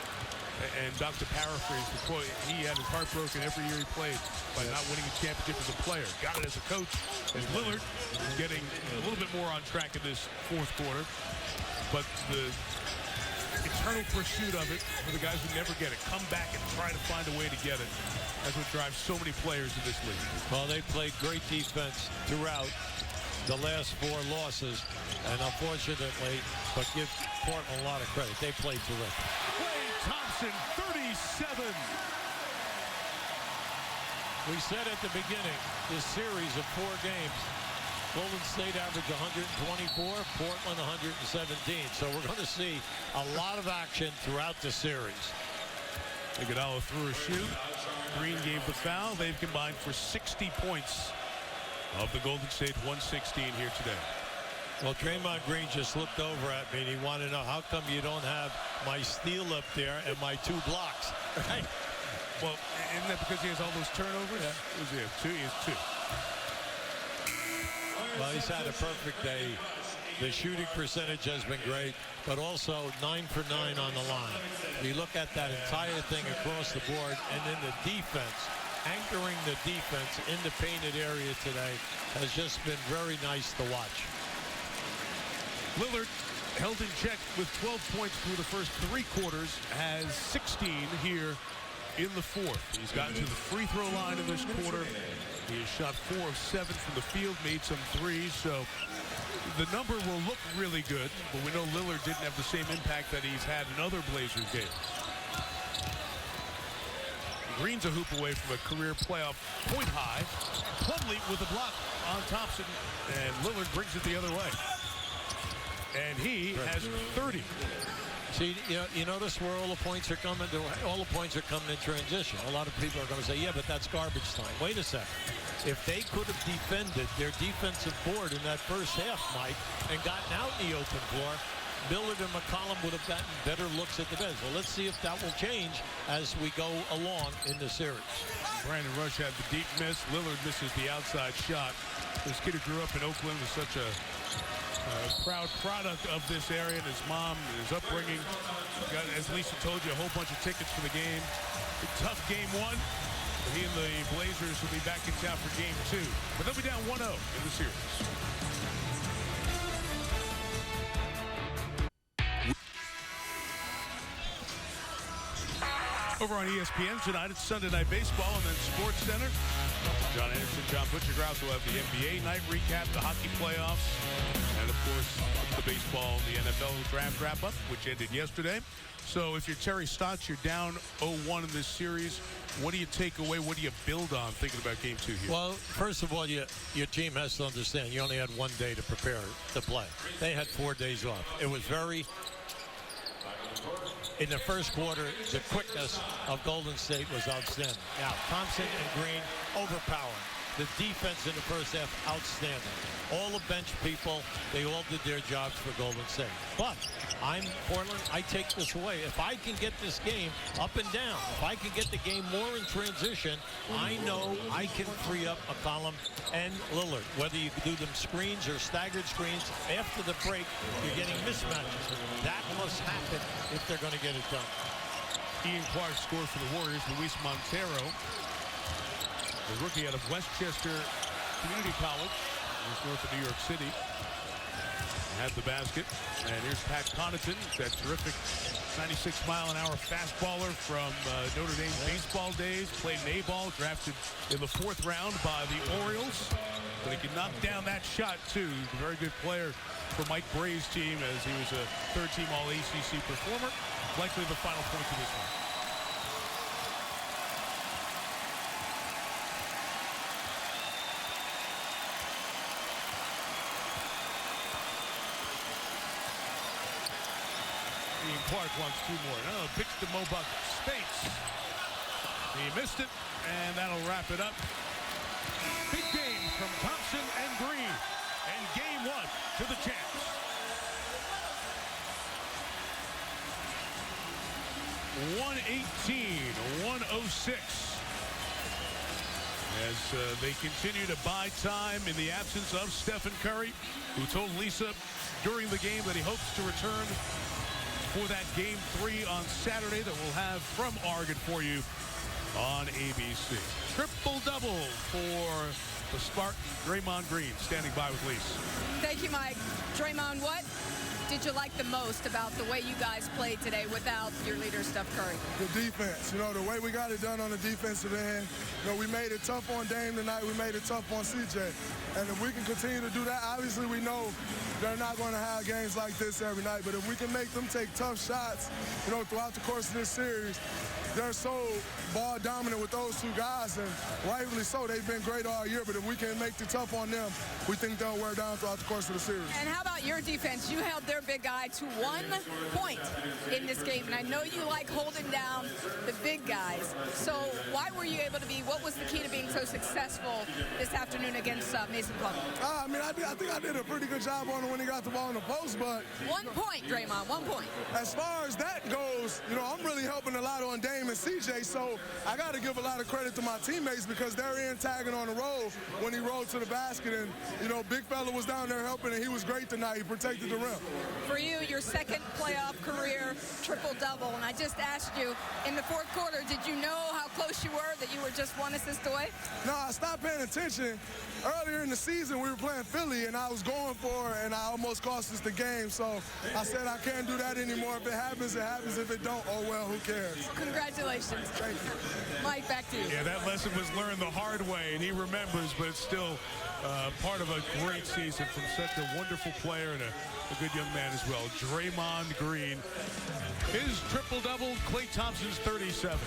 And Doc, to paraphrase the quote, he had his heart broken every year he played by not winning a championship as a player. Got it as a coach. And Lillard is getting a little bit more on track in this fourth quarter. But the eternal pursuit of it for the guys who never get it, come back and try to find a way to get it. That's what drives so many players in this league. Well, they played great defense throughout the last 4 losses. And unfortunately, but give Portland a lot of credit. They played terrific. Thompson, 37. We said at the beginning, this series of 4 games, Golden State averaged 124, Portland 117. So we're going to see a lot of action throughout the series. Iguodala threw a shoe. Green gave the foul. They've combined for 60 points of the Golden State 116 here today. Well, Draymond Green just looked over at me and he wanted to know, how come you don't have my steal up there and my 2 blocks? Right? Well, isn't that because he has all those turnovers? Yeah. He has 2. He has 2. Well, he's had a perfect day. The shooting percentage has been great, but also 9 for 9 on the line. You look at that entire thing across the board, and then the defense, anchoring the defense in the painted area today has just been very nice to watch. Lillard held in check with 12 points through the first 3 quarters, has 16 here in the fourth. He's gotten to the free throw line in this quarter. He has shot 4 of 7 from the field, made some 3s, so the number will look really good, but we know Lillard didn't have the same impact that he's had in other Blazers games. Green's a hoop away from a career playoff point high. Plumlee with a block on Thompson, and Lillard brings it the other way. And he has 30. See, you notice where all the points are coming. All the points are coming in transition. A lot of people are going to say, yeah, but that's garbage time. Wait a second. If they could have defended their defensive board in that first half, Mike, and gotten out in the open floor, Millard and McCollum would have gotten better looks at the bench. Well, let's see if that will change as we go along in the series. Brandon Rush had the deep miss. Lillard misses the outside shot. This kid who grew up in Oakland was such a proud product of this area, and his mom and his upbringing. Got, as Lisa told you, a whole bunch of tickets for the game. A tough game one. But he and the Blazers will be back in town for game 2. But they'll be down 1-0 in the series. Over on ESPN tonight, it's Sunday Night Baseball and then Sports Center. John Anderson, John Butchergrouse will have the NBA night recap, the hockey playoffs, and of course the baseball, the NFL draft wrap-up, which ended yesterday. So if you're Terry Stotts, you're down 0-1 in this series. What do you take away? What do you build on thinking about game 2 here? Well, first of all, your team has to understand you only had 1 day to prepare to play. They had 4 days off. It was very... In the first quarter, the quickness of Golden State was outstanding. Now, Thompson and Green overpowering. The defense in the first half, outstanding. All the bench people, they all did their jobs for Golden State. But I'm Portland, I take this away. If I can get this game up and down, if I can get the game more in transition, I know I can free up McCollum and Lillard. Whether you do them screens or staggered screens, after the break, you're getting mismatches. That must happen if they're going to get it done. Ian Clark scored for the Warriors. Luis Montero, the rookie out of Westchester Community College, just north of New York City, had the basket. And here's Pat Connaughton, that terrific 96-mile-an-hour fastballer from Notre Dame baseball days. Played in A-ball, drafted in the 4th round by the Orioles. But he can knock down that shot, too. He's a very good player for Mike Bray's team, as he was a 3rd-team All-ACC performer. Likely the final point to this one. Clark wants 2 more. No, pitch to Mo Bucket. Space. He missed it, and that'll wrap it up. Big game from Thompson and Green. And game 1 to the champs. 118-106. As they continue to buy time in the absence of Stephen Curry, who told Lisa during the game that he hopes to return for that game 3 on Saturday that we'll have from Oregon for you on ABC. Triple-double for the Spartan, Draymond Green, standing by with Lisa. Thank you, Mike. Draymond, what did you like the most about the way you guys played today without your leader, Steph Curry? The defense. The way we got it done on the defensive end. We made it tough on Dame tonight. We made it tough on CJ. And if we can continue to do that, obviously we know they're not going to have games like this every night. But if we can make them take tough shots, throughout the course of this series, they're so ball dominant with those 2 guys, and rightfully so. They've been great all year, but if we can make it tough on them, we think they'll wear down throughout the course of the series. And how about your defense? You held their big guy to 1 point in this game, and I know you like holding down the big guys. So why were you able to what was the key to being so successful this afternoon against Mason Plumlee? I think I did a pretty good job on him when he got the ball in the post, but... 1 point, Draymond, 1 point. As far as that goes, I'm really helping a lot on Dame and CJ, so I got to give a lot of credit to my teammates because they're in tagging on the roll when he rolled to the basket, and, big fella was down there helping, and he was great tonight. He protected the rim. For you, your 2nd playoff career triple-double, and I just asked you, in the 4th quarter, did you know how close you were, that you were just 1 assist away? No, I stopped paying attention. Earlier in the season, we were playing Philly, and I was going for it, and I almost cost us the game. So I said I can't do that anymore. If it happens, it happens. If it don't, oh, well, who cares? Congratulations. Thank you. Mike, back to you. Yeah, that lesson was learned the hard way, and he remembers, but it's still part of a great season from such a wonderful player and a good young man as well. Draymond Green. His triple-double, Klay Thompson's 37.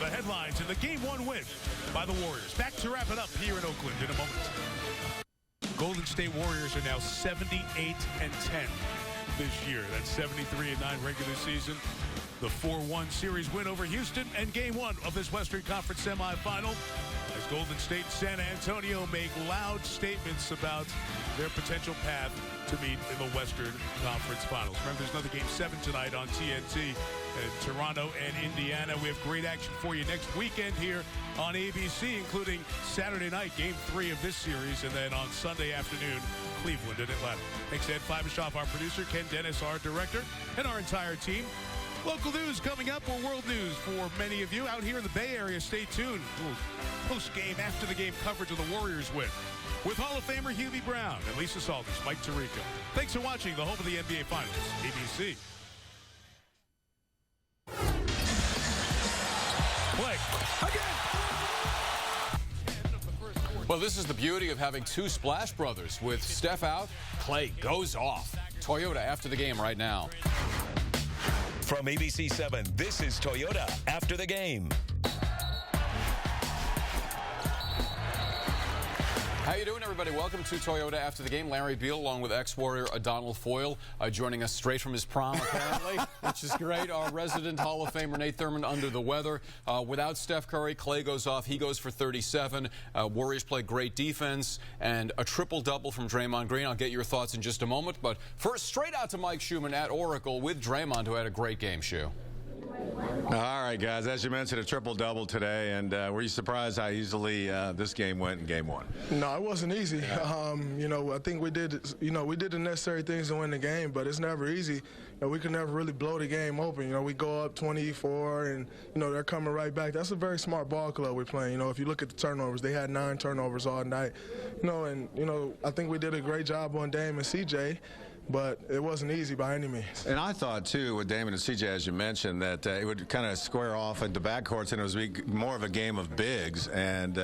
The headlines in the Game 1 win by the Warriors. Back to wrap it up here in Oakland in a moment. Golden State Warriors are now 78-10. this year. That's 73-9 regular season. The 4-1 series win over Houston and Game 1 of this Western Conference semifinal. As Golden State and San Antonio make loud statements about their potential path to meet in the Western Conference Finals. Remember, there's another Game 7 tonight on TNT. Toronto and Indiana. We have great action for you next weekend here on ABC, including Saturday night, Game 3 of this series, and then on Sunday afternoon, Cleveland and Atlanta. Thanks to Ed Fibishoff, our producer, Ken Dennis, our director, and our entire team. Local news coming up, or world news for many of you out here in the Bay Area. Stay tuned. Post-game, after-the-game coverage of the Warriors win with Hall of Famer Hubie Brown and Lisa Salters, Mike Tirico. Thanks for watching the home of the NBA Finals, ABC. Play again. Well, this is the beauty of having two Splash Brothers. With Steph out, Klay goes off. Toyota after the game right now. From ABC 7, this is Toyota After the Game. How you doing, everybody? Welcome to Toyota After the Game. Larry Beal, along with ex-Warrior Donald Foyle, joining us straight from his prom, apparently, which is great. Our resident Hall of Famer Nate Thurmond under the weather. Without Steph Curry, Klay goes off. He goes for 37. Warriors play great defense and a triple-double from Draymond Green. I'll get your thoughts in just a moment. But first, straight out to Mike Schumann at Oracle with Draymond, who had a great game, Shu. All right, guys, as you mentioned, a triple-double today, and were you surprised how easily this game went in Game 1? No, it wasn't easy. You know, I think we did the necessary things to win the game, but it's never easy. You know, we could never really blow the game open. You know, we go up 24, and, you know, they're coming right back. That's a very smart ball club we're playing. You know, if you look at the turnovers, they had 9 turnovers all night. You know, and, you know, I think we did a great job on Dame and CJ. But it wasn't easy by any means. And I thought, too, with Damon and CJ, as you mentioned, that it would kind of square off at the backcourts, and it was more of a game of bigs. And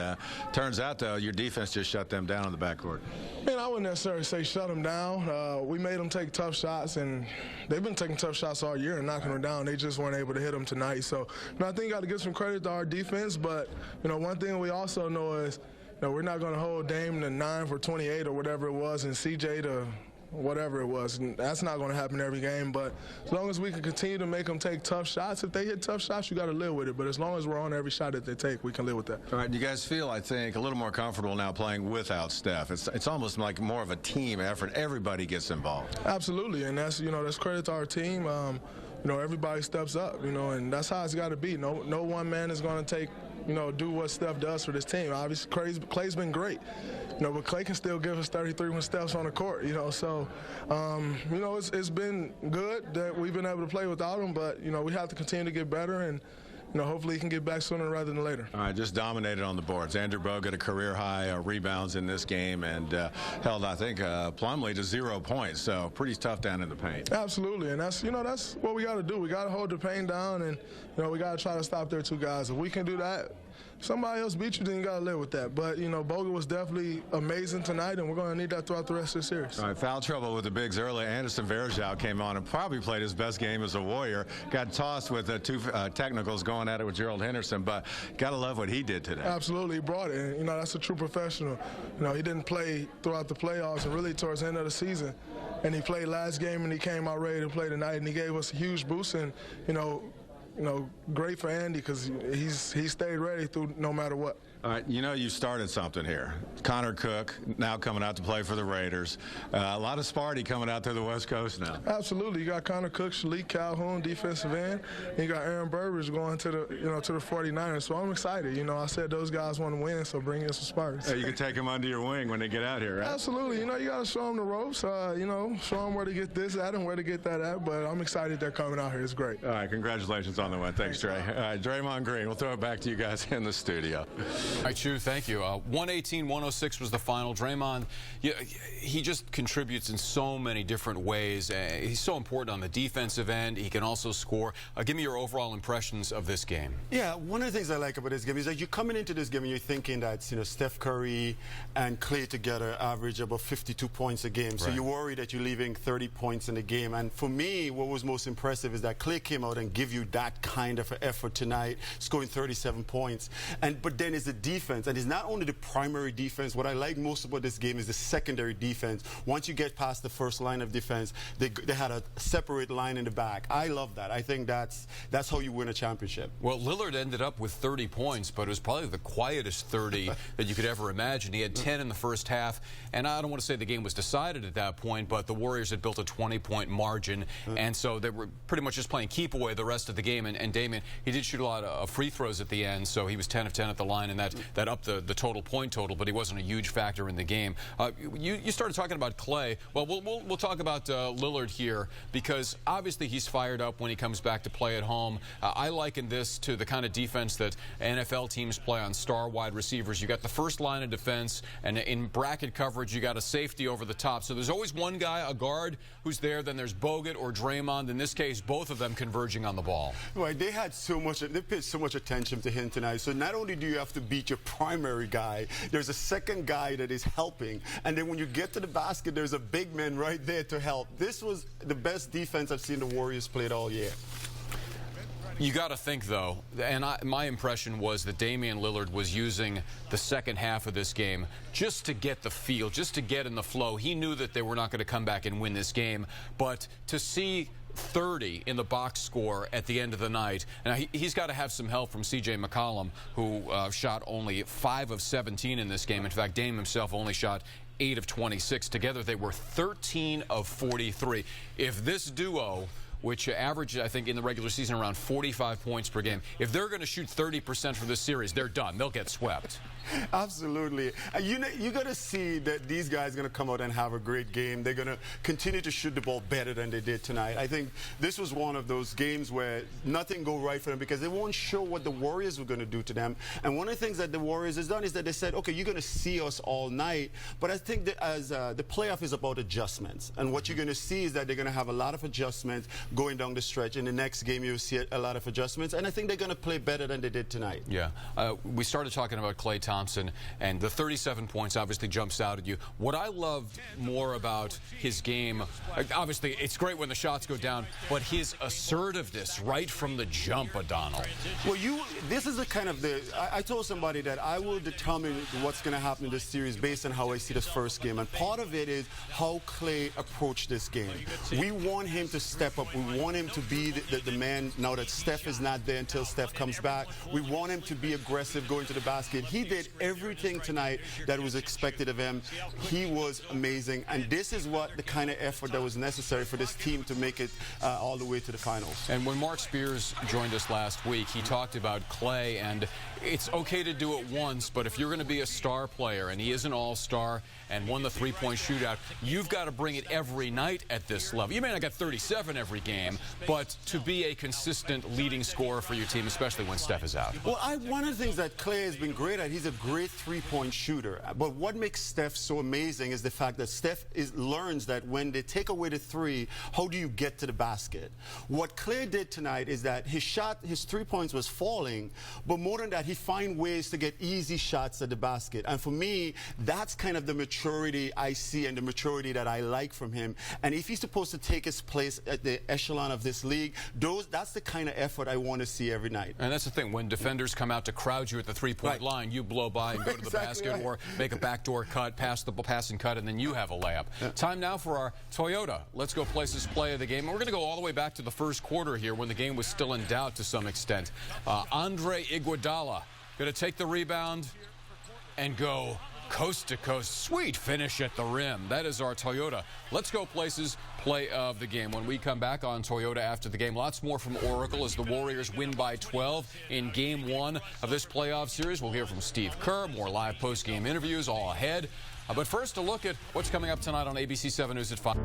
turns out, though, your defense just shut them down on the backcourt. Man, I wouldn't necessarily say shut them down. We made them take tough shots, and they've been taking tough shots all year and knocking them down. They just weren't able to hit them tonight. So, you know, I think you got to give some credit to our defense. But, you know, one thing we also know is, you know, we're not going to hold Dame to 9 for 28 or whatever it was, and CJ to whatever it was. And that's not going to happen every game, but as long as we can continue to make them take tough shots, if they hit tough shots, you got to live with it. But as long as we're on every shot that they take, we can live with that. All right, you guys feel, I think, a little more comfortable now playing without Steph. It's almost like more of a team effort. Everybody gets involved. Absolutely, and that's, you know, that's credit to our team. You know, everybody steps up, you know, and that's how it's got to be. No one man is going to take, you know, do what Steph does for this team. Obviously, Klay's been great, you know, but Klay can still give us 33 when Steph's on the court, you know. So, you know, it's been good that we've been able to play without him, but, you know, we have to continue to get better, and, you know, hopefully he can get back sooner rather than later. All right, just dominated on the boards. Andrew Bogut, a career-high rebounds in this game, and held, I think, Plumlee to 0 points. So pretty tough down in the paint. Absolutely, and that's, you know, that's what we got to do. We got to hold the paint down, and, you know, we got to try to stop their 2 guys. If we can do that, somebody else beat you, then you got to live with that. But, you know, Bogut was definitely amazing tonight, and we're going to need that throughout the rest of the series. All right, foul trouble with the bigs early. Anderson Varejao came on and probably played his best game as a Warrior. Got tossed with 2 technicals going at it with Gerald Henderson, but got to love what he did today. Absolutely, he brought it. And, you know, that's a true professional. You know, he didn't play throughout the playoffs and really towards the end of the season. And he played last game, and he came out ready to play tonight, and he gave us a huge boost. And, you know, great for Andy because he stayed ready through no matter what. All right, you know you started something here. Connor Cook now coming out to play for the Raiders. A lot of Sparty coming out to the West Coast now. Absolutely. You got Connor Cook, Shalik Calhoun, defensive end. And you got Aaron Burbridge going to the, you know, to the 49ers. So I'm excited. You know, I said those guys want to win, so bring in some Spartans. You can take them under your wing when they get out here, right? Absolutely. You know, you got to show them the ropes. You know, show them where to get this at and where to get that at. But I'm excited they're coming out here. It's great. All right, congratulations on the win. Thanks, Dre. All right, Draymond Green. We'll throw it back to you guys in the studio. All right, Chu, thank you. 118-106 was the final. Draymond, he just contributes in so many different ways. He's so important on the defensive end. He can also score. Give me your overall impressions of this game. Yeah, one of the things I like about this game is that you're coming into this game and you're thinking that, you know, Steph Curry and Klay together average about 52 points a game. So you worry that you're leaving 30 points in the game. And for me, what was most impressive is that Klay came out and give you that kind of effort tonight, scoring 37 points. But then it's the defense, and it's not only the primary defense. What I like most about this game is the secondary defense. Once you get past the first line of defense, they had a separate line in the back. I love that. I think that's how you win a championship. Well, Lillard ended up with 30 points, but it was probably the quietest 30 that you could ever imagine. He had 10 in the first half, and I don't want to say the game was decided at that point, but the Warriors had built a 20-point margin, and so they were pretty much just playing keep away the rest of the game. And Damian, he did shoot a lot of free throws at the end, so he was 10 of 10 at the line, and that upped the total point total, but he wasn't a huge factor in the game. You started talking about Clay. Well, we'll talk about Lillard here, because obviously he's fired up when he comes back to play at home. I liken this to the kind of defense that NFL teams play on star wide receivers. You got the first line of defense, and in bracket coverage, you got a safety over the top. So there's always one guy, a guard, who's there. Then there's Bogut or Draymond. In this case, both of them converging on the ball. Right, they paid so much attention to him tonight. So not only do you have to beat your primary guy, there's a second guy that is helping. And then when you get to the basket, there's a big man right there to help. This was the best defense I've seen the Warriors played all year. You got to think, though, and my impression was that Damian Lillard was using the second half of this game just to get the feel, just to get in the flow. He knew that they were not going to come back and win this game, but to see 30 in the box score at the end of the night. And he's got to have some help from C.J. McCollum, who shot only 5 of 17 in this game. In fact, Dame himself only shot 8 of 26. Together, they were 13 of 43. If this duo, which averaged, I think, in the regular season around 45 points per game, if they're going to shoot 30% for this series, they're done. They'll get swept. Absolutely. You're going to see that these guys are going to come out and have a great game. They're going to continue to shoot the ball better than they did tonight. I think this was one of those games where nothing go right for them because they won't show what the Warriors were going to do to them. And one of the things that the Warriors has done is that they said, okay, you're going to see us all night. But I think that as the playoff is about adjustments. And what you're going to see is that they're going to have a lot of adjustments going down the stretch. In the next game, you'll see a lot of adjustments. And I think they're going to play better than they did tonight. Yeah. We started talking about Klay Thompson, and the 37 points obviously jumps out at you. What I loved more about his game, obviously it's great when the shots go down, but his assertiveness right from the jump, O'Donnell. Well, this is a kind of I told somebody that I will determine what's going to happen in this series based on how I see this first game. And part of it is how Klay approached this game. We want him to step up. We want him to be the man now that Steph is not there until Steph comes back. We want him to be aggressive going to the basket. He did everything tonight that was expected of him. He was amazing, and this is what the kind of effort that was necessary for this team to make it all the way to the finals. And when Mark Spears joined us last week, he talked about Klay, and it's okay to do it once, but if you're going to be a star player, and he is an all-star and won the three-point shootout, you've got to bring it every night at this level. You may not get 37 every game, but to be a consistent leading scorer for your team, especially when Steph is out. Well, one of the things that Klay has been great at, he's a great three-point shooter. But what makes Steph so amazing is the fact that Steph learns that when they take away the three, how do you get to the basket? What Klay did tonight is that his 3 points was falling, but more than that, he find ways to get easy shots at the basket. And for me, that's kind of the maturity I see and the maturity that I like from him. And if he's supposed to take his place at the echelon of this league, that's the kind of effort I want to see every night. And that's the thing. When defenders come out to crowd you at the three-point line, you blow by and go to the basket or make a backdoor cut, pass and cut, and then you have a layup. Yeah. Time now for our Toyota Let's Go Places play of the game. And we're going to go all the way back to the first quarter here when the game was still in doubt to some extent. Andre Iguodala going to take the rebound and go coast to coast. Sweet finish at the rim. That is our Toyota Let's Go Places play of the game. When we come back on Toyota after the game, lots more from Oracle as the Warriors win by 12 in Game 1 of this playoff series. We'll hear from Steve Kerr, more live post-game interviews all ahead. But first, a look at what's coming up tonight on ABC 7 News at 5.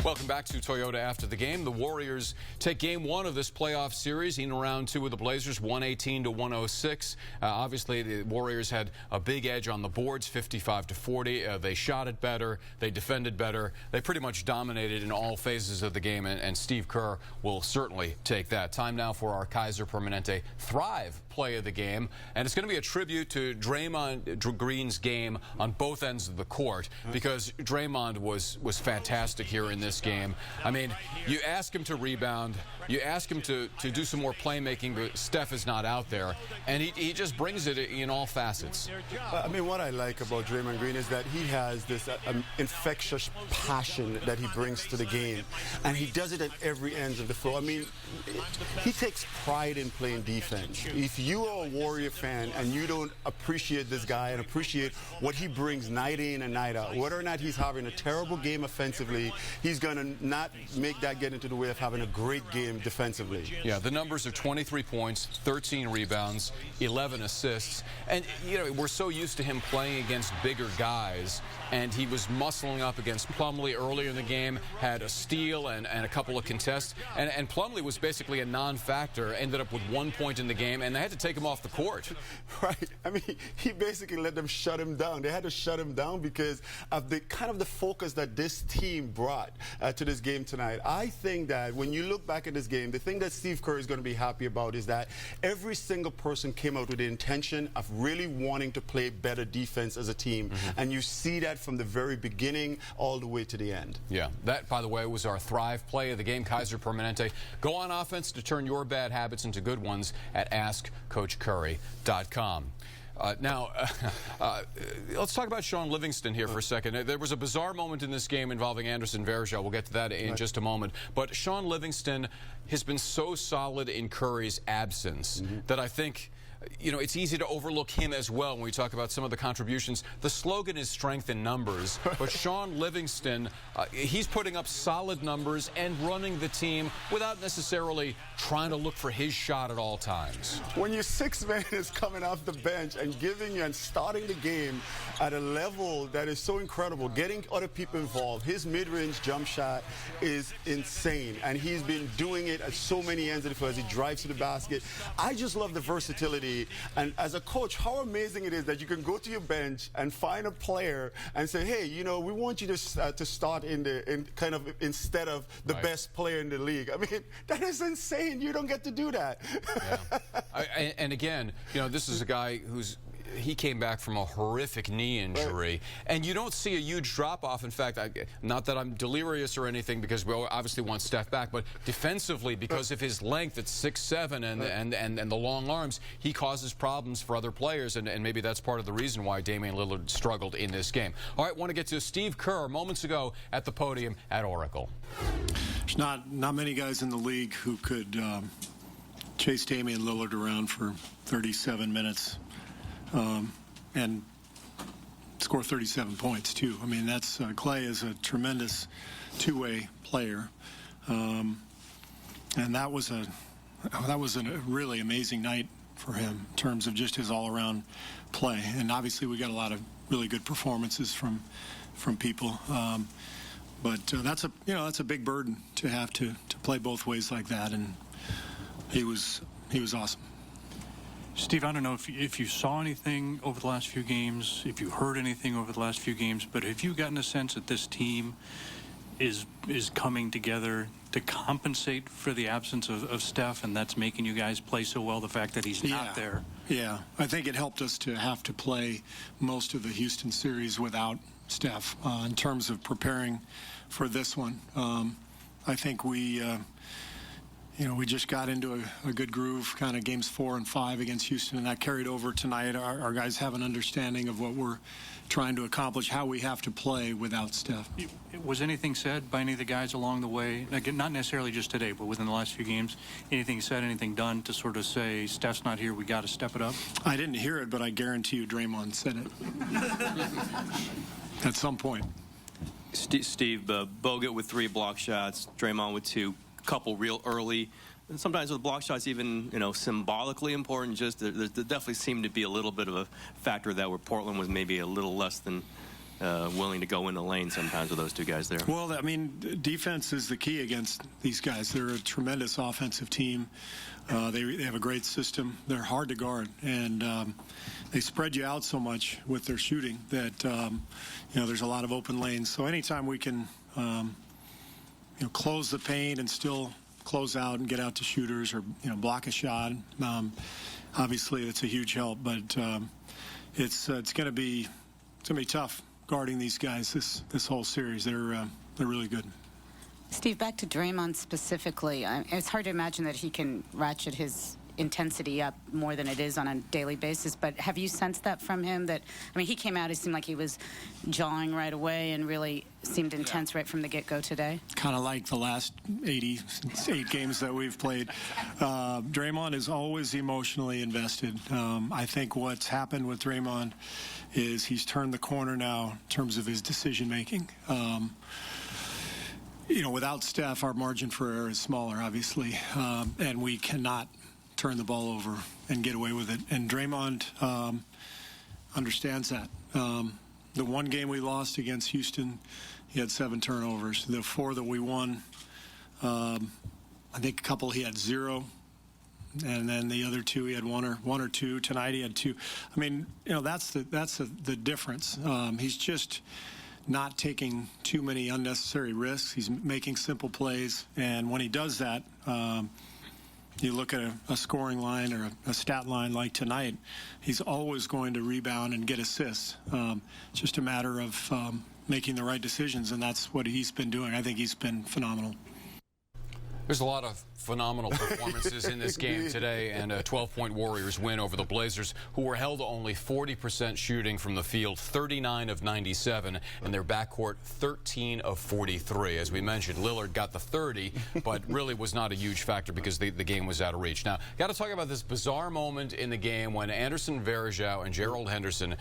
Welcome back to Toyota after the game. The Warriors take Game 1 of this playoff series in round 2 with the Blazers, 118-106. Obviously, the Warriors had a big edge on the boards, 55-40. They shot it better. They defended better. They pretty much dominated in all phases of the game, and Steve Kerr will certainly take that. Time now for our Kaiser Permanente Thrive play of the game, and it's going to be a tribute to Draymond Green's game on both ends of the court because Draymond was fantastic here in this this game. I mean, you ask him to rebound, you ask him to do some more playmaking, but Steph is not out there, and he just brings it in all facets. I mean, what I like about Draymond Green is that he has this infectious passion that he brings to the game, and he does it at every end of the floor. I mean, he takes pride in playing defense. If you are a Warrior fan and you don't appreciate this guy and appreciate what he brings night in and night out, whether or not he's having a terrible game offensively, he's going to not make that get into the way of having a great game defensively. Yeah, the numbers are 23 points, 13 rebounds, 11 assists. And, you know, we're so used to him playing against bigger guys, and he was muscling up against Plumlee earlier in the game, had a steal and a couple of contests, and Plumlee was basically a non-factor, ended up with 1 point in the game, and they had to take him off the court. Right. I mean, he basically let them shut him down. They had to shut him down because of the kind of the focus that this team brought to this game tonight. I think that when you look back at this game, the thing that Steve Kerr is going to be happy about is that every single person came out with the intention of really wanting to play better defense as a team, and you see that from the very beginning all the way to the end. Yeah, that, by the way, was our Thrive play of the game, Kaiser Permanente. Go on offense to turn your bad habits into good ones at AskCoachCurry.com. Let's talk about Sean Livingston here for a second. There was a bizarre moment in this game involving Anderson Varejao. We'll get to that in just a moment. But Sean Livingston has been so solid in Curry's absence that I think, you know, it's easy to overlook him as well when we talk about some of the contributions. The slogan is strength in numbers, but Sean Livingston, he's putting up solid numbers and running the team without necessarily trying to look for his shot at all times. When your sixth man is coming off the bench and giving you and starting the game at a level that is so incredible, getting other people involved, his mid-range jump shot is insane, and he's been doing it at so many ends of the floor as he drives to the basket. I just love the versatility. And as a coach, how amazing it is that you can go to your bench and find a player and say, hey, you know, we want you to start instead of the best player in the league. I mean, that is insane. You don't get to do that. Yeah. And again, you know, this is a guy he came back from a horrific knee injury, and you don't see a huge drop-off. In fact, not that I'm delirious or anything, because we obviously want Steph back, but defensively, because of his length at 6'7" and the long arms, he causes problems for other players, and maybe that's part of the reason why Damian Lillard struggled in this game. All right, want to get to Steve Kerr moments ago at the podium at Oracle. There's not many guys in the league who could chase Damian Lillard around for 37 minutes. And score 37 points too. I mean, that's Clay is a tremendous two-way player, and that was a really amazing night for him in terms of just his all-around play. And obviously, we got a lot of really good performances from people, but that's a big burden to have to play both ways like that. And he was awesome. Steve, I don't know if you saw anything over the last few games, if you heard anything over the last few games, but have you gotten a sense that this team is coming together to compensate for the absence of Steph, and that's making you guys play so well, the fact that he's not there? Yeah, I think it helped us to have to play most of the Houston series without Steph in terms of preparing for this one. I think we just got into a good groove, kind of games 4 and 5 against Houston, and that carried over tonight. Our guys have an understanding of what we're trying to accomplish, how we have to play without Steph. Was anything said by any of the guys along the way, again, not necessarily just today, but within the last few games, anything said, anything done to sort of say, Steph's not here, we got to step it up? I didn't hear it, but I guarantee you Draymond said it at some point. Steve, Bogut with 3 block shots, Draymond with 2. Couple real early, and sometimes with block shots even symbolically important. Just there definitely seemed to be a little bit of a factor that where Portland was maybe a little less than willing to go in the lane sometimes with those 2 guys there. Well, I mean, defense is the key against these guys. They're a tremendous offensive team. They have a great system. They're hard to guard, and they spread you out so much with their shooting that there's a lot of open lanes. So anytime we can close the paint and still close out and get out to shooters, or block a shot. Obviously, it's a huge help, but it's going to be tough guarding these guys this whole series. They're really good. Steve, back to Draymond specifically. It's hard to imagine that he can ratchet his intensity up more than it is on a daily basis, but have you sensed that from him? That, I mean, he came out, it seemed like he was jawing right away and really seemed intense right from the get-go today. Kind of like the last 88 games that we've played. Draymond is always emotionally invested. I think what's happened with Draymond is he's turned the corner now in terms of his decision-making. You know, without Steph, our margin for error is smaller, obviously, and we cannot turn the ball over and get away with it. And Draymond understands that. The one game we lost against Houston, he had 7 turnovers. The 4 that we won, I think a couple he had 0. And then the other 2 he had one or two. Tonight he had 2. I mean, you know, that's the difference. He's just not taking too many unnecessary risks. He's making simple plays. And when he does that, you look at a scoring line or a stat line like tonight, he's always going to rebound and get assists. It's just a matter of making the right decisions, and that's what he's been doing. I think he's been phenomenal. There's a lot of phenomenal performances in this game today, and a 12-point Warriors win over the Blazers, who were held to only 40% shooting from the field, 39 of 97, and their backcourt 13 of 43. As we mentioned, Lillard got the 30, but really was not a huge factor because the game was out of reach. Now, got to talk about this bizarre moment in the game when Anderson Varejao and Gerald Henderson,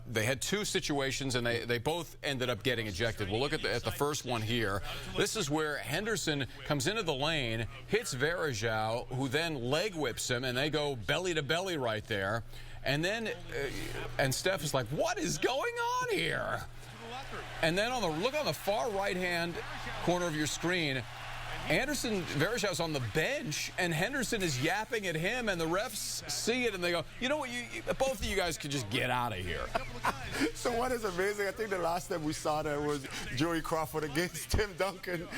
they had 2 situations, and they both ended up getting ejected. We'll look at the first one here. This is where Henderson comes into the lane, hits Varejao, who then leg whips him, and they go belly to belly right there. And then, and Steph is like, what is going on here? And then look on the far right-hand corner of your screen, Varejao's on the bench, and Henderson is yapping at him, and the refs see it, and they go, you know what, both of you guys could just get out of here. So what is amazing, I think the last time we saw that was Joey Crawford against Tim Duncan,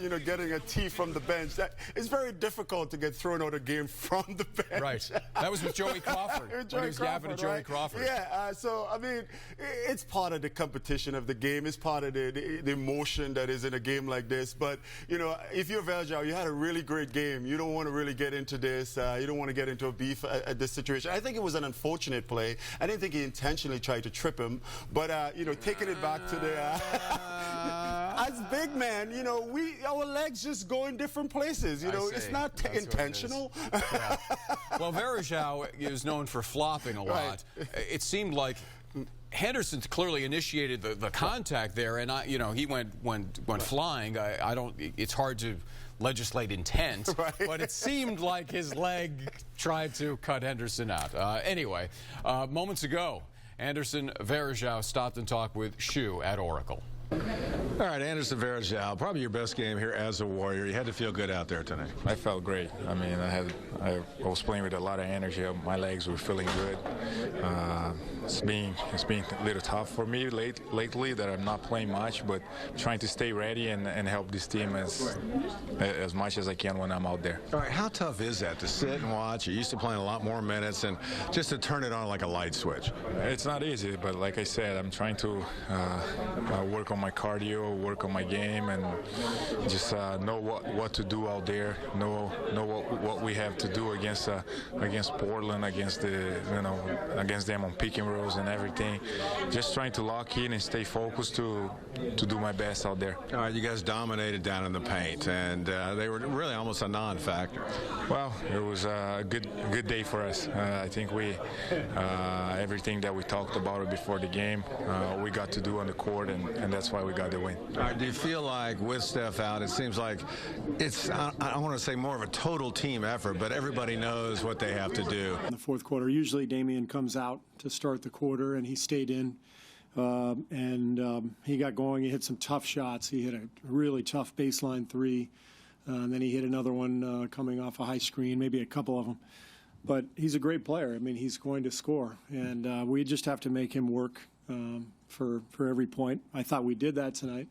you know, getting a tee from the bench. It's very difficult to get thrown out of the game from the bench. Right. That was with Joey Crawford. When he was yapping at Joey Crawford. Yeah, so, I mean, it's part of the competition of the game. It's part of the emotion that is in a game like this. But, you know, if you're Varejao, you had a really great game. You don't want to really get into this. You don't want to get into a beef at this situation. I think it was an unfortunate play. I didn't think he intentionally tried to trip him. But, you know, taking it back to the... as big men, you know, our legs just go in different places. You know, it's not intentional. Yeah. Well, Varejao is known for flopping a lot. Right. It seemed like Henderson clearly initiated the contact there, and you know, he went flying. It's hard to legislate intent, right. But it seemed like his leg tried to cut Henderson out. Anyway, moments ago, Anderson Varejao stopped and talked with Shu at Oracle. All right, Anderson Varejao, probably your best game here as a Warrior. You had to feel good out there tonight. I felt great. I mean, I was playing with a lot of energy. My legs were feeling good. It's been a little tough for me lately that I'm not playing much, but trying to stay ready and help this team as much as I can when I'm out there. All right, how tough is that to sit and watch? You're used to playing a lot more minutes, and just to turn it on like a light switch. It's not easy, but like I said, I'm trying to work on my cardio, work on my game, and just know what to do out there. Know what we have to do against Portland, against them on pick and rolls and everything. Just trying to lock in and stay focused to do my best out there. All right, you guys dominated down in the paint, and they were really almost a non-factor. Well, it was a good day for us. I think we everything that we talked about before the game, we got to do on the court, and that's why we got the win. All right, do you feel like with Steph out, it seems like it's, I want to say more of a total team effort, but everybody knows what they have to do? In the fourth quarter, usually Damian comes out to start the quarter, and he stayed in. He got going. He hit some tough shots. He hit a really tough baseline 3. And then he hit another one coming off a high screen, maybe a couple of them. But he's a great player. I mean, he's going to score. And we just have to make him work for every point. I thought we did that tonight.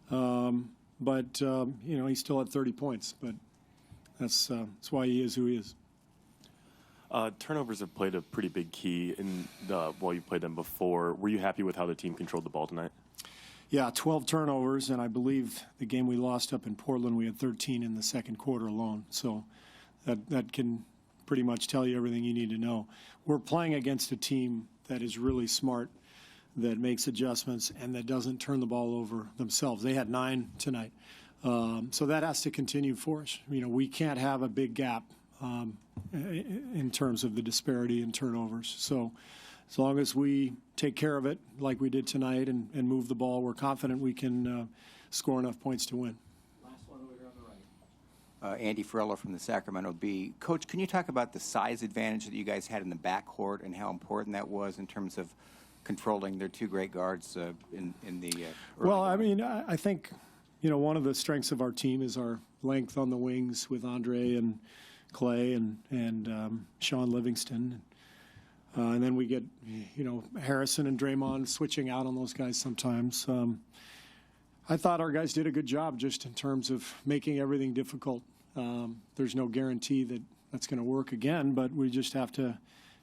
You know, he still had 30 points. But that's why he is who he is. Turnovers have played a pretty big key in while you played them before. Were you happy with how the team controlled the ball tonight? Yeah, 12 turnovers, and I believe the game we lost up in Portland, we had 13 in the second quarter alone. So that can pretty much tell you everything you need to know. We're playing against a team that is really smart, that makes adjustments, and that doesn't turn the ball over themselves. They had 9 tonight. So that has to continue for us. You know, we can't have a big gap in terms of the disparity in turnovers. So as long as we take care of it like we did tonight and move the ball, we're confident we can score enough points to win. Last one over here on the right. Andy Farello from the Sacramento Bee. Coach, can you talk about the size advantage that you guys had in the backcourt and how important that was in terms of controlling their 2 great guards in the Well, I mean, I think, you know, one of the strengths of our team is our length on the wings with Andre and Clay and Sean Livingston. And then we get, you know, Harrison and Draymond switching out on those guys sometimes. I thought our guys did a good job just in terms of making everything difficult. There's no guarantee that that's going to work again, but we just have to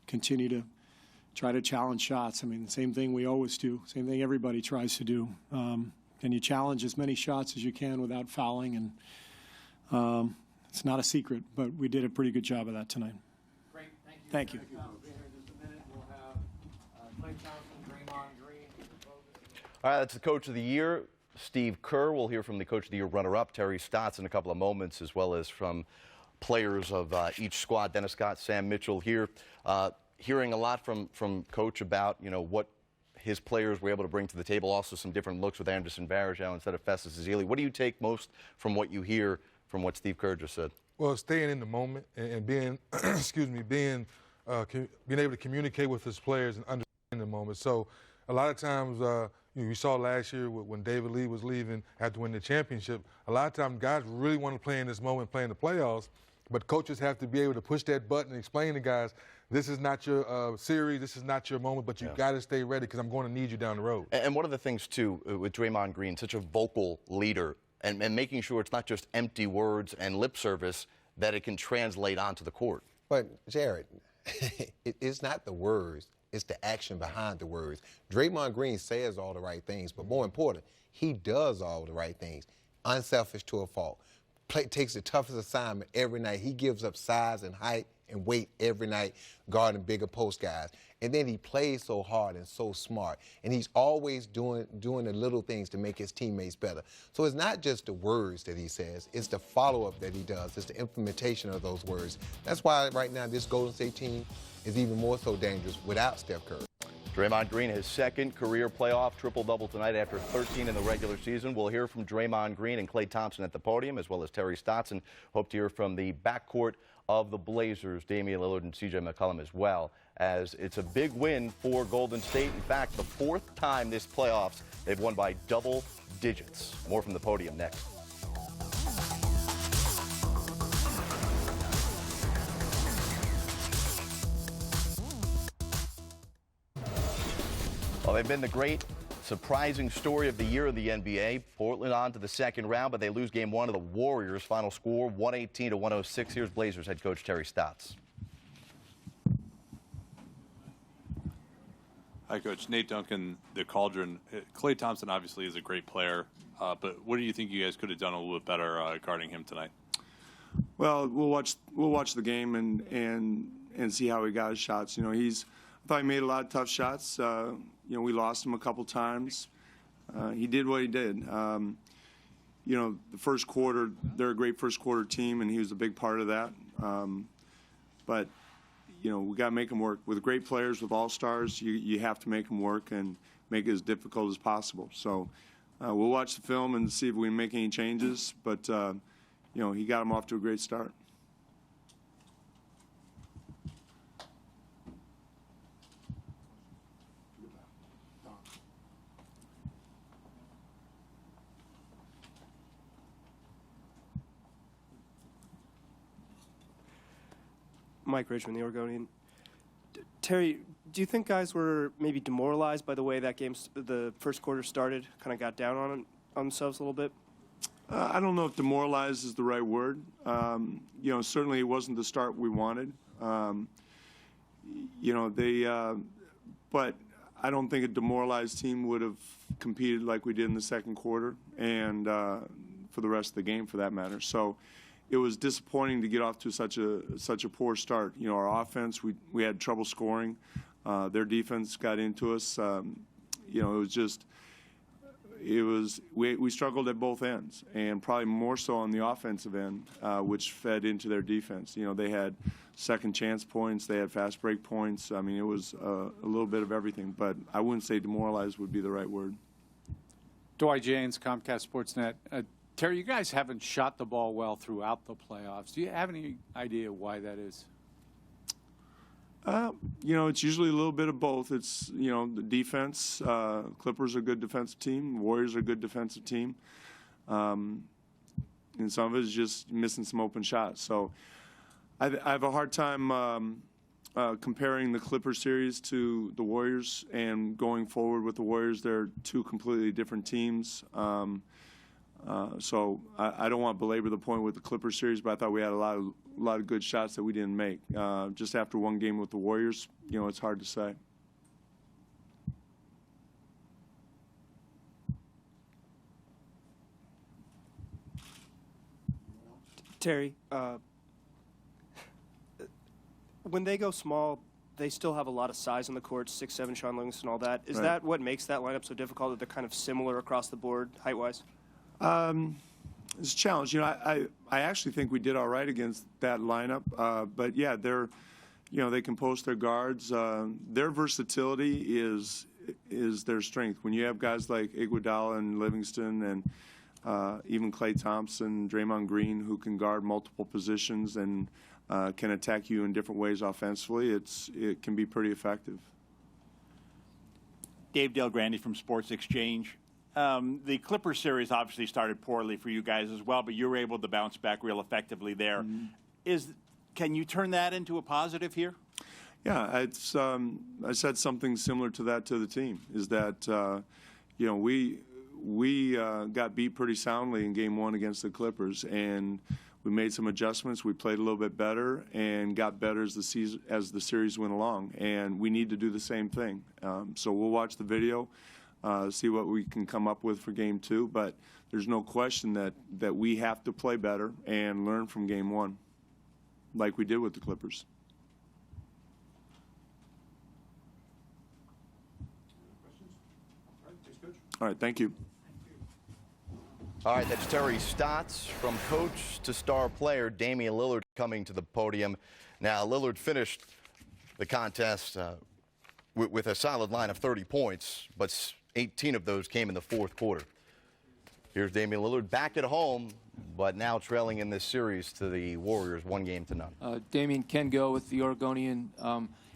continue to try to challenge shots. I mean, the same thing we always do, same thing everybody tries to do. And you challenge as many shots as you can without fouling, and it's not a secret, but we did a pretty good job of that tonight. Great, thank you. Just a minute, we'll have Klay Thompson, Draymond Green. All right, that's the Coach of the Year, Steve Kerr. We'll hear from the Coach of the Year runner-up, Terry Stotts, in a couple of moments, as well as from players of each squad. Dennis Scott, Sam Mitchell here. Hearing a lot from Coach about, you know, what his players were able to bring to the table, also some different looks with Anderson Varejao instead of Festus Ezeli. What do you take most from what you hear from what Steve Kerr just said? Well, staying in the moment and being, being able to communicate with his players and understand the moment. So a lot of times, you saw last year when David Lee was leaving after winning the championship, a lot of times guys really want to play in this moment, play in the playoffs, but coaches have to be able to push that button and explain to guys, this is not your series, this is not your moment, but you got to stay ready because I'm going to need you down the road. And one of the things, too, with Draymond Green, such a vocal leader, and making sure it's not just empty words and lip service, that it can translate onto the court. But, Jared, it's not the words, it's the action behind the words. Draymond Green says all the right things, but more important, he does all the right things. Unselfish to a fault. Takes the toughest assignment every night. He gives up size and height and weight every night, guarding bigger post guys. And then he plays so hard and so smart. And he's always doing the little things to make his teammates better. So it's not just the words that he says, it's the follow-up that he does. It's the implementation of those words. That's why right now this Golden State team is even more so dangerous without Steph Curry. Draymond Green, his second career playoff triple-double tonight after 13 in the regular season. We'll hear from Draymond Green and Klay Thompson at the podium, as well as Terry Stotts. And hope to hear from the backcourt of the Blazers, Damian Lillard and C.J. McCollum as well, as it's a big win for Golden State. In fact, the 4th time this playoffs they've won by double digits. More from the podium next. Well, they've been the great surprising story of the year of the NBA. Portland on to the second round, but they lose game 1 of the Warriors. Final score, 118-106. Here's Blazers head coach Terry Stotts. Hi, Coach. Nate Duncan, the Cauldron. Klay Thompson obviously is a great player, but what do you think you guys could have done a little bit better guarding him tonight? Well, we'll watch the game and see how he got his shots. You know, I thought he made a lot of tough shots. You know, we lost him a couple times. He did what he did. You know, the first quarter, they're a great first quarter team, and he was a big part of that. But, you know, we got to make them work. With great players, with all-stars, you have to make them work and make it as difficult as possible. So we'll watch the film and see if we can make any changes. But, you know, he got him off to a great start. Mike Richmond, the Oregonian. Terry, do you think guys were maybe demoralized by the way that the first quarter started, kind of got down on themselves a little bit? I don't know if demoralized is the right word. You know, certainly it wasn't the start we wanted. You know, but I don't think a demoralized team would have competed like we did in the second quarter, and for the rest of the game, for that matter. So it was disappointing to get off to such a poor start. You know, our offense, we had trouble scoring. Their defense got into us. You know, we struggled at both ends, and probably more so on the offensive end, which fed into their defense. You know, they had second chance points, they had fast break points. I mean, it was a little bit of everything, but I wouldn't say demoralized would be the right word. Dwight James, Comcast Sportsnet. Terry, you guys haven't shot the ball well throughout the playoffs. Do you have any idea why that is? You know, it's usually a little bit of both. It's, you know, the defense. Clippers are a good defensive team. Warriors are a good defensive team. And some of it is just missing some open shots. So I have a hard time comparing the Clippers series to the Warriors, and going forward with the Warriors, they're two completely different teams. So I don't want to belabor the point with the Clippers series, but I thought we had a lot of good shots that we didn't make. Just after one game with the Warriors, you know, it's hard to say. Terry, when they go small, they still have a lot of size on the court, 6'7", Sean Livingston, all that. Is that what makes that lineup so difficult, that they're kind of similar across the board, height-wise? It's a challenge. You know, I actually think we did all right against that lineup. But yeah, you know, they can post their guards. Their versatility is their strength. When you have guys like Iguodala and Livingston, and even Klay Thompson, Draymond Green, who can guard multiple positions and can attack you in different ways offensively, it can be pretty effective. Dave Del Grande from Sports Exchange. The Clippers series obviously started poorly for you guys as well, but you were able to bounce back real effectively there. Can you turn that into a positive here? Yeah, it's, I said something similar to that to the team, is that, you know, we got beat pretty soundly in Game 1 against the Clippers, and we made some adjustments. We played a little bit better and got better as the series went along, and we need to do the same thing. So we'll watch the video, see what we can come up with for Game 2, but there's no question that we have to play better and learn from Game 1, like we did with the Clippers. All right, thank you. All right, that's Terry Stotts. From coach to star player, Damian Lillard coming to the podium. Now, Lillard finished the contest with a solid line of 30 points, but 18 of those came in the fourth quarter. Here's Damian Lillard back at home, but now trailing in this series to the Warriors 1-0. Damian can go with the Oregonian.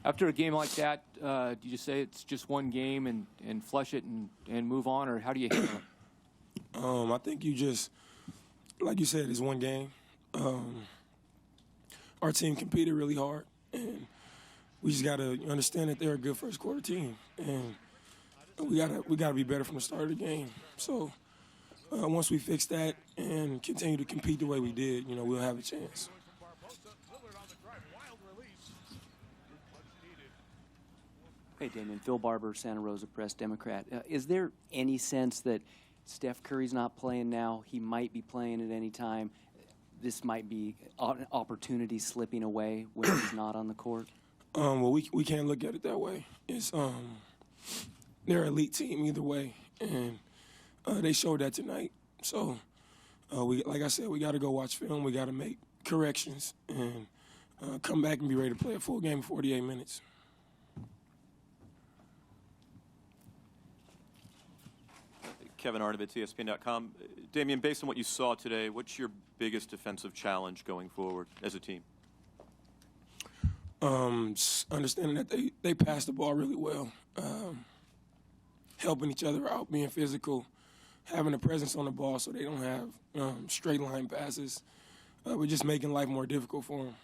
After a game like that, do you just say it's just one game and flush it and move on, or how do you handle it? I think you just, like you said, it's one game. Our team competed really hard, and we just got to understand that they're a good first quarter team, and we gotta be better from the start of the game. So once we fix that and continue to compete the way we did, you know, we'll have a chance. Hey, Damon. Phil Barber, Santa Rosa Press, Democrat. Is there any sense that Steph Curry's not playing now? He might be playing at any time. This might be an opportunity slipping away when he's not on the court? Well, we can't look at it that way. It's they're an elite team either way, and they showed that tonight. So, like I said, we got to go watch film. We got to make corrections and come back and be ready to play a full game in 48 minutes. Kevin Arnovitz, ESPN.com. Damian, based on what you saw today, what's your biggest defensive challenge going forward as a team? Understanding that they pass the ball really well, helping each other out, being physical, having a presence on the ball so they don't have straight line passes. We're just making life more difficult for them.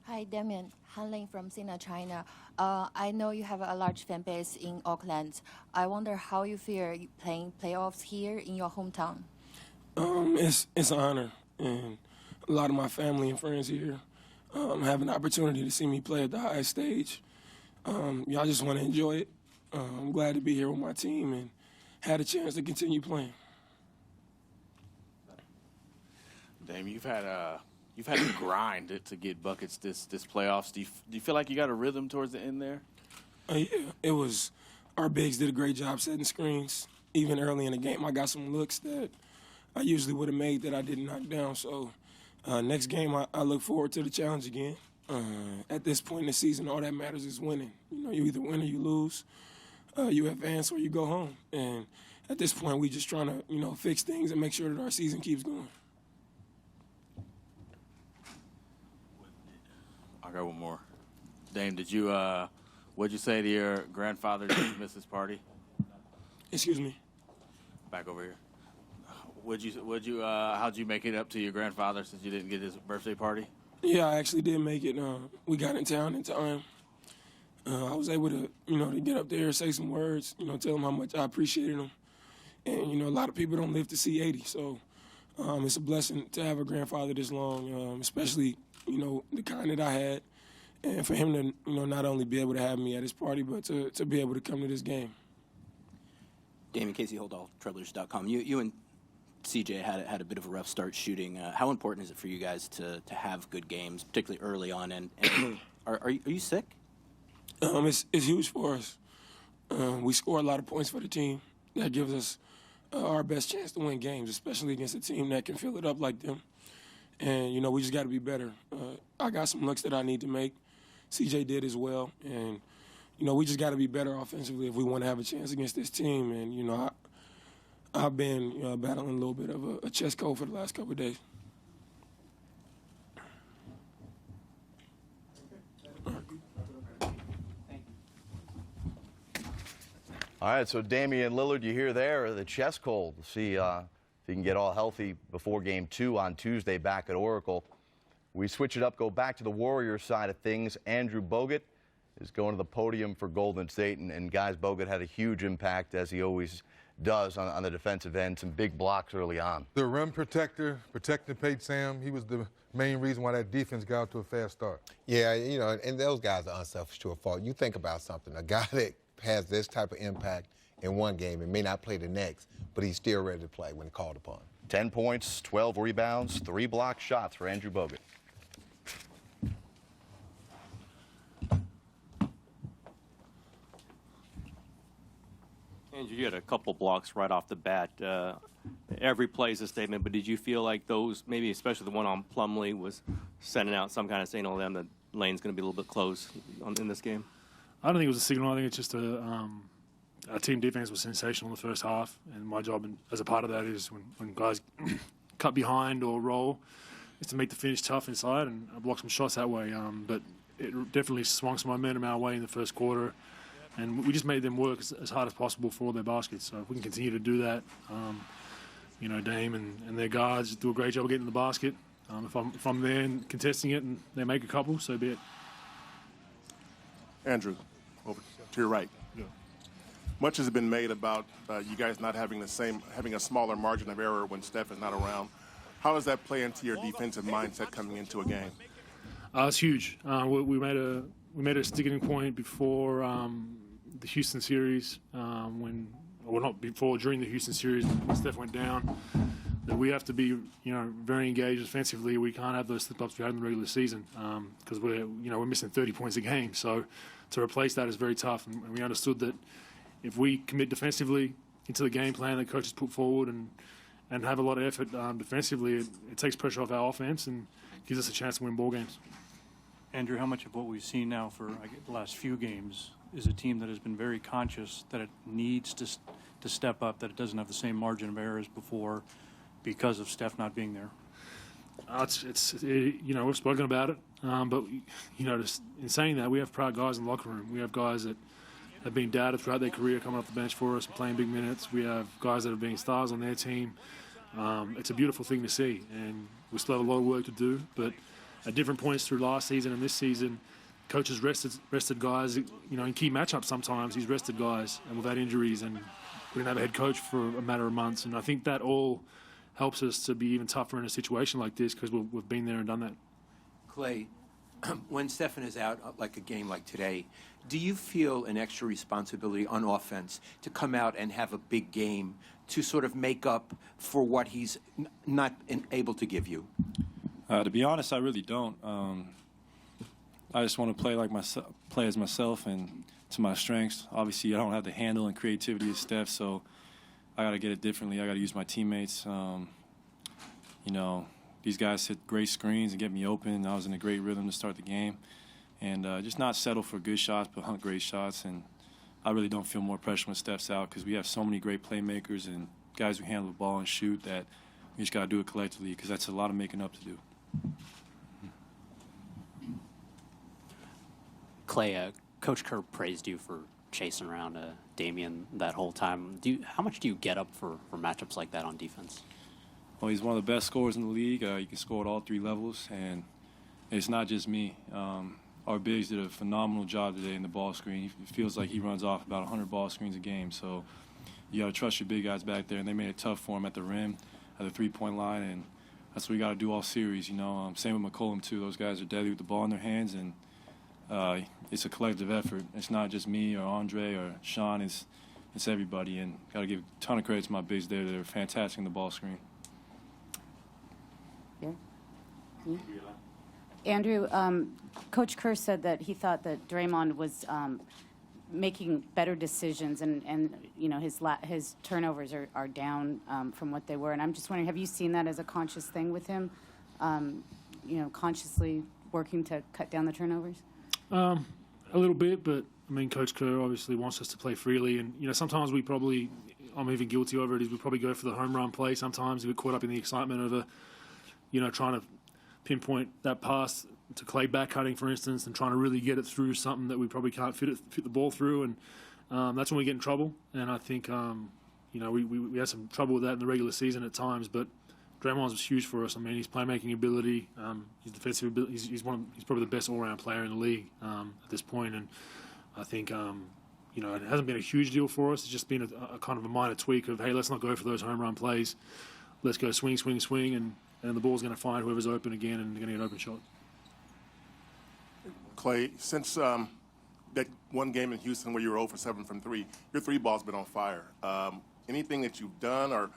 Hi, Damian. Han Ling from Sina, China. I know you have a large fan base in Auckland. I wonder how you feel playing playoffs here in your hometown. It's an honor, and a lot of my family and friends here have an opportunity to see me play at the highest stage. I just want to enjoy it. I'm glad to be here with my team and had a chance to continue playing. Dame, you've had to grind it to get buckets this playoffs. Do you feel like you got a rhythm towards the end there? Yeah, it was. Our bigs did a great job setting screens. Even early in the game, I got some looks that I usually would have made that I didn't knock down. So next game, I look forward to the challenge again. At this point in the season, all that matters is winning. You either win or you lose. You advance or you go home. And at this point, we just trying to, fix things and make sure that our season keeps going. I got one more. Dame, what'd you say to your grandfather? Did you miss his party? Excuse me? Back over here. How'd you make it up to your grandfather since you didn't get his birthday party? Yeah, I actually did make it. We got in town in time. I was able to, to get up there, say some words, tell him how much I appreciated him. And, a lot of people don't live to see 80, so it's a blessing to have a grandfather this long, especially, the kind that I had. And for him to, not only be able to have me at his party, but to be able to come to this game. Damon, Casey Holdahl, Trailblazers.com. You and CJ had a bit of a rough start shooting. How important is it for you guys to have good games, particularly early on? And are you sick? It's huge for us. We score a lot of points for the team. That gives us our best chance to win games, especially against a team that can fill it up like them. And, we just got to be better. I got some looks that I need to make. CJ did as well. And, we just got to be better offensively if we want to have a chance against this team. And, I've been battling a little bit of a chest cold for the last couple of days. All right, so Damian Lillard, you hear there, the chest cold. See if he can get all healthy before Game 2 on Tuesday back at Oracle. We switch it up, go back to the Warriors side of things. Andrew Bogut is going to the podium for Golden State. And guys, Bogut had a huge impact, as he always does, on the defensive end. Some big blocks early on. The rim protector, protecting Pate Sam, he was the main reason why that defense got out to a fast start. Yeah, and those guys are unselfish to a fault. You think about something. A guy that has this type of impact in one game and may not play the next, but he's still ready to play when called upon. 10 points, 12 rebounds, 3 block shots for Andrew Bogut. Andrew, you had a couple blocks right off the bat. Every play is a statement, but did you feel like those, maybe especially the one on Plumlee, was sending out some kind of signal to them that lane's going to be a little bit close in this game? I don't think it was a signal. I think it's just our team defense was sensational in the first half, and my job as a part of that is when guys cut behind or roll, is to make the finish tough inside, and I blocked some shots that way. But it definitely swung some momentum our way in the first quarter, and we just made them work as hard as possible for all their baskets. So if we can continue to do that, Dame and their guards do a great job of getting to the basket. If I'm there and contesting it and they make a couple, so be it. Andrew, over to your right. Yeah. Much has been made about you guys not having a smaller margin of error when Steph is not around. How does that play into your defensive mindset coming into a game? It's huge. We made a sticking point before the Houston series during the Houston series when Steph went down. That we have to be, very engaged defensively. We can't have those slip-ups we had in the regular season because we're missing 30 points a game. So to replace that is very tough. And we understood that if we commit defensively into the game plan that coaches put forward and have a lot of effort defensively, it takes pressure off our offense and gives us a chance to win ball games. Andrew, how much of what we've seen now for the last few games is a team that has been very conscious that it needs to step up, that it doesn't have the same margin of error as before because of Steph not being there? We've spoken about it, but in saying that, we have proud guys in the locker room. We have guys that have been doubted throughout their career coming off the bench for us and playing big minutes. We have guys that have been stars on their team. It's a beautiful thing to see, and we still have a lot of work to do, but at different points through last season and this season, coaches rested guys, in key matchups sometimes. He's rested guys, and we've had injuries, and we didn't have a head coach for a matter of months, and I think that all helps us to be even tougher in a situation like this because we've been there and done that. Clay, when Stephen is out, like a game like today, do you feel an extra responsibility on offense to come out and have a big game to sort of make up for what he's not able to give you? To be honest, I really don't. I just want to play as myself and to my strengths. Obviously, I don't have the handle and creativity of Steph, so I got to get it differently. I got to use my teammates. These guys hit great screens and get me open. I was in a great rhythm to start the game. And just not settle for good shots, but hunt great shots. And I really don't feel more pressure when Steph's out because we have so many great playmakers and guys who handle the ball and shoot that we just got to do it collectively because that's a lot of making up to do. Clay, Coach Kerr praised you for chasing around Damian that whole time. How much do you get up for matchups like that on defense? Well, he's one of the best scorers in the league. He can score at all three levels, and it's not just me. Our bigs did a phenomenal job today in the ball screen. It feels like he runs off about 100 ball screens a game, so you got to trust your big guys back there, and they made it tough for him at the rim, at the three-point line, and that's what we got to do all series. Same with McCollum too. Those guys are deadly with the ball in their hands, and it's a collective effort. It's not just me or Andre or Sean. It's everybody, and got to give a ton of credit to my bigs there. They're fantastic in the ball screen. Yeah. Yeah. Andrew, Coach Kerr said that he thought that Draymond was making better decisions, and his turnovers are down from what they were. And I'm just wondering, have you seen that as a conscious thing with him? Consciously working to cut down the turnovers. A little bit, but I mean, Coach Kerr obviously wants us to play freely, and sometimes I'm even guilty over it. Is we probably go for the home run play. Sometimes we get caught up in the excitement of trying to pinpoint that pass to Clay backcutting, for instance, and trying to really get it through something that we probably can't fit the ball through, and that's when we get in trouble. And I think we had some trouble with that in the regular season at times, but Draymond was huge for us. I mean, his playmaking ability, his defensive ability, he's probably the best all-around player in the league at this point. And I think it hasn't been a huge deal for us. It's just been a kind of a minor tweak of, hey, let's not go for those home run plays. Let's go swing, swing, swing, and the ball's going to find whoever's open again, and they're going to get an open shot. Clay, since that one game in Houston where you were 0 for 7 from 3, your three ball's been on fire. Anything that you've done, or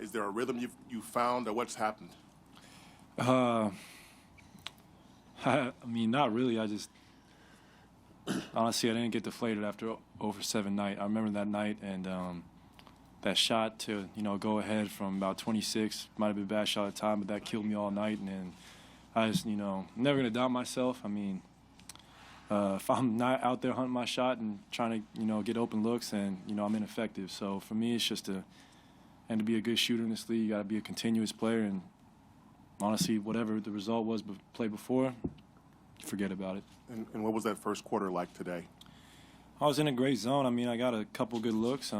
is there a rhythm you found, or what's happened? I mean, not really. Honestly, I didn't get deflated after 0 for 7 night. I remember that night, and that shot to go ahead from about 26 might have been a bad shot at the time, but that killed me all night. And then I just never gonna doubt myself. I mean, if I'm not out there hunting my shot and trying to get open looks, and I'm ineffective. So for me, it's just to be a good shooter in this league, you got to be a continuous player. And honestly, whatever the result was play before, forget about it. And what was that first quarter like today? I was in a great zone. I mean, I got a couple good looks.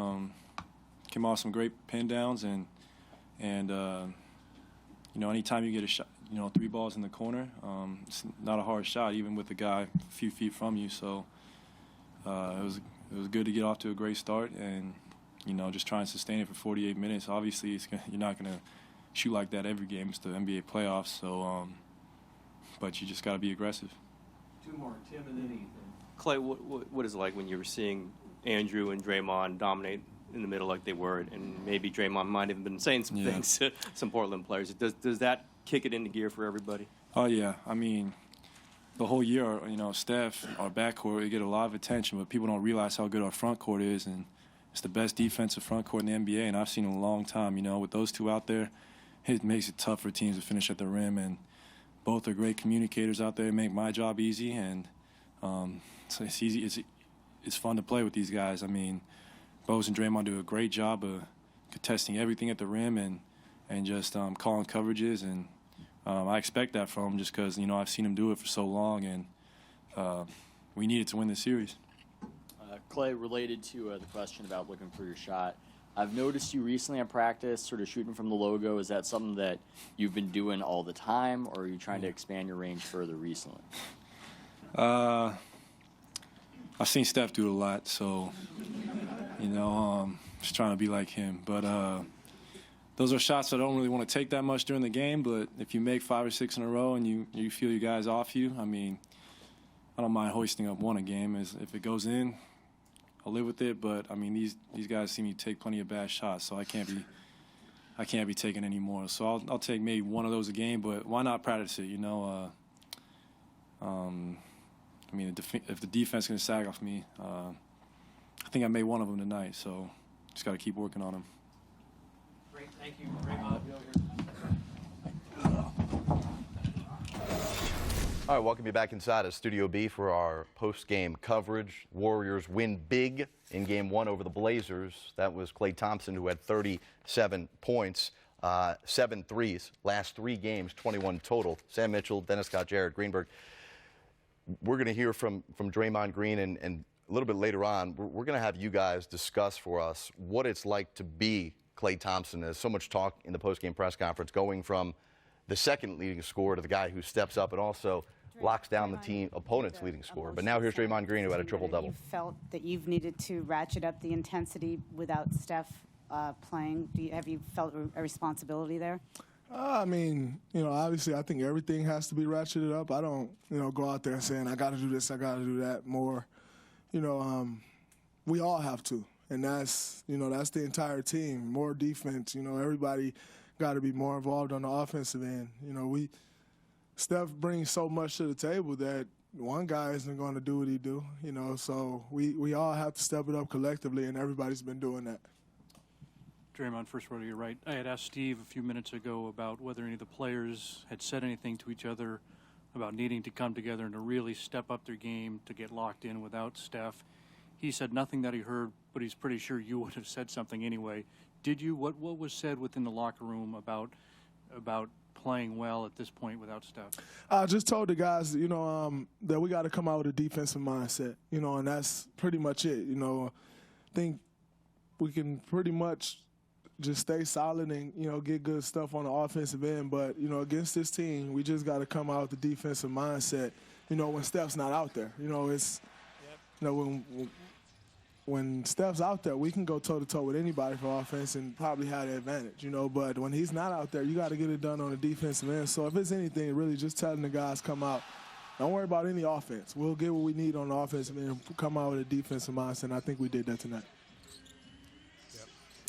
Came off some great pin downs, and anytime you get a shot, 3 balls in the corner, it's not a hard shot, even with the guy a few feet from you. So it was good to get off to a great start, and just try and sustain it for 48 minutes. Obviously, you're not going to shoot like that every game. It's the NBA playoffs, so but you just got to be aggressive. 2 more, Tim, and then Ethan. Clay, what is it like when you were seeing Andrew and Draymond dominate in the middle like they were, and maybe Draymond might have been saying some things to some Portland players? Does that kick it into gear for everybody? Oh, yeah. I mean, the whole year, Steph, our backcourt, we get a lot of attention, but people don't realize how good our front court is, and it's the best defensive front court in the NBA, and I've seen it in a long time. With those two out there, it makes it tough for teams to finish at the rim, and both are great communicators out there, make my job easy, and so it's easy. It's fun to play with these guys. I mean, Bose and Draymond do a great job of contesting everything at the rim and just calling coverages, and I expect that from them just because I've seen them do it for so long, and we needed to win this series. Clay, related to the question about looking for your shot, I've noticed you recently in practice sort of shooting from the logo. Is that something that you've been doing all the time, or are you trying to expand your range further recently? I've seen Steph do it a lot, so just trying to be like him. But those are shots that I don't really want to take that much during the game, but if you make 5 or 6 in a row and you feel your guys off you, I mean, I don't mind hoisting up one a game. If it goes in, I'll live with it, but I mean, these guys see me take plenty of bad shots, so I can't be taking any more. So I'll take maybe one of those a game, but why not practice it, you know? I mean, if the defense can sag off me, I think I made one of them tonight, so just got to keep working on them. Great, thank you. Raymond. All right, welcome you back inside of Studio B for our post-game coverage. Warriors win big in Game 1 over the Blazers. That was Klay Thompson, who had 37 points, 7 threes, last 3 games, 21 total. Sam Mitchell, Dennis Scott, Jared Greenberg. We're going to hear from Draymond Green, and a little bit later on, we're going to have you guys discuss for us what it's like to be Klay Thompson. There's so much talk in the post-game press conference going from the second leading scorer to the guy who steps up and also locks down the team opponent's leading scorer. But now here's Draymond Green, who had a triple-double. You felt that you've needed to ratchet up the intensity without Steph playing. Have you felt a responsibility there? I mean, you know, obviously I think everything has to be ratcheted up. I don't, you know, go out there saying I got to do this, I got to do that more. You know, we all have to, and that's, you know, that's the entire team. More defense, you know, everybody got to be more involved on the offensive end. You know, Steph brings so much to the table that one guy isn't going to do what he do, you know, so we all have to step it up collectively, and everybody's been doing that. Draymond, first row to your right. I had asked Steve a few minutes ago about whether any of the players had said anything to each other about needing to come together and to really step up their game to get locked in without Steph. He said nothing that he heard, but he's pretty sure you would have said something anyway. Did you? What was said within the locker room about playing well at this point without Steph? I just told the guys, you know, that we got to come out with a defensive mindset, you know, and that's pretty much it. You know, I think we can pretty much just stay solid and, you know, get good stuff on the offensive end. But, you know, against this team, we just got to come out with the defensive mindset, you know, when Steph's not out there. You know, it's, you know, when Steph's out there, we can go toe-to-toe with anybody for offense and probably have the advantage, you know. But when he's not out there, you got to get it done on the defensive end. So if it's anything, really just telling the guys come out. Don't worry about any offense. We'll get what we need on the offensive end and come out with a defensive mindset, and I think we did that tonight.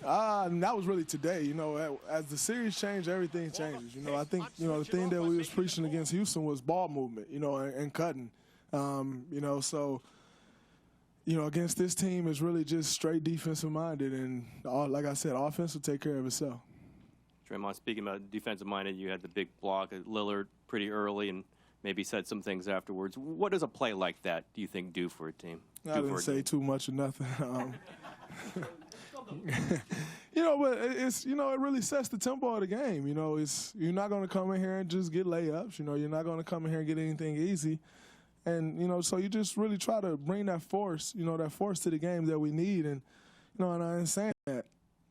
And that was really today. You know, as the series changed, everything changes. You know, I think, you know, the thing that we was preaching against Houston was ball movement, you know, and cutting. You know, so, you know, against this team is really just straight defensive-minded. And, like I said, offense will take care of itself. Draymond, speaking about defensive-minded, you had the big block at Lillard pretty early and maybe said some things afterwards. What does a play like that, do you think, do for a team? I didn't say too much or nothing. You know, but it's, you know, it really sets the tempo of the game. You know, you're not going to come in here and just get layups. You know, you're not going to come in here and get anything easy. And, you know, so you just really try to bring that force, you know, that force to the game that we need. And, you know, and I ain't saying that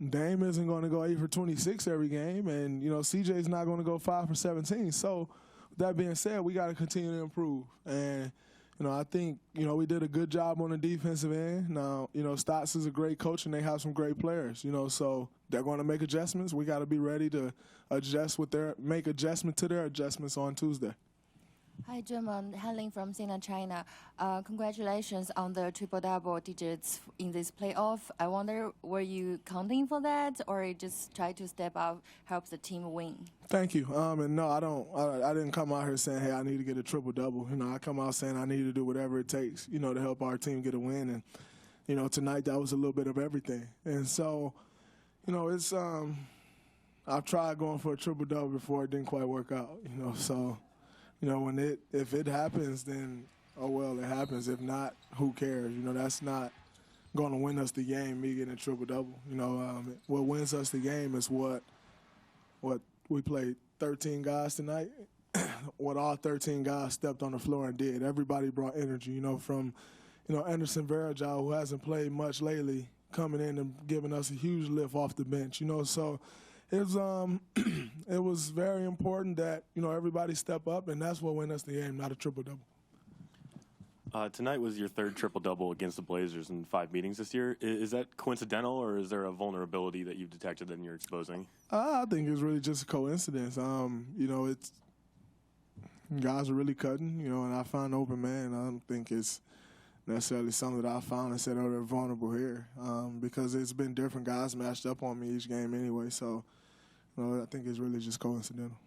Dame isn't going to go 8 for 26 every game. And, you know, CJ's not going to go 5 for 17. So, that being said, we got to continue to improve. And, you know, I think, you know, we did a good job on the defensive end. Now, you know, Stotts is a great coach and they have some great players, you know, so they're going to make adjustments. We got to be ready to make adjustment to their adjustments on Tuesday. Hi, Jim. Hanling from Sina, China. Congratulations on the triple-double digits in this playoff. I wonder, were you counting for that, or you just try to step up, help the team win? Thank you. And no, I didn't come out here saying, hey, I need to get a triple-double. You know, I come out saying I need to do whatever it takes, you know, to help our team get a win. And, you know, tonight that was a little bit of everything. And so, you know, it's I've tried going for a triple-double before. It didn't quite work out, you know, so. You know, if it happens, then, oh, well, it happens. If not, who cares? You know, that's not going to win us the game, me getting a triple-double. You know, what wins us the game is what we played 13 guys tonight, what all 13 guys stepped on the floor and did. Everybody brought energy, you know, from, you know, Anderson Varejao, who hasn't played much lately, coming in and giving us a huge lift off the bench, you know, so it was very important that, you know, everybody step up, and that's what won us the game, not a triple-double. Tonight was your third triple-double against the Blazers in 5 meetings this year. Is that coincidental, or is there a vulnerability that you've detected that you're exposing? I think it's really just a coincidence. You know, it's guys are really cutting, you know, and I find open man. I don't think it's necessarily something that I found and said, oh, they're vulnerable here, because it's been different guys matched up on me each game anyway. So, you know, I think it's really just coincidental.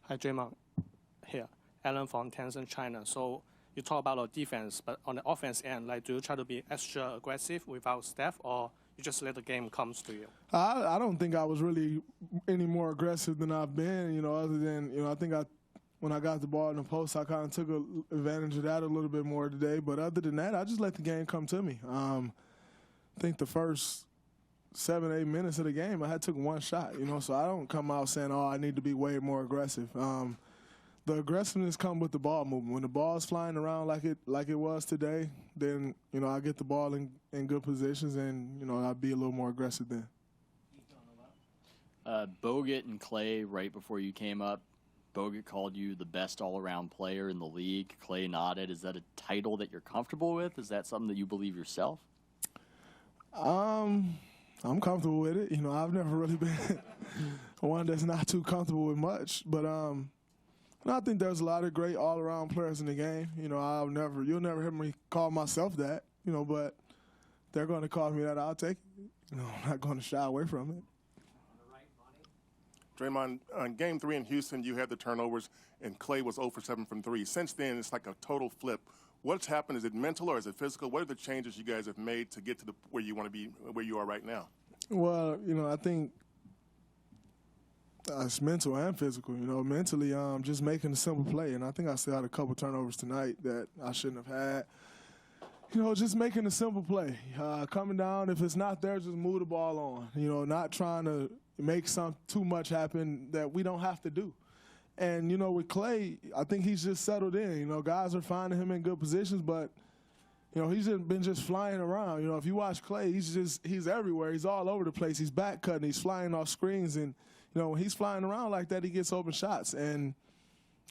Hi, Draymond. Here, Alan from Tencent, China. So you talk about our defense, but on the offense end, like, do you try to be extra aggressive without Steph, or you just let the game comes to you? I don't think I was really any more aggressive than I've been, you know, other than, you know, I think when I got the ball in the post, I kind of took advantage of that a little bit more today. But other than that, I just let the game come to me. I think the first 7, 8 minutes of the game, I had took one shot, you know, so I don't come out saying, oh, I need to be way more aggressive. The aggressiveness comes with the ball movement. When the ball's flying around like it was today, then, you know, I get the ball in good positions and, you know, I'd be a little more aggressive then. Bogut and Clay, right before you came up, Bogut called you the best all-around player in the league. Clay nodded. Is that a title that you're comfortable with? Is that something that you believe yourself? I'm comfortable with it. You know, I've never really been one that's not too comfortable with much. But I think there's a lot of great all-around players in the game. You know, you'll never hear me call myself that. You know, but they're going to call me that. I'll take it. You know, I'm not going to shy away from it. Draymond, on Game 3 in Houston, you had the turnovers, and Clay was 0 for 7 from 3. Since then, it's like a total flip. What's happened? Is it mental or is it physical? What are the changes you guys have made to get to where you want to be, where you are right now? Well, you know, I think it's mental and physical. You know, mentally, just making a simple play, and I think I still had a couple turnovers tonight that I shouldn't have had. You know, just making a simple play. Coming down, if it's not there, just move the ball on. You know, not trying to make too much happen that we don't have to do. And, you know, with Clay, I think he's just settled in. You know, guys are finding him in good positions, but, you know, he's been just flying around. You know, if you watch Clay, he's everywhere. He's all over the place. He's back cutting. He's flying off screens. And, you know, when he's flying around like that, he gets open shots. And,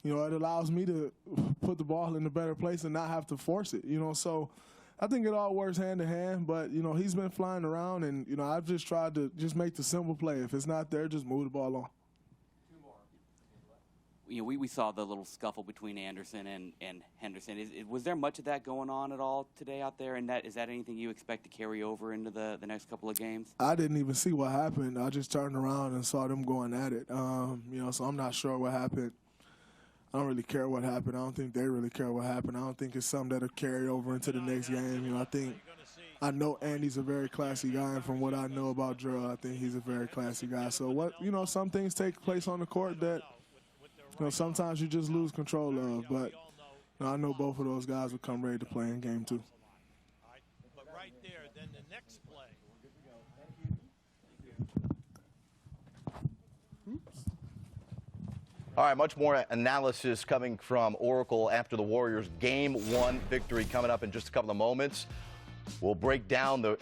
you know, it allows me to put the ball in a better place and not have to force it, you know. So I think it all works hand in hand, but, you know, he's been flying around, and, you know, I've just tried to just make the simple play. If it's not there, just move the ball on. You know, we saw the little scuffle between Anderson and Henderson. Was there much of that going on at all today out there? And is that anything you expect to carry over into the next couple of games? I didn't even see what happened. I just turned around and saw them going at it. You know, so I'm not sure what happened. I don't really care what happened. I don't think they really care what happened. I don't think it's something that'll carry over into the next game. You know, I know Andy's a very classy guy, and from what I know about Gerald, I think he's a very classy guy. So you know, some things take place on the court that, you know, sometimes you just lose control of. But, you know, I know both of those guys will come ready to play in game 2. But right there, then the next play. All right, much more analysis coming from Oracle after the Warriors' Game 1 victory coming up in just a couple of moments. We'll break down the